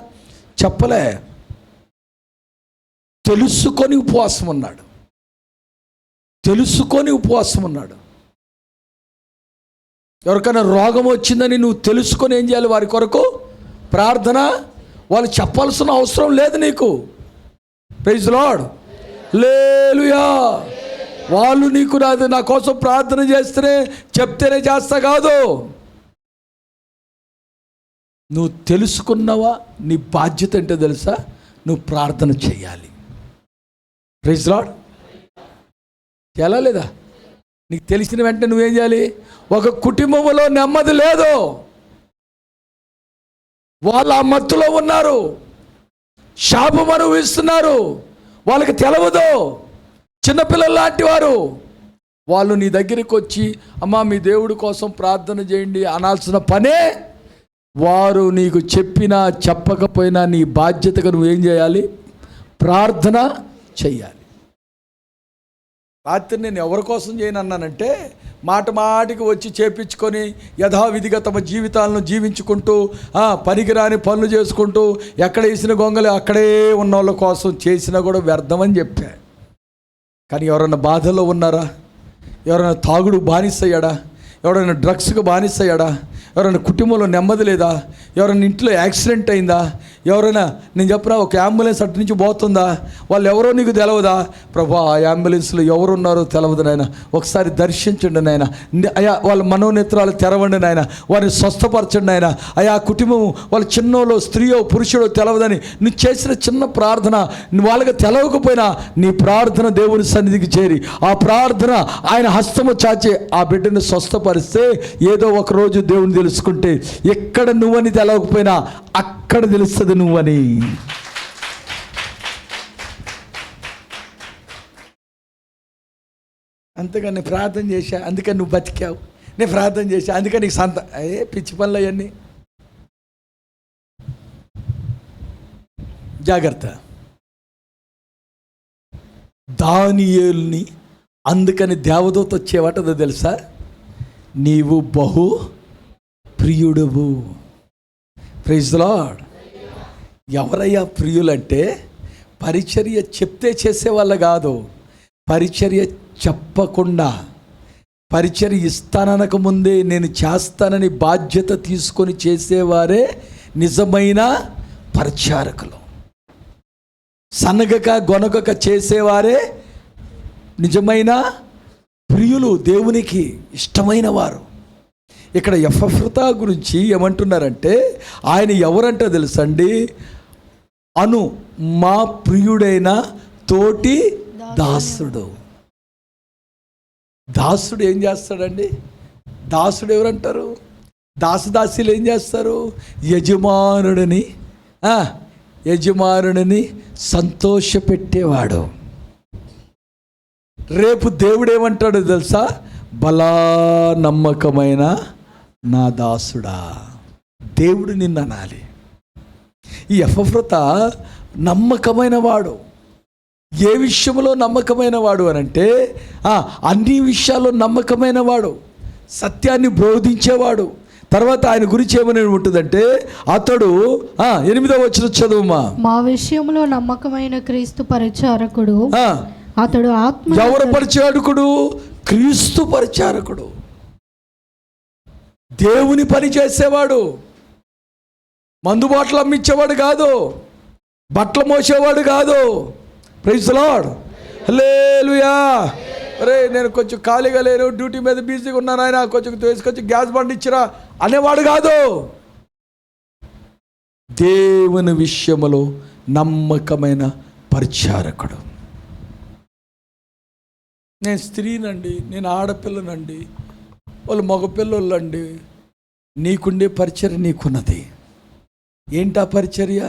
చెప్పలే. తెలుసుకొని ఉపవాసం ఉన్నాడు. ఎవరికైనా రోగం వచ్చిందని నువ్వు తెలుసుకొని ఏం చేయాలి? వారి కొరకు ప్రార్థన. వాళ్ళు చెప్పాల్సిన అవసరం లేదు నీకు. Praise Lord. హల్లెలూయా. వాళ్ళు నీకు నా కోసం ప్రార్థన చేస్తేనే చెప్తేనే చేస్తా కాదు. నువ్వు తెలుసుకున్నావా నీ బాధ్యత ఏంటో తెలుసా? నువ్వు ప్రార్థన చేయాలి. Praise Lord. ఎలా లేదా? నీకు తెలిసిన వెంటనే నువ్వేం చేయాలి? ఒక కుటుంబంలో నెమ్మది లేదు, వాళ్ళు ఆ మత్తులో ఉన్నారు, శాపం అనుభవిస్తున్నారు, వాళ్ళకి తెలవదు, చిన్నపిల్లలు లాంటి వారు. వాళ్ళు నీ దగ్గరికి వచ్చి అమ్మా మీ దేవుడి కోసం ప్రార్థన చేయండి అనాల్సిన పనే. వారు నీకు చెప్పినా చెప్పకపోయినా నీ బాధ్యతగా నువ్వేం చేయాలి? ప్రార్థన చెయ్యాలి. రాత్రి నేను ఎవరి కోసం చేయను అన్నానంటే, మాటికి వచ్చి చేపించుకొని యథావిధిగా తమ జీవితాలను జీవించుకుంటూ పనికిరాని పనులు చేసుకుంటూ ఎక్కడ వేసిన గొంగలు అక్కడే ఉన్న వాళ్ళ కోసం చేసినా కూడా వ్యర్థమని చెప్పా. కానీ ఎవరైనా బాధల్లో ఉన్నారా? ఎవరైనా తాగుడు బానిసయ్యాడా? ఎవరైనా డ్రగ్స్కి బానిసయ్యాడా? ఎవరైనా కుటుంబంలో నెమ్మది లేదా? ఎవరైనా ఇంట్లో యాక్సిడెంట్ అయిందా? ఎవరైనా నేను చెప్పినా ఒక అంబులెన్స్ అటు నుంచి పోతుందా? వాళ్ళు ఎవరో నీకు తెలవదా? ప్రభా ఆ అంబులెన్స్లో ఎవరున్నారో తెలవదు నాయన, ఒకసారి దర్శించండి నాయన. అయా వాళ్ళ మనోనేత్రాలు తెరవండి నాయన, వారిని స్వస్థపరచండి నాయన. అయా కుటుంబం వాళ్ళ చిన్నోలో స్త్రీయో పురుషుడో తెలవదని నువ్వు చేసిన చిన్న ప్రార్థన వాళ్ళకి తెలవకపోయినా నీ ప్రార్థన దేవుని సన్నిధికి చేరి ఆ ప్రార్థన ఆయన హస్తము చాచి ఆ బిడ్డను స్వస్థపరిస్తే ఏదో ఒక రోజు దేవుని తెలుసుకుంటే ఎక్కడ నువ్వని తెలవకపోయినా అక్కడ తెలుస్తుంది నువ్వని. అంతేగాని నేను ప్రార్థన చేశా అందుకని నువ్వు బతికావు, నేను ప్రార్థన చేశా అందుకని నీకు పిచ్చి పనులు అవన్నీ. జాగ్రత్త. దానియేలుని అందుకని దేవదూత వచ్చేవాటదో తెలుసా? నీవు బహు ప్రియుడవు. Praise the lord. ఎవరయ్యా ప్రియులంటే పరిచర్య చెప్తే చేసేవాళ్ళ కాదు, పరిచర్య చెప్పకుండా పరిచర్య ఇస్తాననక ముందే నేను చేస్తానని బాధ్యత తీసుకొని చేసేవారే నిజమైన పరిచారకులు. సనగక గొనగక చేసేవారే నిజమైన ప్రియులు, దేవునికి ఇష్టమైన వారు. ఇక్కడ ఎఫ్రతా గురించి ఏమంటున్నారంటే ఆయన ఎవరంటే తెలుసండి? అను మా ప్రియుడైన తోటి దాసుడు. దాసుడు ఏం చేస్తాడండి? దాసుడు ఎవరంటారు? దాసదాసీలు ఏం చేస్తారు? యజమానుడిని సంతోషపెట్టేవాడు. రేపు దేవుడు ఏమంటాడో తెలుసా? బలా నమ్మకమైన నా దాసుడా. దేవుడు నిన్ను అనాలి. ఈ ఎఫ్రతా నమ్మకమైన వాడు. ఏ విషయంలో నమ్మకమైన వాడు అనంటే అన్ని విషయాల్లో నమ్మకమైన వాడు, సత్యాన్ని బోధించేవాడు. తర్వాత ఆయన గురించి ఏమని ఉంటుందంటే అతడు 8వ వచనం చదువుమా. మా విషయంలో నమ్మకమైన క్రీస్తు పరిచారకుడు అతడు. ఆత్మ ఎవరు పరిచారకుడు? క్రీస్తు పరిచారకుడు. దేవుని పని చేసేవాడు. మందు బాటలు అమ్మించేవాడు కాదు, బట్టలు మోసేవాడు కాదు. Praise the Lord. హల్లెలూయా. అరే నేను కొంచెం ఖాళీగా లేను, డ్యూటీ మీద బిజీగా ఉన్నాను, ఆయన కొంచెం తీసుకొచ్చి గ్యాస్ బండి ఇచ్చిరా అనేవాడు కాదు. దేవుని విషయములో నమ్మకమైన పరిచారకుడు. నేను స్త్రీనండి, నేను ఆడపిల్లనండి, వాళ్ళు మగపిల్లలండి. నీకుండే పరిచర్య నీకున్నది. ఏంటా పరిచర్య?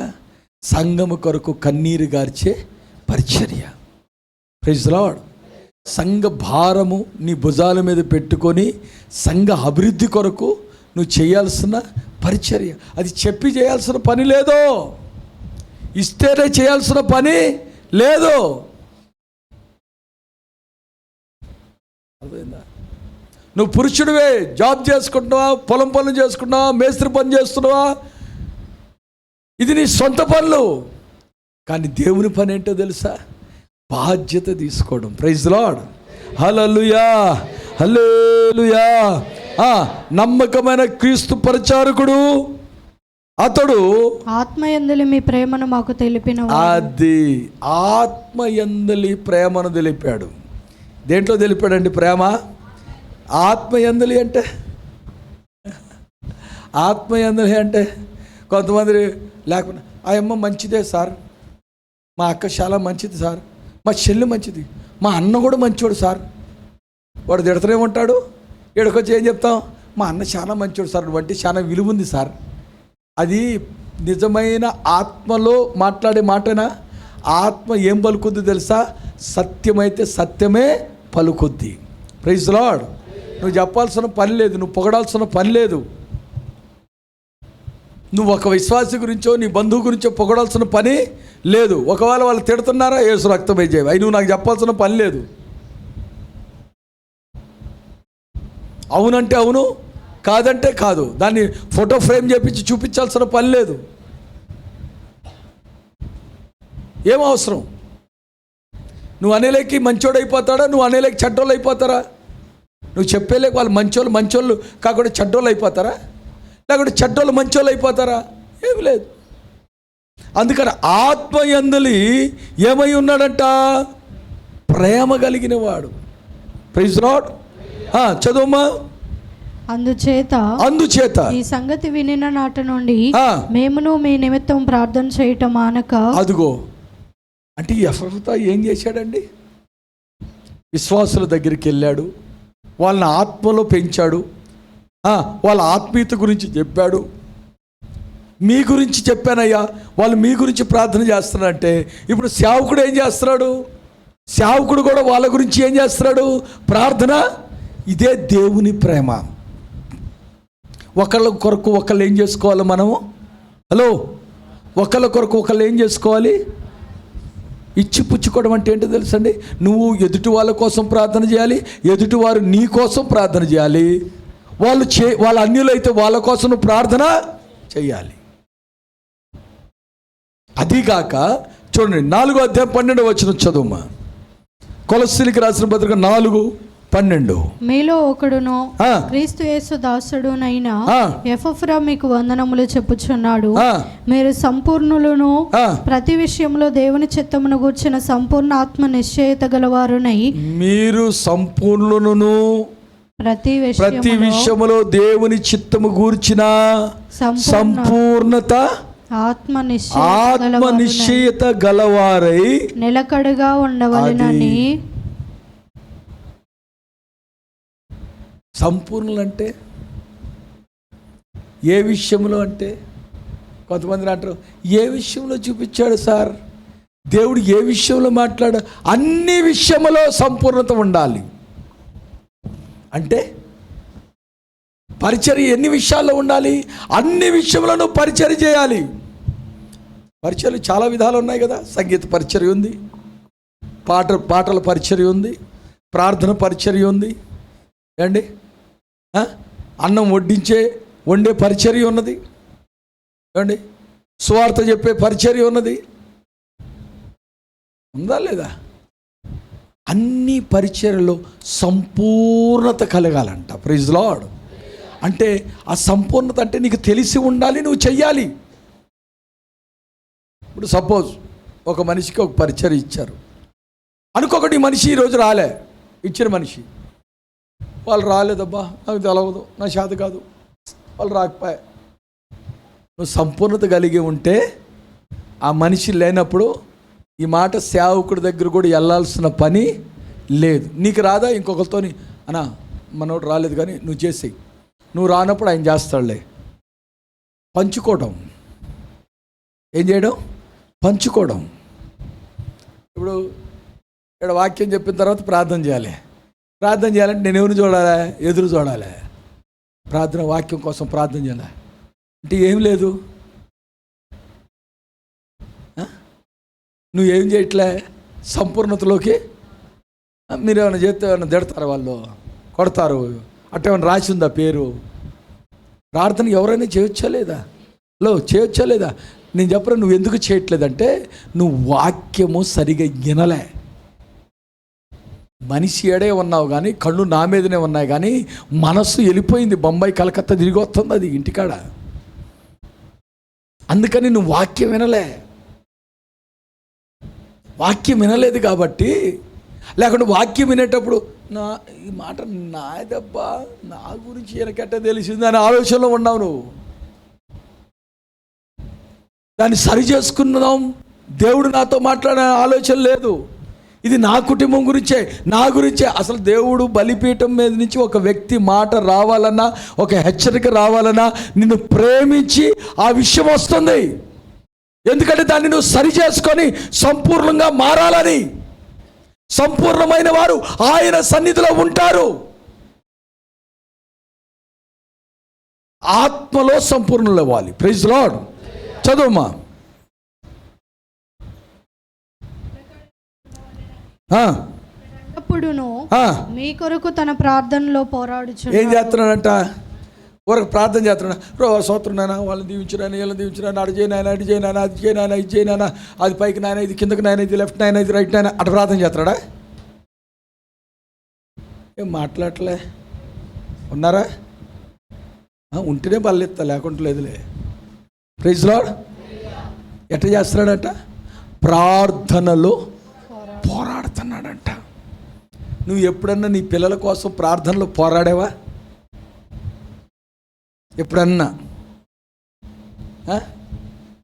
సంఘము కొరకు కన్నీరు గార్చే పరిచర్య. Praise the Lord. సంఘ భారము నీ భుజాల మీద పెట్టుకొని సంఘ అభివృద్ధి కొరకు నువ్వు చేయాల్సిన పరిచర్య. అది చెప్పి చేయాల్సిన పని లేదు, ఇస్తేనే చేయాల్సిన పని లేదు. నువ్వు పురుషుడివే, జాబ్ చేసుకుంటున్నావా, పొలం పనులు చేసుకుంటున్నావా, మేస్త్రి పని చేస్తున్నావా, ఇది నీ సొంత పనులు. కానీ దేవుని పని ఏంటో తెలుసా? బాధ్యత తీసుకోవడం. Praise the Lord. హల్లెలూయా, హల్లెలూయా. నమ్మకమైన క్రీస్తు పరిచారకుడు అతడు. ఆత్మయందలి మీ ప్రేమను మాకు తెలిపిన. అది ఆత్మయందలి ప్రేమను తెలిపాడు. దేంట్లో తెలిపాడండి ప్రేమ? ఆత్మయందులి అంటే, ఆత్మయందులి అంటే కొంతమంది లేకపోతే ఆ అమ్మ మంచిదే సార్, మా అక్క చాలా మంచిది సార్, మా చెల్లి మంచిది, మా అన్న కూడా మంచోడు సార్. వాడు తిడతనే ఉంటాడు, ఇక్కడికొచ్చి ఏం చెప్తాం? మా అన్న చాలా మంచోడు సార్, వంటి చాలా విలువ ఉంది సార్. అది నిజమైన ఆత్మలో మాట్లాడే మాటనా? ఆత్మ ఏం పలుకుద్ది తెలుసా? సత్యమైతే సత్యమే పలుకుద్ది. Praise Lord. నువ్వు చెప్పాల్సిన పని లేదు, నువ్వు పొగడాల్సిన పని లేదు. నువ్వు ఒక విశ్వాసి గురించో నీ బంధువు గురించో పొగడాల్సిన పని లేదు. ఒకవేళ వాళ్ళు తిడుతున్నారా, యేసు రక్తమే జయం, అవి నువ్వు నాకు చెప్పాల్సిన పని లేదు. అవునంటే అవును, కాదంటే కాదు. దాన్ని ఫోటో ఫ్రేమ్ చేపించి చూపించాల్సిన పని లేదు. ఏం అవసరం? నువ్వు అనేలేకి మంచోడు అయిపోతాడా, నువ్వు అనేలేకి చెడ్డోళ్ళు అయిపోతారా? నువ్వు చెప్పేలేక వాళ్ళు మంచోళ్ళు కాకుండా చెడ్డోళ్ళు అయిపోతారా, లేకుంటే చెడ్డోళ్ళు మంచోళ్ళు అయిపోతారా? ఏమి లేదు. అందుకని ఆత్మయందులి ఏమై ఉన్నాడంట? ప్రేమ కలిగిన వాడు. Praise Lord. చదువమ్మా. అందుచేత ఈ సంగతి వినిన నాట నుండి మేమును మీ నిమిత్తం ప్రార్థన చేయటం మానక. అదుగో అంటే యెఫ్తా ఏం చేశాడండి? విశ్వాసుల దగ్గరికి వెళ్ళాడు, వాళ్ళని ఆత్మలో పెంచాడు, వాళ్ళ ఆత్మీయత గురించి చెప్పాడు. మీ గురించి చెప్పానయ్యా, వాళ్ళు మీ గురించి ప్రార్థన చేస్తున్నారంటే ఇప్పుడు సేవకుడు ఏం చేస్తున్నాడు? సేవకుడు కూడా వాళ్ళ గురించి ఏం చేస్తున్నాడు? ప్రార్థన. ఇదే దేవుని ప్రేమ. ఒకళ్ళ కొరకు ఒకళ్ళు ఏం చేసుకోవాలి మనము? హలో, ఒకళ్ళ కొరకు ఒకళ్ళు ఏం చేసుకోవాలి? ఇచ్చి పుచ్చుకోవడం అంటే ఏంటో తెలుసండి? నువ్వు ఎదుటి వాళ్ళ కోసం ప్రార్థన చేయాలి, ఎదుటి వారు నీ కోసం ప్రార్థన చేయాలి. వాళ్ళ అన్యులైతే వాళ్ళ కోసం నువ్వు ప్రార్థన చేయాలి. అదిగాక చూడండి, 4వ అధ్యాయం 12వ వచనం చదువుమా. కొలస్సీలకు రాసిన పత్రిక 4:12. మీలో ఒకడును క్రీస్తు యేసు దాసుడునైన ఎపఫ్రా మీకు వందనములు చెప్పుచున్నాడు. మీరు సంపూర్ణులను, ప్రతి విషయంలో దేవుని చిత్తమును గూర్చిన సంపూర్ణ ఆత్మ నిశ్చయత గలవారునై. మీరు సంపూర్ణులను, ప్రతి విషయములో దేవుని చిత్తము గూర్చిన సంపూర్ణత ఆత్మ నిశ్చయత గలవారై నిలకడగా ఉండవలెనని. సంపూర్ణులంటే ఏ విషయంలో అంటే? కొంతమంది అంటారు, ఏ విషయంలో చూపించాడు సార్? దేవుడు ఏ విషయంలో మాట్లాడు? అన్ని విషయంలో సంపూర్ణత ఉండాలి అంటే పరిచర్య ఎన్ని విషయాల్లో ఉండాలి? అన్ని విషయంలో నువ్వు పరిచర్య చేయాలి. పరిచర్యలు చాలా విధాలు ఉన్నాయి కదా. సంగీత పరిచర్య ఉంది, పాటల పరిచర్య ఉంది, ప్రార్థన పరిచర్య ఉంది అండి, అన్నం వండే పరిచర్య ఉన్నది అండి, సువార్త చెప్పే పరిచర్య ఉన్నది. ఉందా లేదా? అన్ని పరిచర్యలో సంపూర్ణత కలగాలంట. Praise Lord. అంటే ఆ సంపూర్ణత అంటే నీకు తెలిసి ఉండాలి, నువ్వు చెయ్యాలి. ఇప్పుడు సపోజ్ ఒక మనిషికి ఒక పరిచర్య ఇచ్చారు అనుకోకండి. మనిషి ఈరోజు రాలే, ఇచ్చిన మనిషి వాళ్ళు రాలేదబ్బా, నాకు తెలవదు, నా చేత కాదు, వాళ్ళు రాకపోయా. నువ్వు సంపూర్ణత కలిగి ఉంటే ఆ మనిషి లేనప్పుడు ఈ మాట సేవకుడి దగ్గర కూడా వెళ్ళాల్సిన పని లేదు. నీకు రాదా? ఇంకొకరితో అన్నా మనోడు రాలేదు కానీ నువ్వు చేసేయి, నువ్వు రానప్పుడు ఆయన చేస్తాడులే. పంచుకోవడం. ఏం చేయడం? పంచుకోవడం. ఇప్పుడు ఇక్కడ వాక్యం చెప్పిన తర్వాత ప్రార్థన చేయాలి. ప్రార్థన చేయాలంటే నేను ఎవరిని చూడాలి? ఎదురు చూడాలి. ప్రార్థన వాక్యం కోసం ప్రార్థన చేయాలి అంటే ఏం లేదు, నువ్వేం చేయట్లే సంపూర్ణతలోకి. మీరు ఏమైనా చేస్తే ఏమైనా తిడతారు, వాళ్ళు కొడతారు, అట్టేమైనా రాసి ఉందా పేరు? ప్రార్థన ఎవరైనా చేయొచ్చా లేదా? చేయొచ్చా లేదా? నేను చెప్పను, నువ్వు ఎందుకు చేయట్లేదంటే నువ్వు వాక్యము సరిగా వినలే. మనిషి ఏడే ఉన్నావు కానీ, కళ్ళు నా మీదనే ఉన్నాయి కానీ మనస్సు వెళ్ళిపోయింది, బొంబాయి కలకత్తా తిరిగి వస్తుంది అది ఇంటికాడ. అందుకని నువ్వు వాక్యం వినలే. వాక్యం వినలేదు కాబట్టి లేకుంటే వాక్యం వినేటప్పుడు ఈ మాట నాదబ్బా, నా గురించి ఈయనకెట్ట తెలిసింది అనే ఆలోచనలో ఉన్నావు నువ్వు. దాన్ని సరి చేసుకున్నాం. దేవుడు నాతో మాట్లాడే ఆలోచన లేదు. ఇది నా కుటుంబం గురించే, నా గురించే. అసలు దేవుడు బలిపీఠం మీద నుంచి ఒక వ్యక్తి మాట రావాలన్నా, ఒక హెచ్చరిక రావాలన్నా నిన్ను ప్రేమించి ఆ విషయం వస్తుంది. ఎందుకంటే దాన్ని నువ్వు సరి చేసుకొని సంపూర్ణంగా మారాలని. సంపూర్ణమైన వారు ఆయన సన్నిధిలో ఉంటారు. ఆత్మలో సంపూర్ణులు అవ్వాలి. Praise lord. చదువుమా. అప్పుడును మీ కొరకు తన ప్రార్థనలో పోరాడుచు. ఏం చేస్తున్నాడంట? ఊరకు ప్రార్థన చేస్తున్నాడు. సోత్రం నాయన, వాళ్ళని దీవించినాయన, వీళ్ళని దీవించినాయన, అటు చేయనాయన, అటు చేయనాయన, అది చేయనాయన, ఇది చేయనాయన, అది పైకి నాయన, ఇది కిందకి నాయన, ఇది లెఫ్ట్ నాయన, ఇది రైట్ నాయన, అటు ప్రార్థన చేస్తున్నాడా? ఏం మాట్లాడలే ఉన్నారా? ఉంటేనే బల్లెత్తా, లేకుంటే లేదులే. Praise Lord. ఎట్లా చేస్తున్నాడంట? ప్రార్థనలో పోరాడుతున్నాడంట. నువ్వు ఎప్పుడన్నా నీ పిల్లల కోసం ప్రార్థనలో పోరాడావా? ఎప్పుడన్నా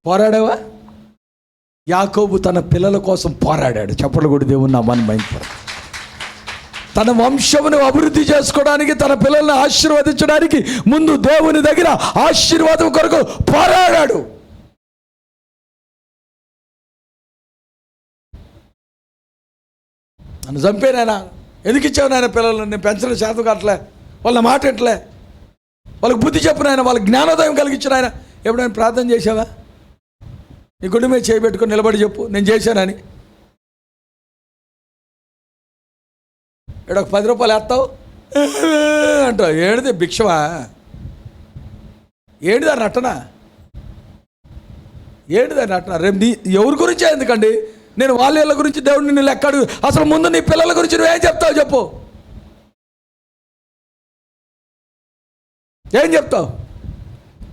పోరాడావా? యాకోబు తన పిల్లల కోసం పోరాడాడు. చప్పట్లు కొట్టి దేవుని నామాన్ని మహిమపరచు. తన వంశమును అభివృద్ధి చేసుకోవడానికి, తన పిల్లల్ని ఆశీర్వదించడానికి ముందు దేవుని దగ్గర ఆశీర్వాదం కొరకు పోరాడాడు. నన్ను చంపేనాయన, ఎందుకు ఇచ్చావు నాయన పిల్లలు? నేను పెంచడం శాతం కావట్లే, వాళ్ళ మాట ఎట్లే, వాళ్ళకి బుద్ధి చెప్పు నాయన, వాళ్ళకి జ్ఞానోదయం కలిగించిన ఆయన. ఎప్పుడైనా ప్రార్థన చేసావా? నీ గుండె మీద చేయబెట్టుకొని నిలబడి చెప్పు, నేను చేశానని. ఇక్కడ ఒక 10 రూపాయలు వేస్తావు అంటావు. ఏడిది భిక్షమా? ఏడిదా నటన? ఏడిదా నటన? రేపు నీ ఎవరి గురించే ఎందుకండి? నేను వాళ్ళ గురించి దేవుడు నిన్ను లెక్కడు. అసలు ముందు నీ పిల్లల గురించి నువ్వేం చెప్తావు చెప్పు. ఏం చెప్తావు?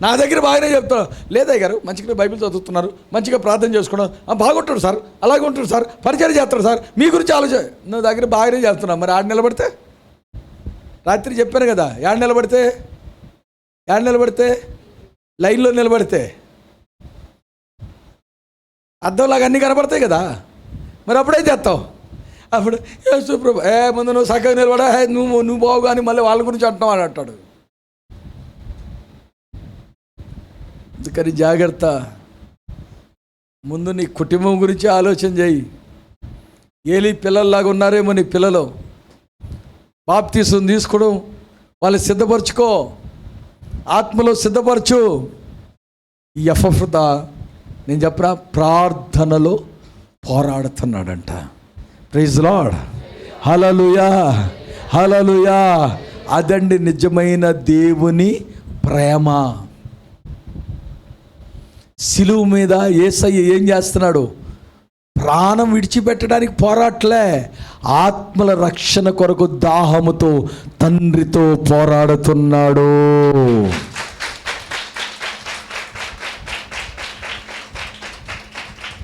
నా దగ్గర బాగానే చెప్తావు. లేదా గారు మంచిగా బైబిల్ చదువుతున్నారు, మంచిగా ప్రార్థన చేసుకున్నావు, బాగుంటాడు సార్, అలాగే ఉంటాడు సార్, పరిచయం చేస్తాడు సార్, మీ గురించి ఆలోచన. నువ్వు దగ్గర బాగానే చేస్తున్నావు. మరి ఆడ నిలబడితే, రాత్రి చెప్పాను కదా, యాడ నిలబడితే లైన్లో నిలబడితే అద్దంలాగా అన్నీ కనబడతాయి కదా. మరి అప్పుడేం చేస్తావు? అప్పుడు సుప్రభు ముందు నువ్వు చక్కగా నిలబడా, నువ్వు బాగు కానీ మళ్ళీ వాళ్ళ గురించి అంటున్నావు అని అంటాడు. అందుకని జాగ్రత్త. ముందు నీ కుటుంబం గురించి ఆలోచన చేయి. ఏలీ పిల్లల్లాగా ఉన్నారేమో నీ పిల్లలు. బాప్తీసం తీసుకోవడం వాళ్ళు సిద్ధపరచుకో, ఆత్మలో సిద్ధపరచు. ఈ ఎఫ్రతా నేను చెప్పరా ప్రార్థనలో పోరాడుతున్నాడంట. Praise Lord. హల్లెలూయా, హల్లెలూయా. అదండి నిజమైన దేవుని ప్రేమ. సిలువ మీద యేసయ్య ఏం చేస్తున్నాడు? ప్రాణం విడిచిపెట్టడానికి పోరాట్లే, ఆత్మల రక్షణ కొరకు దాహముతో తండ్రితో పోరాడుతున్నాడు.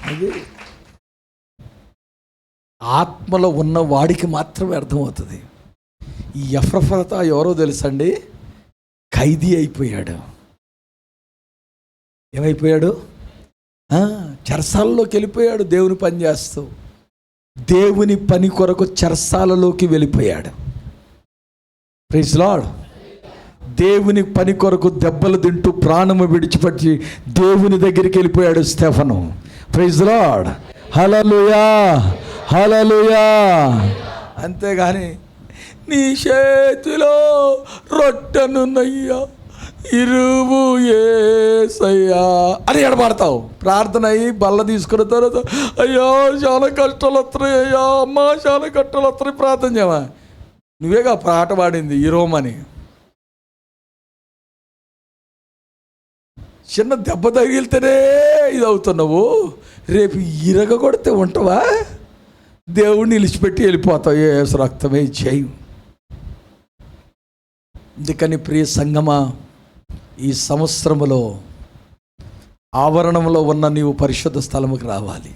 అది ఆత్మలో ఉన్న వాడికి మాత్రమే అర్థమవుతుంది. ఈ ఎఫ్రతా ఎవరో తెలుసండి? ఖైదీ అయిపోయాడు. ఏమైపోయాడు? చెరసాలలోకి వెళ్ళిపోయాడు. దేవుని పని చేస్తూ దేవుని పని కొరకు చెరసాలలోకి వెళ్ళిపోయాడు. Praise Lord. దేవుని పని కొరకు దెబ్బలు తింటూ ప్రాణము విడిచిపెట్టి దేవుని దగ్గరికి వెళ్ళిపోయాడు స్టెఫను. Praise Lord. హల్లెలూయా, హల్లెలూయా. అంతేగాని నీ చేతిలో రొట్టెనున్నయ్యా, ఇరువు యేసయ్యా అని ఎడబడతావు. ప్రార్థన అయ్యి బల్ల తీసుకున్న తర్వాత అయ్యో చాలా కష్టాలు వస్తున్నాయి, అయ్యా అమ్మ చాలా కష్టాలు వస్తున్నాయి, ప్రార్థన చేయమా. నువ్వేగా పాట పాడింది ఇరోమని. చిన్న దెబ్బ తగిలితేనే ఇది అవుతున్నావు, రేపు ఇరగ కొడితే ఉంటావా? దేవుడిని నిలిచిపెట్టి వెళ్ళిపోతావు. యేసు రక్తమే చేయి. అందుకని ప్రియ సంగమా, ఈ సంవత్సరములో ఆవరణంలో ఉన్న నీవు పరిశుద్ధ స్థలముకు రావాలి.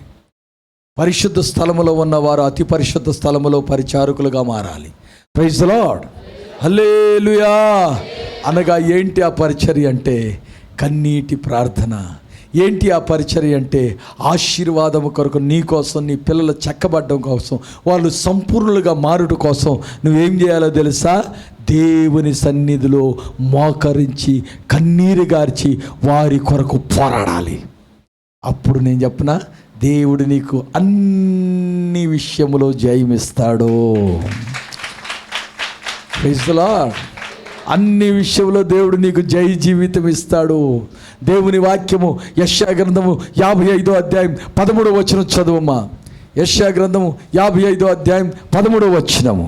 పరిశుద్ధ స్థలములో ఉన్నవారు అతి పరిశుద్ధ స్థలములో పరిచారకులుగా మారాలి. ప్రైజ్ ది లార్డ్, హల్లెలూయా. అనగా ఏంటి ఆ పరిచర్య అంటే? కన్నీటి ప్రార్థన. ఏంటి ఆ పరిచర్య అంటే? ఆశీర్వాదము కొరకు, నీ కోసం, నీ పిల్లలు చక్కబడ్డం కోసం, వాళ్ళు సంపూర్ణులుగా మారుట కోసం నువ్వేం చేయాలో తెలుసా? దేవుని సన్నిధిలో మోకరించి కన్నీరు గార్చి వారి కొరకు పోరాడాలి. అప్పుడు నేను చెప్పనా, దేవుడు నీకు అన్ని విషయములో జయమిస్తాడు. Praise the lord. అన్ని విషయంలో దేవుడు నీకు జయ జీవితం ఇస్తాడు. దేవుని వాక్యము యెషయా గ్రంథము 55వ అధ్యాయం 13వ వచనం చదువమ్మా. యెషయా గ్రంథము 55వ అధ్యాయం 13వ వచనము.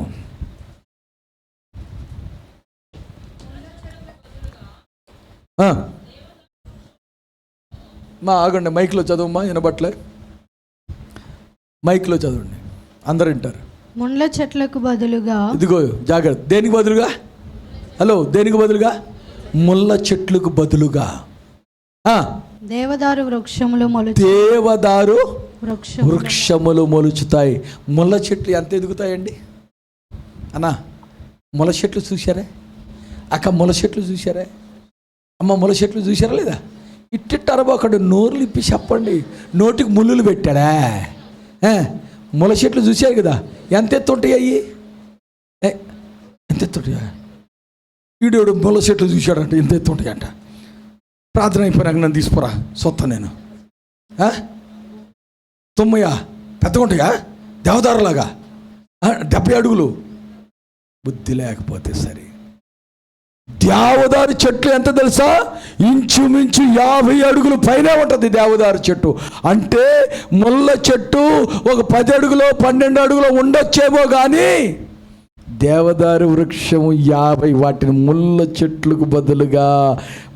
మా ఆగండి, మైక్లో చదవమ్మా, వినబట్లే. మైక్లో చదవండి, అందరు వింటారు. ముండ్ల చెట్లకు బదులుగా, ఇదిగో జాగ్రత్త, దేనికి బదులుగా? హలో, దేనికి బదులుగా? ముళ్ళ చెట్లకు బదులుగా దేవదారు వృక్షములు వృక్షములు మొలుచుతాయి. ముళ్ళ చెట్లు ఎంత ఎదుగుతాయండి అన్నా? ముళ్ళ చెట్లు చూశారా అక్క? ముళ్ళ చెట్లు చూశారా అమ్మ? ముళ్ళ చెట్లు చూశారా లేదా? ఇట్టిట్టు అరబాకండి, నోరులు ఇప్పి చెప్పండి. నోటికి ముళ్ళులు పెట్టాడా? ముళ్ళ చెట్లు చూశారు కదా, ఎంత ఎత్తు ఉంటాయి అయ్యి? ఎంత ఎత్తు ఉంటాయా? వీడియోడు ముళ్ళ చెట్లు చూశాడంట, ఎంత ఎత్తు ఉంటాయంట. ప్రార్థన అయిపోయినాక నన్ను తీసుకోరా సొత్త నేను. 90 పెద్దగా ఉంటాయా? దేవదారులాగా 70 అడుగులు. బుద్ధి లేకపోతే సరే. దేవదారు చెట్లు ఎంత తెలుసా? ఇంచుమించు 50 అడుగులు పైనే ఉంటుంది దేవదారు చెట్టు. అంటే ముళ్ళ చెట్టు ఒక 10 అడుగులో 12 అడుగులో ఉండొచ్చేమో కానీ దేవదారు వృక్షము 50. వాటిని ముళ్ళ చెట్లకు బదులుగా,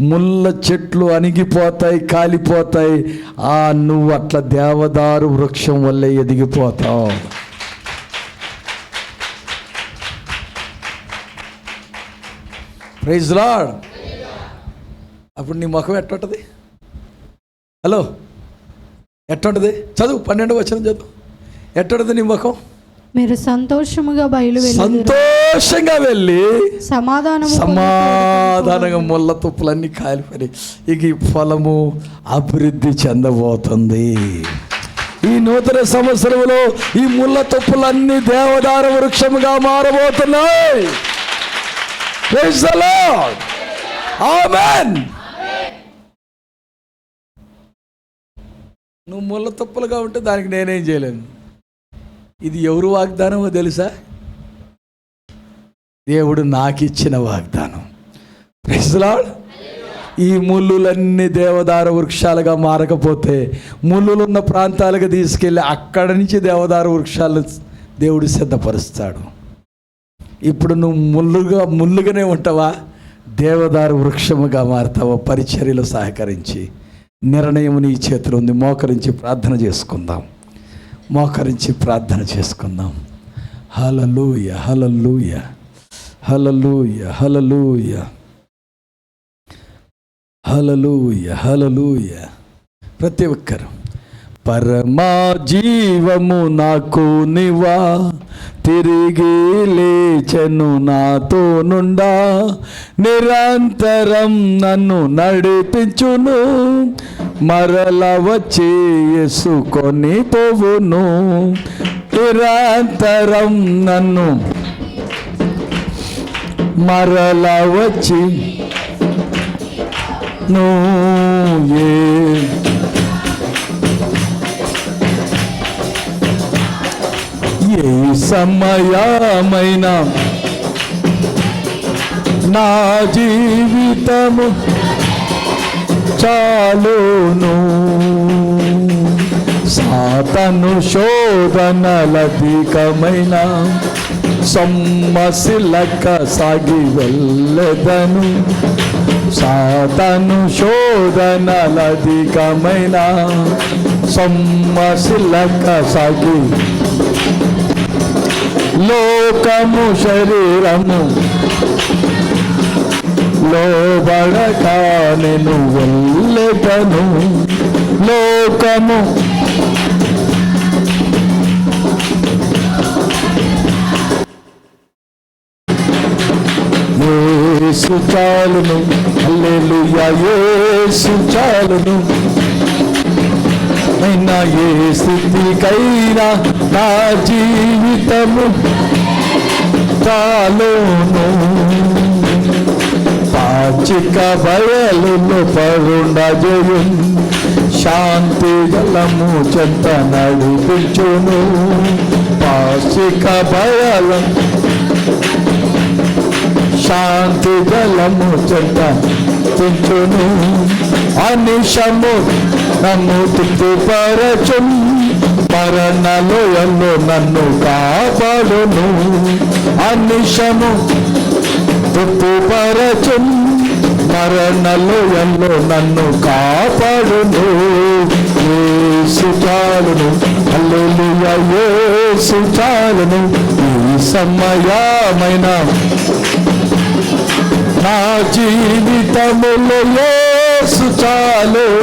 ముళ్ళ చెట్లు అణిగిపోతాయి, కాలిపోతాయి. నువ్వు అట్లా దేవదారు వృక్షం వల్లే ఎదిగిపోతావు. Praise lord. అప్పుడు నీ ముఖం ఎట్టుంటుంది? హలో, ఎట్టుంటుంది? చదువు, 12వ వచనం చదువు. ఎట్టుంటుంది నీ ముఖం? మీరు సంతోషంగా వెళ్ళి సమాధానంగా ముళ్ళ తుప్పులన్నీ కాలిపోయి ఇక ఈ ఫలము అభివృద్ధి చెందబోతుంది. ఈ నూతన సంవత్సరంలో ఈ ముళ్ళ తుప్పులన్నీ దేవదారు వృక్షముగా మారబోతున్నాయి. ప్రైజ్ ది లార్డ్, ఆమేన్. నువ్వు ముళ్ళ తుప్పులుగా ఉంటే దానికి నేనేం చేయలేను. ఇది ఎవరు వాగ్దానమో తెలుసా? దేవుడు నాకు ఇచ్చిన వాగ్దానం. Praise the Lord. ఈ ముళ్ళులన్నీ దేవదారు వృక్షాలుగా మారకపోతే ముళ్ళులున్న ప్రాంతాలకు తీసుకెళ్ళి అక్కడి నుంచి దేవదారు వృక్షాలు దేవుడు సిద్ధపరుస్తాడు. ఇప్పుడు నువ్వు ముళ్ళుగానే ఉంటావా? దేవదారు వృక్షముగా మారుతావా? పరిచర్యలు సహకరించి. నిర్ణయం నీ చేతిలో ఉంది. మోకరించి ప్రార్థన చేసుకుందాం. హల్లెలూయ, హల్లెలూయ, హల్లెలూయ, హల్లెలూయ, హల్లెలూయ, హల్లెలూయ. ప్రతి ఒక్కరు పరమా జీవము నాకు నివా, తిరిగి లేచెను నాతో నుండా, నిరంతరం నన్ను నడిపించును, మరల వచ్చి యేసుకొని పోవును. నిరంతరం నన్ను మరల వచ్చి ఏ సమయమైన నా జీవితము చాలును, సాతాను శోధనలధికమైన సొమ్మసిలక సాగి వెళ్ళదను. సాతాను శోధనలధికమైన సొమ్మసిలక సాగి, లోకము శరీరము లోబడక నేను వెళ్ళదను. లోకము యేసు చాలును, హల్లెలూయా యేసు చాలును. అయినా ఏ స్థితికైనా నా జీవితము చాలును. పాచిక బయలును పరుండజేయుం, శాంతి జలము చెంత నడిపించును. పాచిక బయలు శాంతి జలము చెంత తెచ్చును. అనిశము నన్ను తృప్తిపరచు, మరణలోయలో నన్ను కాపాడును. అనిశము తృప్తిపరచు, మరణలోయలో నన్ను కాపాడును. యేసు చాలును, హల్లెలూయా యేసు చాలును. ఈ సమయమైన నా జీవితములో యేసు చాలును.